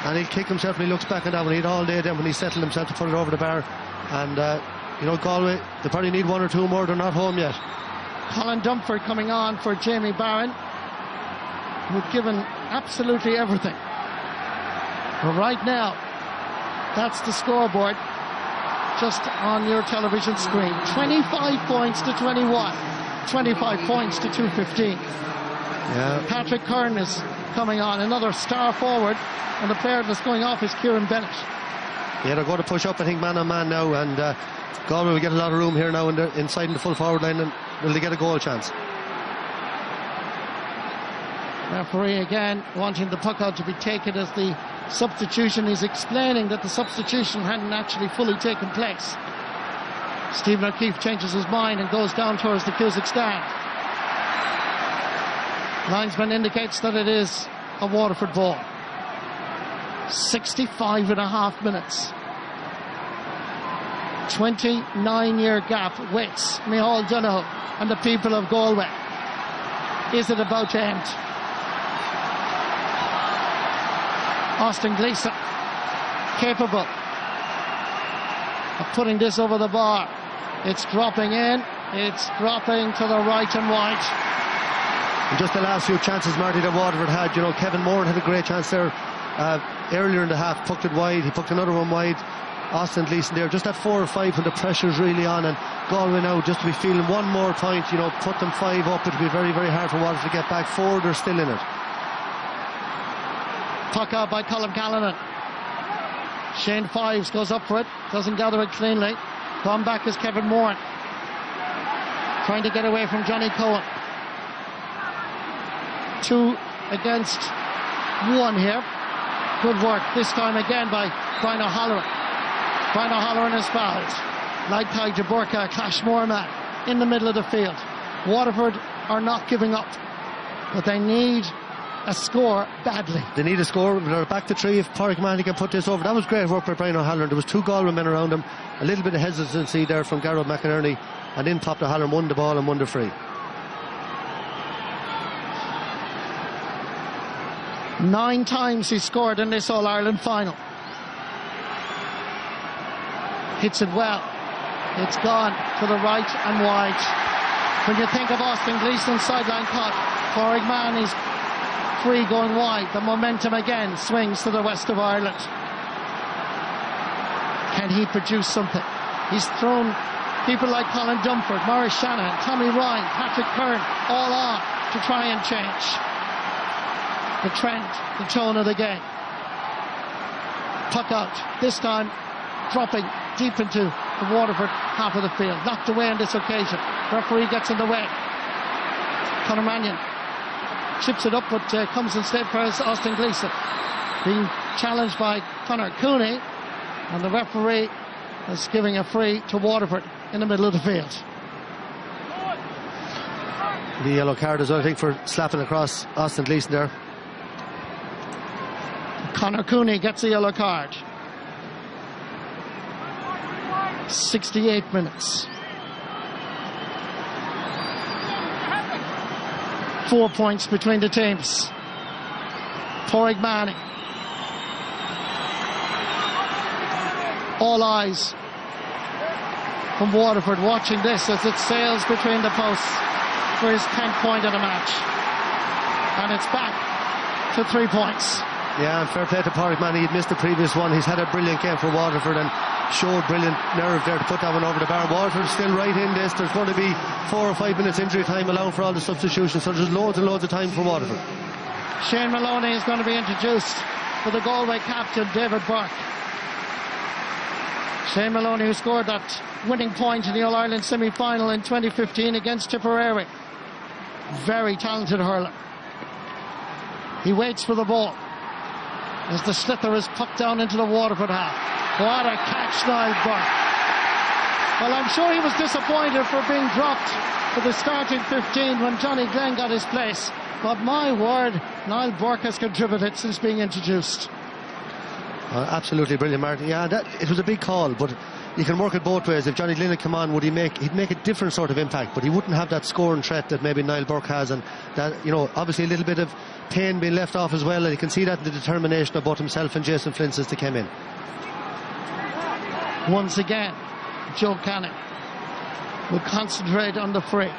And he'll kick himself when he looks back at that one. He had all day then when he settled himself to put it over the bar. And, Galway, they probably need 1 or 2 more. They're not home yet. Colin Dumford coming on for Jamie Barron, who'd given absolutely everything. But right now, that's the scoreboard just on your television screen. 25 points to 21. 25 points to 215. Yeah. Patrick Kern is coming on, another star forward, and the player that's going off is Kieran Bennett. Yeah, they're going to push up, I think, man on man now, and Galway will get a lot of room here now inside in the full forward line, and will they get a goal chance? Referee again wanting the puck out to be taken as the substitution. He's explaining that the substitution hadn't actually fully taken place. Stephen O'Keefe changes his mind and goes down towards the Cusack stand. Linesman indicates that it is a Waterford ball. 65.5 minutes. 29-year gap waits Micheál Donoghue and the people of Galway. Is it about to end? Austin Gleeson, capable of putting this over the bar. It's dropping in, it's dropping to the right and wide. And just the last few chances, Marty, that Waterford had, Kevin Moore had a great chance there earlier in the half, pucked it wide, he pucked another one wide. Austin Gleeson there, just at 4 or 5 when the pressure's really on, and Galway now just to be feeling one more point, put them 5 up. It'll be very, very hard for Waterford to get back. 4, they're still in it. Puck out by Colm Callanan. Shane Fives goes up for it, doesn't gather it cleanly. Gone back is Kevin Moore, trying to get away from Johnny Cohen. 2 against 1 here. Good work this time again by Brian O'Halloran. Brian O'Halloran is fouled. Like Jaburka, Cashmore man in the middle of the field. Waterford are not giving up, but they need a score badly. They need a score. They're back to 3 if Pádraig Mahoney can put this over. That was great work by Brian O'Halloran. There was 2 Galway men around him. A little bit of hesitancy there from Garrod McInerney, and in popped O'Halloran, won the ball and won the free. 9 times he scored in this All-Ireland final. Hits it well. It's gone to the right and wide. When you think of Austin Gleeson's sideline cut, Pádraig Mahoney's free going wide, the momentum again swings to the west of Ireland. Can he produce something? He's thrown people like Colin Dunford, Maurice Shanahan, Tommy Ryan, Patrick Kern all on to try and change the trend, the tone of the game. Puck out, this time dropping deep into the Waterford half of the field. Knocked away on this occasion. Referee gets in the way. Conor Mannion chips it up, but comes instead for Austin Gleeson. Being challenged by Conor Cooney, and the referee is giving a free to Waterford in the middle of the field. The yellow card as well, I think, for slapping across Austin Gleeson there. Conor Cooney gets a yellow card. 68 minutes. 4 points between the teams. Pádraig Mahoney. All eyes from Waterford watching this as it sails between the posts for his 10th point of the match. And it's back to 3 points. Yeah, and fair play to Pádraig Mahoney. He'd missed the previous one. He's had a brilliant game for Waterford and showed brilliant nerve there to put that one over the bar. Waterford still right in this. There's going to be 4 or 5 minutes injury time allowing for all the substitutions, so there's loads and loads of time for Waterford. Shane Maloney is going to be introduced for the Galway captain, David Burke. Shane Maloney, who scored that winning point in the All-Ireland semi-final in 2015 against Tipperary. Very talented hurler. He waits for the ball as the slither is pucked down into the Waterford half. What a catch, Niall Burke. Well, I'm sure he was disappointed for being dropped for the starting 15 when Johnny Glenn got his place. But my word, Niall Burke has contributed since being introduced. Absolutely brilliant, Martin. Yeah, it was a big call, but you can work it both ways. If Johnny Glenn had come on, he'd make a different sort of impact, but he wouldn't have that scoring threat that maybe Niall Burke has, and that, obviously a little bit of pain being left off as well, and you can see that in the determination of both himself and Jason Flynn since they came in. Once again, Joe Canning will concentrate on the free.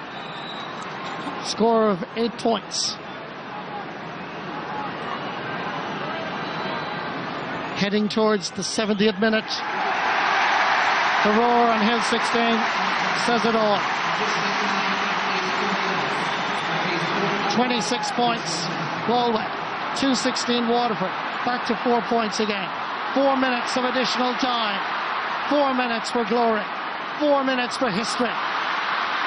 Score of 8 points. Heading towards the 70th minute. The roar on Hill 16 says it all. 26 points, Galway. 2-16 Waterford. Back to 4 points again. 4 minutes of additional time. 4 minutes for glory. 4 minutes for history.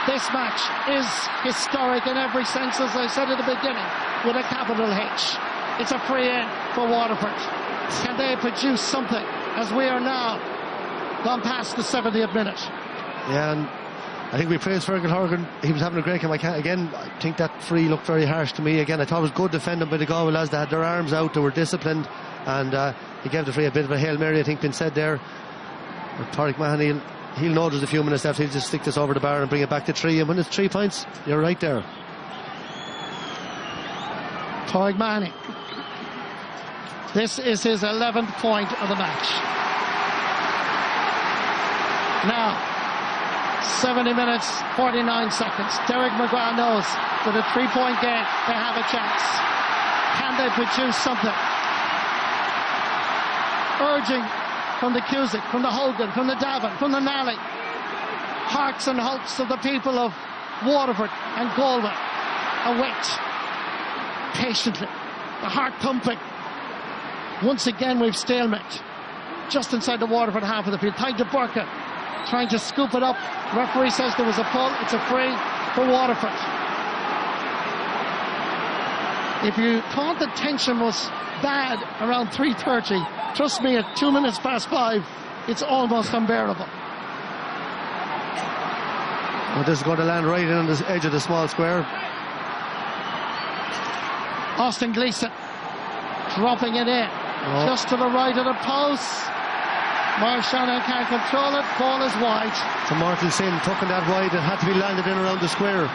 This match is historic in every sense, as I said at the beginning, with a capital H. It's a free in for Waterford. Can they produce something as we are now gone past the 70th minute? Yeah, and I think we praised Fergal Horgan. He was having a great game. I think that free looked very harsh to me. Again, I thought it was good defending by the Galway lads. They had their arms out, they were disciplined, and he gave the free a bit of a Hail Mary, I think, been said there. But Pádraig Mahoney, he'll know there's a few minutes left. He'll just stick this over the bar and bring it back to 3. And when it's 3 points, you're right there. Pádraig Mahoney. This is his 11th point of the match. Now, 70 minutes, 49 seconds. Derek McGrath knows that a 3-point game, they have a chance. Can they produce something? urging from the Cusick, from the Hogan, from the Davin, from the Nally. Hearts and hopes of the people of Waterford and Galway await patiently, the heart pumping. Once again we've stalemate just inside the Waterford half of the field. Tied to Burka, trying to scoop it up. Referee says there was a pull. It's a free for Waterford. If you thought the tension was bad around 3:30, trust me, at 2 minutes past 5 it's almost unbearable. Well, this is going to land right in on the edge of the small square. Austin Gleeson dropping it in, just to the right of the post. Marshannon can't control it. Ball is wide. So Martin Sin tucking that wide. It had to be landed in around the square.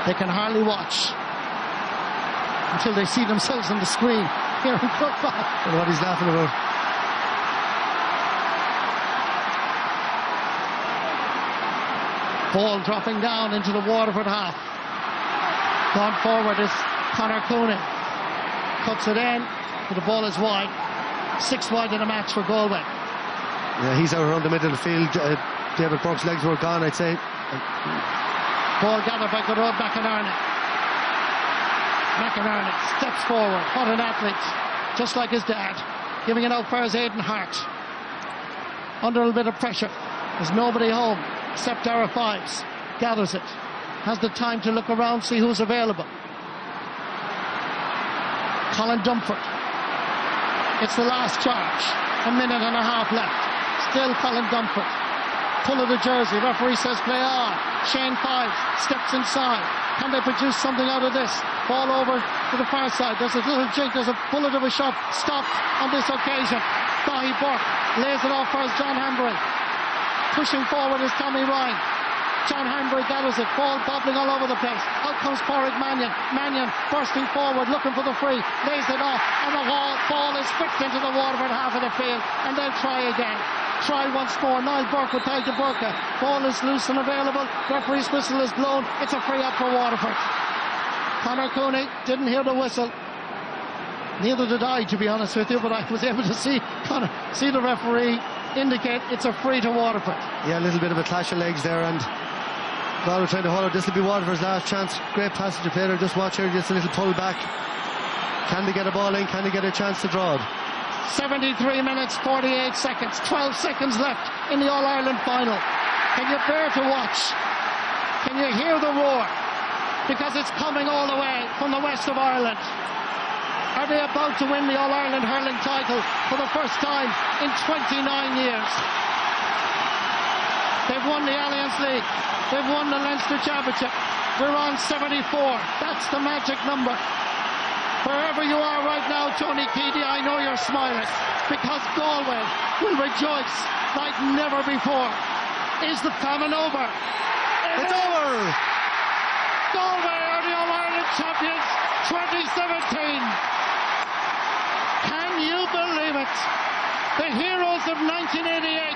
They can hardly watch until they see themselves on the screen here in Crook Park. I don't know what he's laughing about. Ball dropping down into the Waterford half. Gone forward is Conor Cooney. Cuts it in, but the ball is wide. 6 wide in the match for Galway. Yeah, he's out around the middle of the field. David Burke's legs were gone, I'd say. Ball gathered by Godod McInerney. McInerney steps forward. What an athlete, just like his dad. Giving it out for his Aidan Hart. Under a little bit of pressure. There's nobody home except Dara Fives. Gathers it. Has the time to look around, see who's available. Colin Dumford. It's the last charge. 1.5 minutes left. Still Colin Dumford. Pull of the jersey. Referee says play on. Shane Fives steps inside. Can they produce something out of this? Ball over to the far side. There's a little jink. There's a bullet of a shot. Stopped on this occasion. Dahi Burke lays it off first. John Hambury. Pushing forward is Tommy Ryan. John Hambury gathers it. Ball bobbling all over the place. Out comes Porrick Mannion. Mannion bursting forward, looking for the free. Lays it off, and the ball is flicked into the Waterford half of the field. And they'll try again. Try once more. Niall Burke with tied to Burka. Ball is loose and available. Referee's whistle is blown. It's a free up for Waterford. Conor Cooney didn't hear the whistle. Neither did I, to be honest with you, but I was able to see the referee indicate it's a free to Waterford. Yeah, a little bit of a clash of legs there, and Galway trying to hold it. This will be Waterford's last chance. Great passenger player. Just watch here, just a little pull back. Can they get a ball in? Can they get a chance to draw it? 73 minutes, 48 seconds, 12 seconds left in the All-Ireland final. Can you bear to watch? Can you hear the roar? Because it's coming all the way from the west of Ireland. Are they about to win the All-Ireland hurling title for the first time in 29 years? They've won the Alliance League. They've won the Leinster Championship. We're on 74. That's the magic number. Wherever you are right now, Tony Keady, I know you're smiling, because Galway will rejoice like never before. Is the famine over? It's over! Galway are the All-Ireland champions 2017. Can you believe it? The heroes of 1988,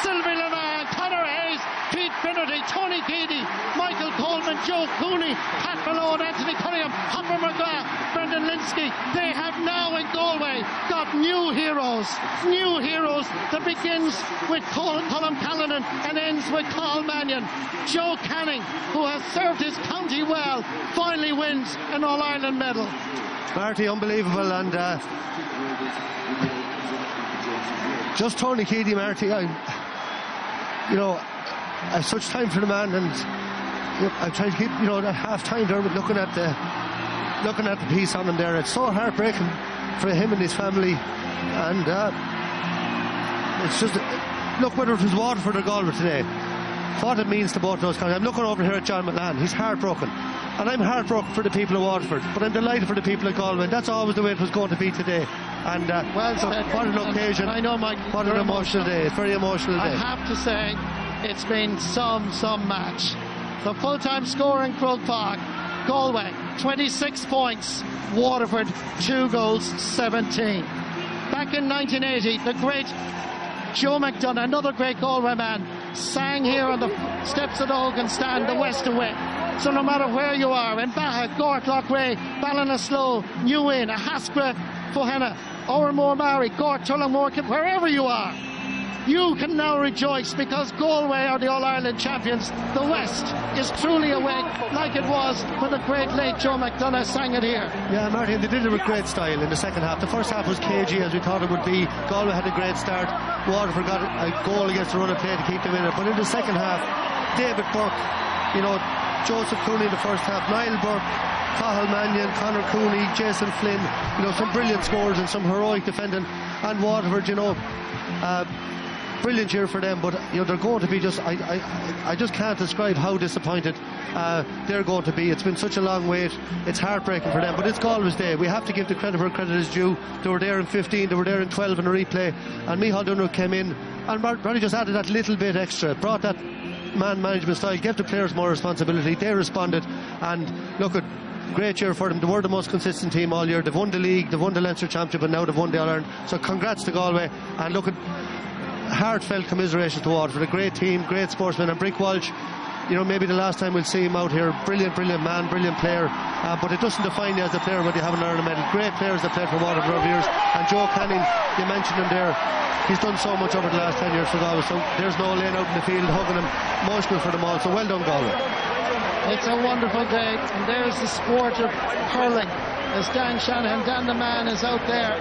Sylvie Leman, Conor Hayes, Pete Finnerty, Tony Keady, Michael Coleman, Joe Cooney, Pat Malone, Anthony Cunningham, Hopper McGrath, Brendan Linsky. They have now in Galway got new heroes that begins with Colm Callanan and ends with Carl Mannion. Joe Canning, who has served his county well, finally wins an All-Ireland medal. Marty, unbelievable, and just Tony Keady, Marty, I have such time for the man, and I try to keep, that half time there, but looking at the piece on him there, it's so heartbreaking for him and his family, and it's just, look, whether it was Waterford or Galway today, what it means to both those counties. I'm looking over here at John McLean. He's heartbroken, and I'm heartbroken for the people of Waterford, but I'm delighted for the people of Galway. That's always the way it was going to be today. And well said. What an occasion. I know, Mike. What an emotional day. It's very emotional day. I have to say, it's been some match. The full-time score in Croke Park, Galway 26 points, Waterford 2 goals, 17. Back in 1980, the great Joe McDonough, another great Galway man, sang here on the steps of the Hogan stand, the West away. So no matter where you are, in Baha, Gort, Loughrea, Ballinasloe, Newin, Ahaskra, Fohenna, Owenmore, Mary, Gort, Tullamore, wherever you are, you can now rejoice because Galway are the All-Ireland champions. The West is truly awake like it was when the great late Joe McDonough sang it here. Yeah, Martin, they did it with great style in the second half. The first half was cagey as we thought it would be. Galway had a great start. Waterford got a goal against the run of play to keep them in it. But in the second half, David Burke, Joseph Cooney in the first half, Niall Burke, Cathal Mannion, Conor Cooney, Jason Flynn, some brilliant scores and some heroic defending. And Waterford, brilliant cheer for them, but they're going to be I just can't describe how disappointed they're going to be. It's been such a long wait. It's heartbreaking for them, but it's Galway's day. We have to give the credit where credit is due. They were there in 15, they were there in 12 in a replay, and Micheál Donoghue came in and probably just added that little bit extra, brought that man management style, gave the players more responsibility. They responded, and look at great cheer for them. They were the most consistent team all year. They've won the league, they've won the Leinster Championship, and now they've won the All-Ireland. So congrats to Galway, and look at heartfelt commiseration to Waterford. A great team, great sportsman, and Brick Walsh, maybe the last time we'll see him out here. Brilliant man, brilliant player, but it doesn't define you as a player when you have an Ireland medal. Great players that played for Waterford over years, and Joe Canning, you mentioned him there, he's done so much over the last 10 years for Galway, so there's no laying out in the field hugging him. Emotional for them all, so well done Galway. It's a wonderful day, and there's the sport of hurling as Dan Shanahan, Dan the man, is out there.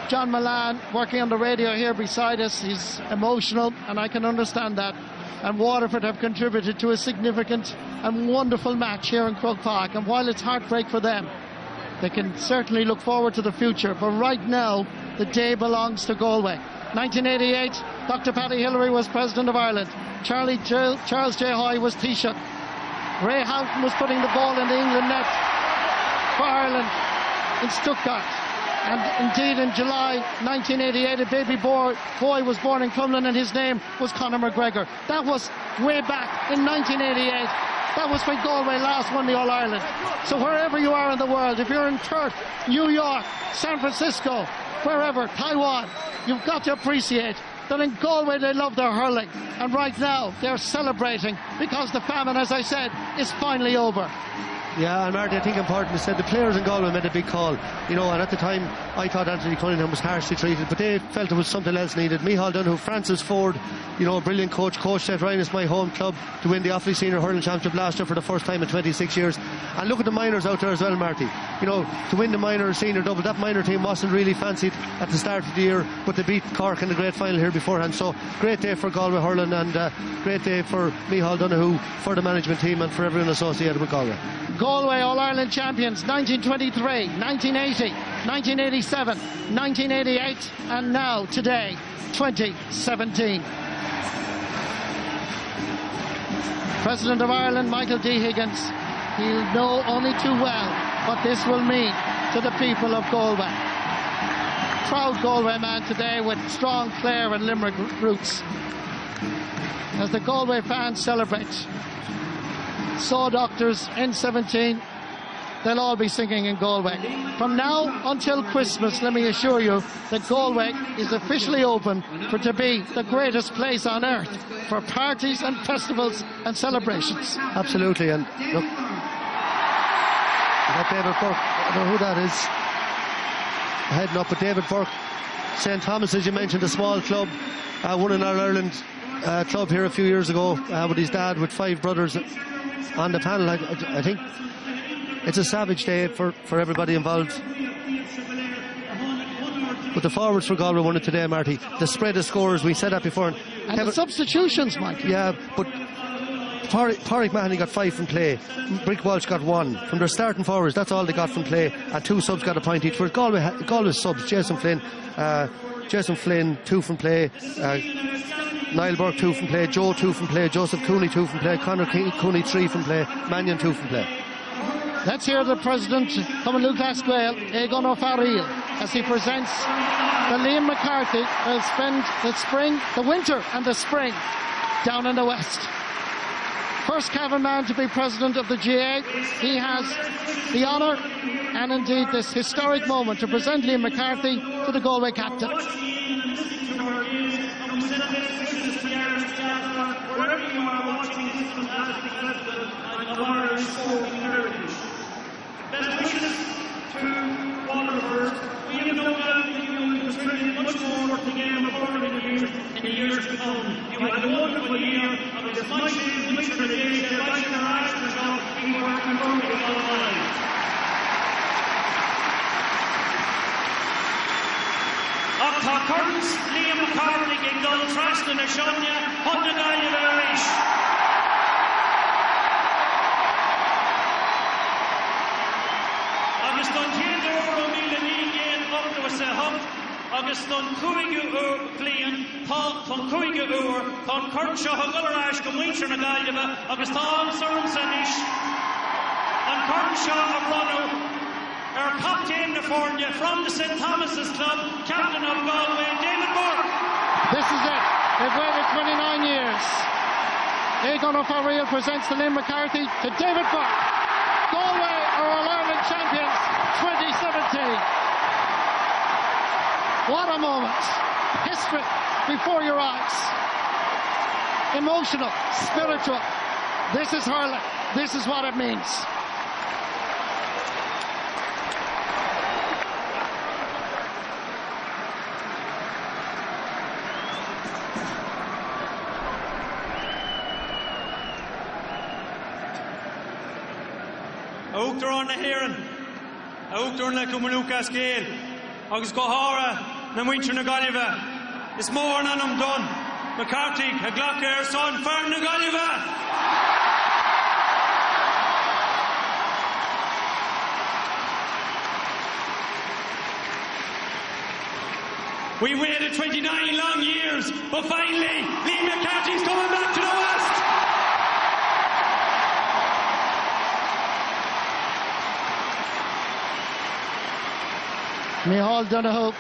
John Milan working on the radio here beside us. He's emotional, and I can understand that. And Waterford have contributed to a significant and wonderful match here in Croke Park. And while it's heartbreak for them, they can certainly look forward to the future. But right now, the day belongs to Galway. 1988, Dr. Paddy Hillary was President of Ireland. Charles J. Hoy was Taoiseach. Ray Houghton was putting the ball in the England net for Ireland in Stuttgart. And indeed in July 1988 a baby boy was born in Crumlin, and his name was Conor McGregor. That was way back in 1988. That was when Galway last won the All-Ireland. So wherever you are in the world, if you're in Perth, New York, San Francisco, wherever, Taiwan, you've got to appreciate that in Galway they love their hurling, and right now they're celebrating because the famine, as I said, is finally over. Yeah, and Marty, I think important to say the players in Galway made a big call, and at the time I thought Anthony Cunningham was harshly treated, but they felt there was something else needed. Micheál Donoghue, Francis Ford, a brilliant coach Seth Ryan is my home club to win the Offaly Senior Hurling Championship last year for the first time in 26 years. And look at the minors out there as well, Marty. To win the minor senior double, that minor team wasn't really fancied at the start of the year, but they beat Cork in the great final here beforehand. So great day for Galway hurling, and great day for Micheál Donoghue, for the management team, and for everyone associated with Galway. Galway All-Ireland champions 1923, 1980, 1987, 1988, and now today 2017. President of Ireland Michael D. Higgins, he'll know only too well what this will mean to the people of Galway. Proud Galway man today with strong Clare and Limerick roots. As the Galway fans celebrate, Saw Doctors, N17, they'll all be singing in Galway. From now until Christmas, let me assure you that Galway is officially open to be the greatest place on earth for parties and festivals and celebrations. Absolutely, and look, that David Burke, I don't know who that is heading up, but David Burke, St. Thomas, as you mentioned, a small club, won an All-Ireland club here a few years ago with his dad, with 5 brothers on the panel. I think it's a savage day for everybody involved. But the forwards for Galway won it today, Marty. The spread of scores, we said that before. And the substitutions, Mike. Yeah, but Pádraig Mahoney got 5 from play. Brick Walsh got 1. From their starting forwards, that's all they got from play. And 2 subs got a point each. Whereas Galway's subs, Jason Flynn, 2 from play. Niall Burke 2 from play. Joe 2 from play. Joseph Cooney 2 from play. Conor Cooney 3 from play. Mannion 2 from play. Let's hear the president, Commonwealth Gasquale, Egon O'Farrell, as he presents the Liam McCarthy will spend the winter and the spring down in the West. First Cavan man to be president of the GA. He has the honour and indeed this historic moment to present Liam McCarthy to the Galway captain. Wherever you are watching this fantastic evidence of Irish sporting heritage. Best wishes to Waterford. We have no doubt that you will contribute much more to the game of hurling in the years to come. You had a wonderful year, and it's my shame which are the days that I should have asked myself if you were converting all the lives. Tá Curtis, Liam McCartney in Dul Trasna na Shania, Honda Gaillimh Irish. Agus don Jinder Euro Milan Ian up to us a hump. Agus don Cuiga Glean, Ton Cuiga Ton Kirkshaw Hagularash Gumwincher na Gaillimh, Agus Tom Surnsanish, and Kirkshaw of Rono. Our captain from the St. Thomas's Club, captain of Galway, David Burke. This is it. They've waited 29 years. Egon O'Farrell presents the Liam McCarthy to David Burke. Galway are All-Ireland champions 2017. What a moment. History before your eyes. Emotional, spiritual. This is hurling. This is what it means. Augtar on the Heron, Augtar na Cumuluca scale, August Gohara, na Winter na Gaillimh. It's more than I'm done. McCarthy, a Glocker, son, Fern na Gaillimh. We waited 29 long years, but finally, Liam McCarthy's coming back to the West. Micheál Donoghue,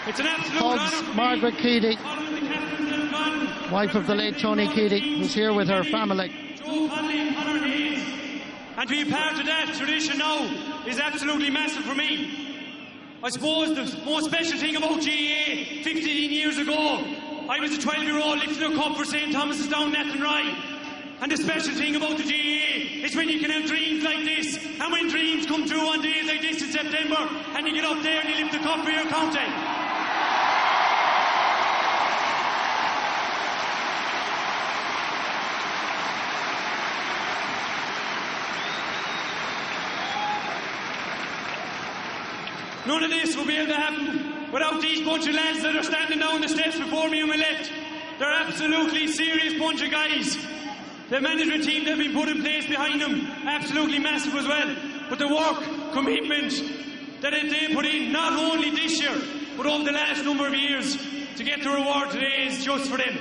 it's an absolute honour. Margaret Keady, wife of the late Tony Keady, who's here with her family. And to be part of that tradition now is absolutely massive for me. I suppose the most special thing about GAA 15 years ago, I was a 12-year-old lifting a cup for St. Thomas's down Nathanrye. And the special thing about the GAA is when you can have dreams like this, and when dreams come true on days like this in September, and you get up there and you lift the cup for your county. None of this will be able to happen without these bunch of lads that are standing down the steps before me on my left. They're absolutely serious bunch of guys. The management team that have been put in place behind them, absolutely massive as well. But the work, commitment that they put in, not only this year, but over the last number of years, to get the reward today is just for them.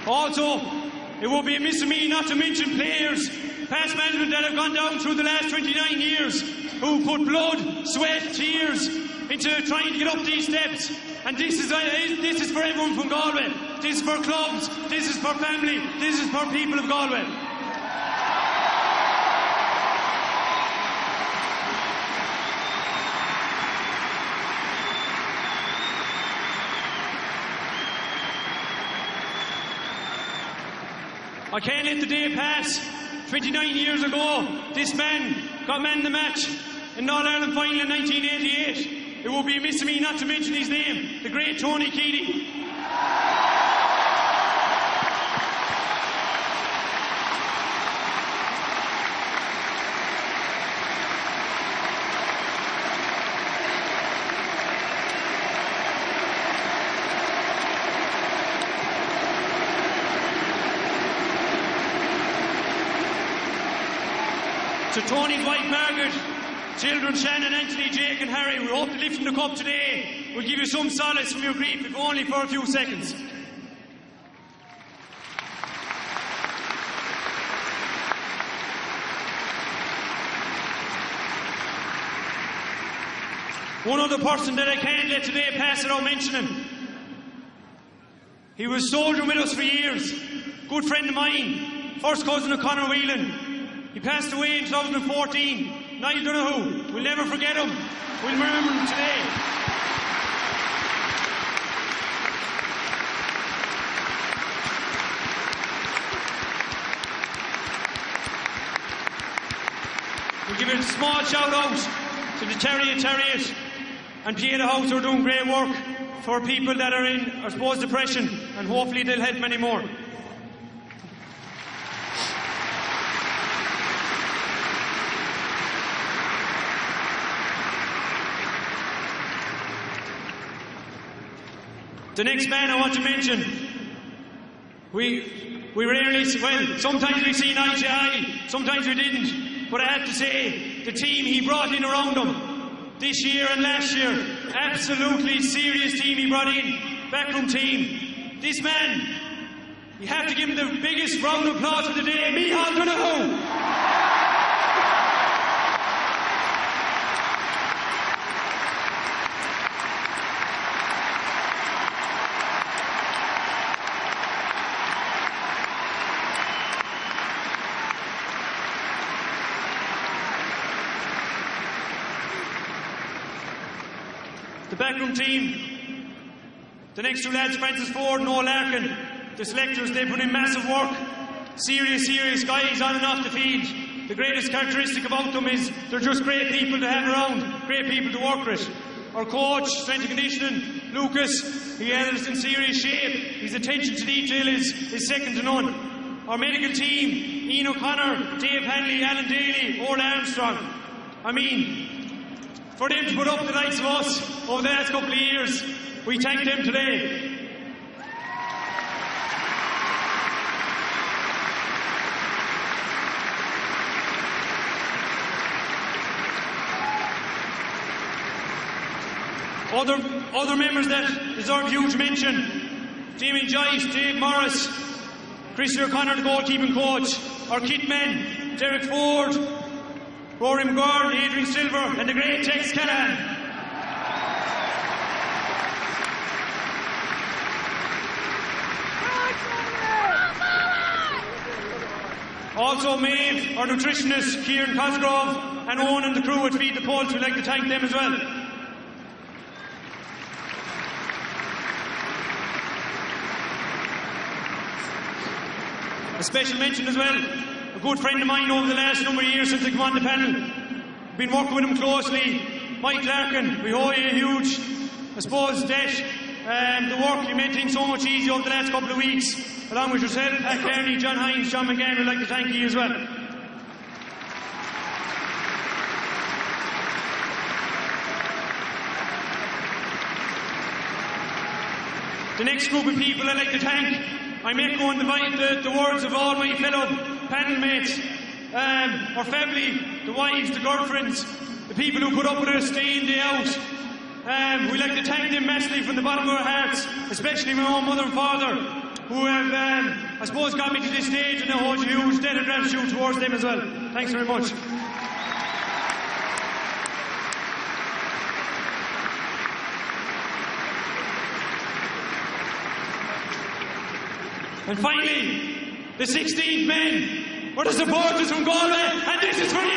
Also, it will be amiss of me not to mention players, past management that have gone down through the last 29 years, who put blood, sweat, tears into trying to get up these steps. And this is for everyone from Galway. This is for clubs, this is for family, this is for people of Galway. I can't let the day pass. 29 years ago, this man got man of the match in the All-Ireland final in 1988. It would be amiss of me not to mention his name, the great Tony Keady. To Tony's wife Margaret, children Shannon, Anthony, Jake and Harry, we hope to lift the cup today will give you some solace from your grief, if only for a few seconds. One other person that I can't let today pass without mentioning. He was soldiering with us for years, good friend of mine, first cousin of Conor Whelan. He passed away in 2014. Niall Donoghue. We'll never forget him. We'll remember him today. We'll give a small shout out to the Chariot and Pieta House who are doing great work for people that are in, I suppose, depression, and hopefully they'll help many more. The next man I want to mention, we rarely, well, sometimes we see eye to eye, sometimes we didn't, but I have to say, the team he brought in around him this year and last year, absolutely serious team he brought in, backroom team. This man, you have to give him the biggest round of applause of the day, Micheál Donoghue. The backroom team, the next two lads, Francis Ford and Noel Larkin, the selectors, they put in massive work. Serious guys on and off the field. The greatest characteristic about them is they're just great people to have around, great people to work with. Our coach, strength and conditioning, Lucas, he has us in serious shape. His attention to detail is second to none. Our medical team, Ian O'Connor, Dave Hanley, Alan Daly, Orla Armstrong. I mean, for them to put up the likes of us over the last couple of years, we thank them today. Other members that deserve huge mention: Damien Joyce, Dave Morris, Christy O'Connor, the goalkeeping coach, our kit men, Derek Ford, Rory McGuire, Adrian Silver, and the great Tex Callahan. Also Maeve, our nutritionist, Kieran Cosgrove, and Owen and the crew at Feed the Pulse. We'd like to thank them as well. A special mention as well, a good friend of mine over the last number of years since I came on the panel. Been working with him closely, Mike Larkin. We owe you a huge, I suppose, debt. The work you made things so much easier over the last couple of weeks, along with yourself, Pat Kearney, John Hines, John McGann. We'd like to thank you as well. The next group of people I'd like to thank, I'm echoing the words of all my fellow panel mates, our family, the wives, the girlfriends, the people who put up with us day in, day out. We'd like to thank them massively from the bottom of our hearts, especially my own mother and father, who have, I suppose, got me to this stage, and I hold a huge debt of gratitude towards them as well. Thanks very much. And finally, the 16th men are the supporters from Galway, and this is for you!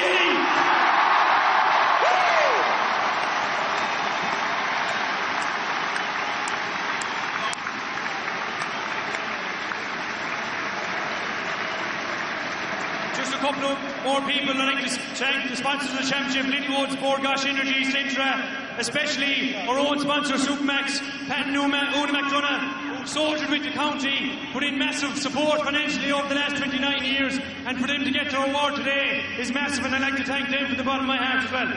Just a couple of more people I'd like to thank: the sponsors of the championship, Linwood, Borgosh Energy, Centra, especially our own sponsor, Supermax, Pat and Una McDonough, soldiered with the county, put in massive support financially over the last 29 years, and for them to get their award today is massive, and I'd like to thank them from the bottom of my heart as well.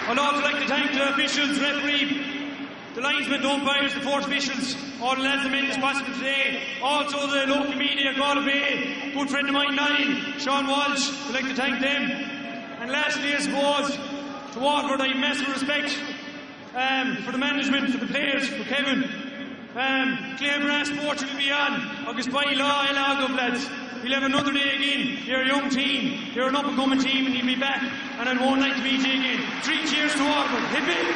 I'd also like to thank the officials, referee, the linesmen, the umpires, the fourth officials, all the lads that made this possible today. Also the local media, Galway, good friend of mine, Niall, Sean Walsh, I'd like to thank them. And lastly, I suppose, to Waterford, I have massive respect for the management, for the players, for Kevin. Clare Brass Sports will be on August by law, lads. We'll have another day again. You're a young team, you're an up-and-coming team, and you'll be back. And I'd one like to meet you again. 3 cheers to Waterford. Hip hip!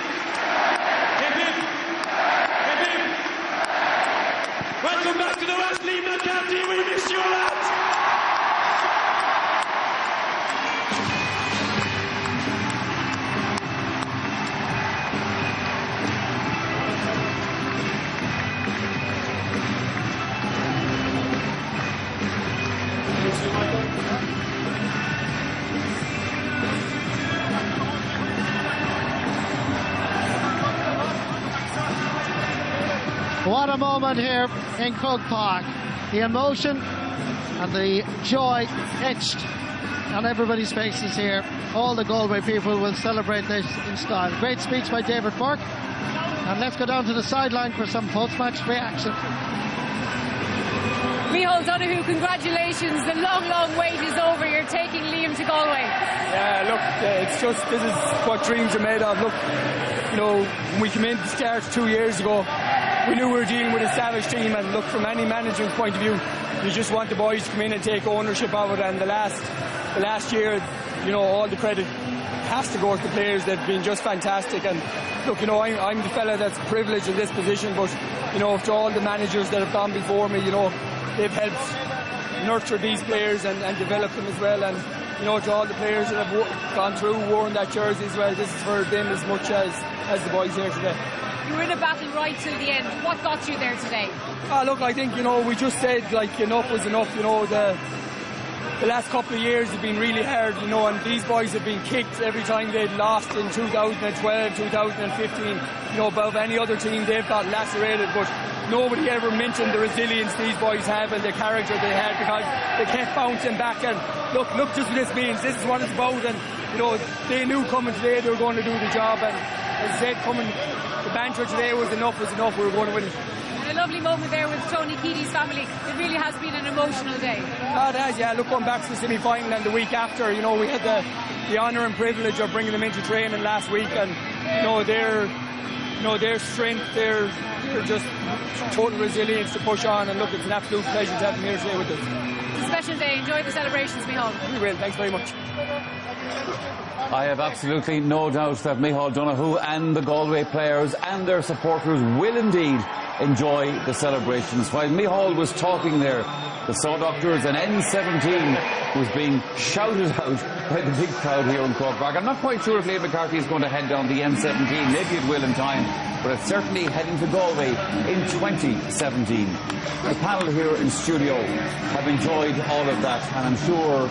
Hip hip! Hip hip! Welcome back to the West Leave That County. We miss you, lads. What a moment here in Croke Park. The emotion and the joy etched on everybody's faces here. All the Galway people will celebrate this in style. Great speech by David Burke. And let's go down to the sideline for some post-match reaction. Micheál Donoghue, congratulations. The long wait is over. You're taking Liam to Galway. Yeah, look, it's just, this is what dreams are made of. Look, you know, when we came in to start 2 years ago, we knew we were dealing with a savage team, and look, from any management point of view, you just want the boys to come in and take ownership of it. And the last year, you know, all the credit has to go to the players. They've been just fantastic. And look, you know, I'm the fella that's privileged in this position, but you know, to all the managers that have gone before me, you know, they've helped nurture these players and develop them as well. And you know, to all the players that have gone through, worn that jersey as well, this is for them as much as the boys here today. You were in a battle right till the end. What got you there today? Look, I think, you know, we just said, like, enough was enough. You know, the last couple of years have been really hard, you know, and these boys have been kicked every time they'd lost in 2012, 2015. You know, above any other team, they've got lacerated, but nobody ever mentioned the resilience these boys have and the character they had, because they kept bouncing back. And look just what this means. This is what it's about. And you know, they knew coming today they were going to do the job. And as I said, the banter today was enough. We were going to win it. And a lovely moment there with Tony Keaty's family. It really has been an emotional day. It has, yeah. Look, going back to the semi-final and the week after, you know, we had the honour and privilege of bringing them into training last week, and you know, their strength, their just total resilience to push on. And look, it's an absolute pleasure to have them here today with us. It's a special day. Enjoy the celebrations, Micheál. We will. Thanks very much. I have absolutely no doubt that Micheál Donoghue and the Galway players and their supporters will indeed enjoy the celebrations. While Micheál was talking there, the Saw Doctors and N17 was being shouted out by the big crowd here in Croke Park. I'm not quite sure if Liam McCarthy is going to head down the N17. Maybe it will in time, but it's certainly heading to Galway in 2017. The panel here in studio have enjoyed all of that, and I'm sure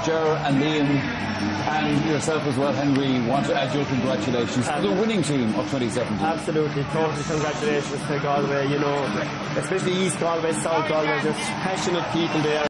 Ger and Liam and yourself as well, Henry, want to add your congratulations to the winning team of 2017. Absolutely, total congratulations to Galway. You know, especially East Galway, South Galway, just passionate people there.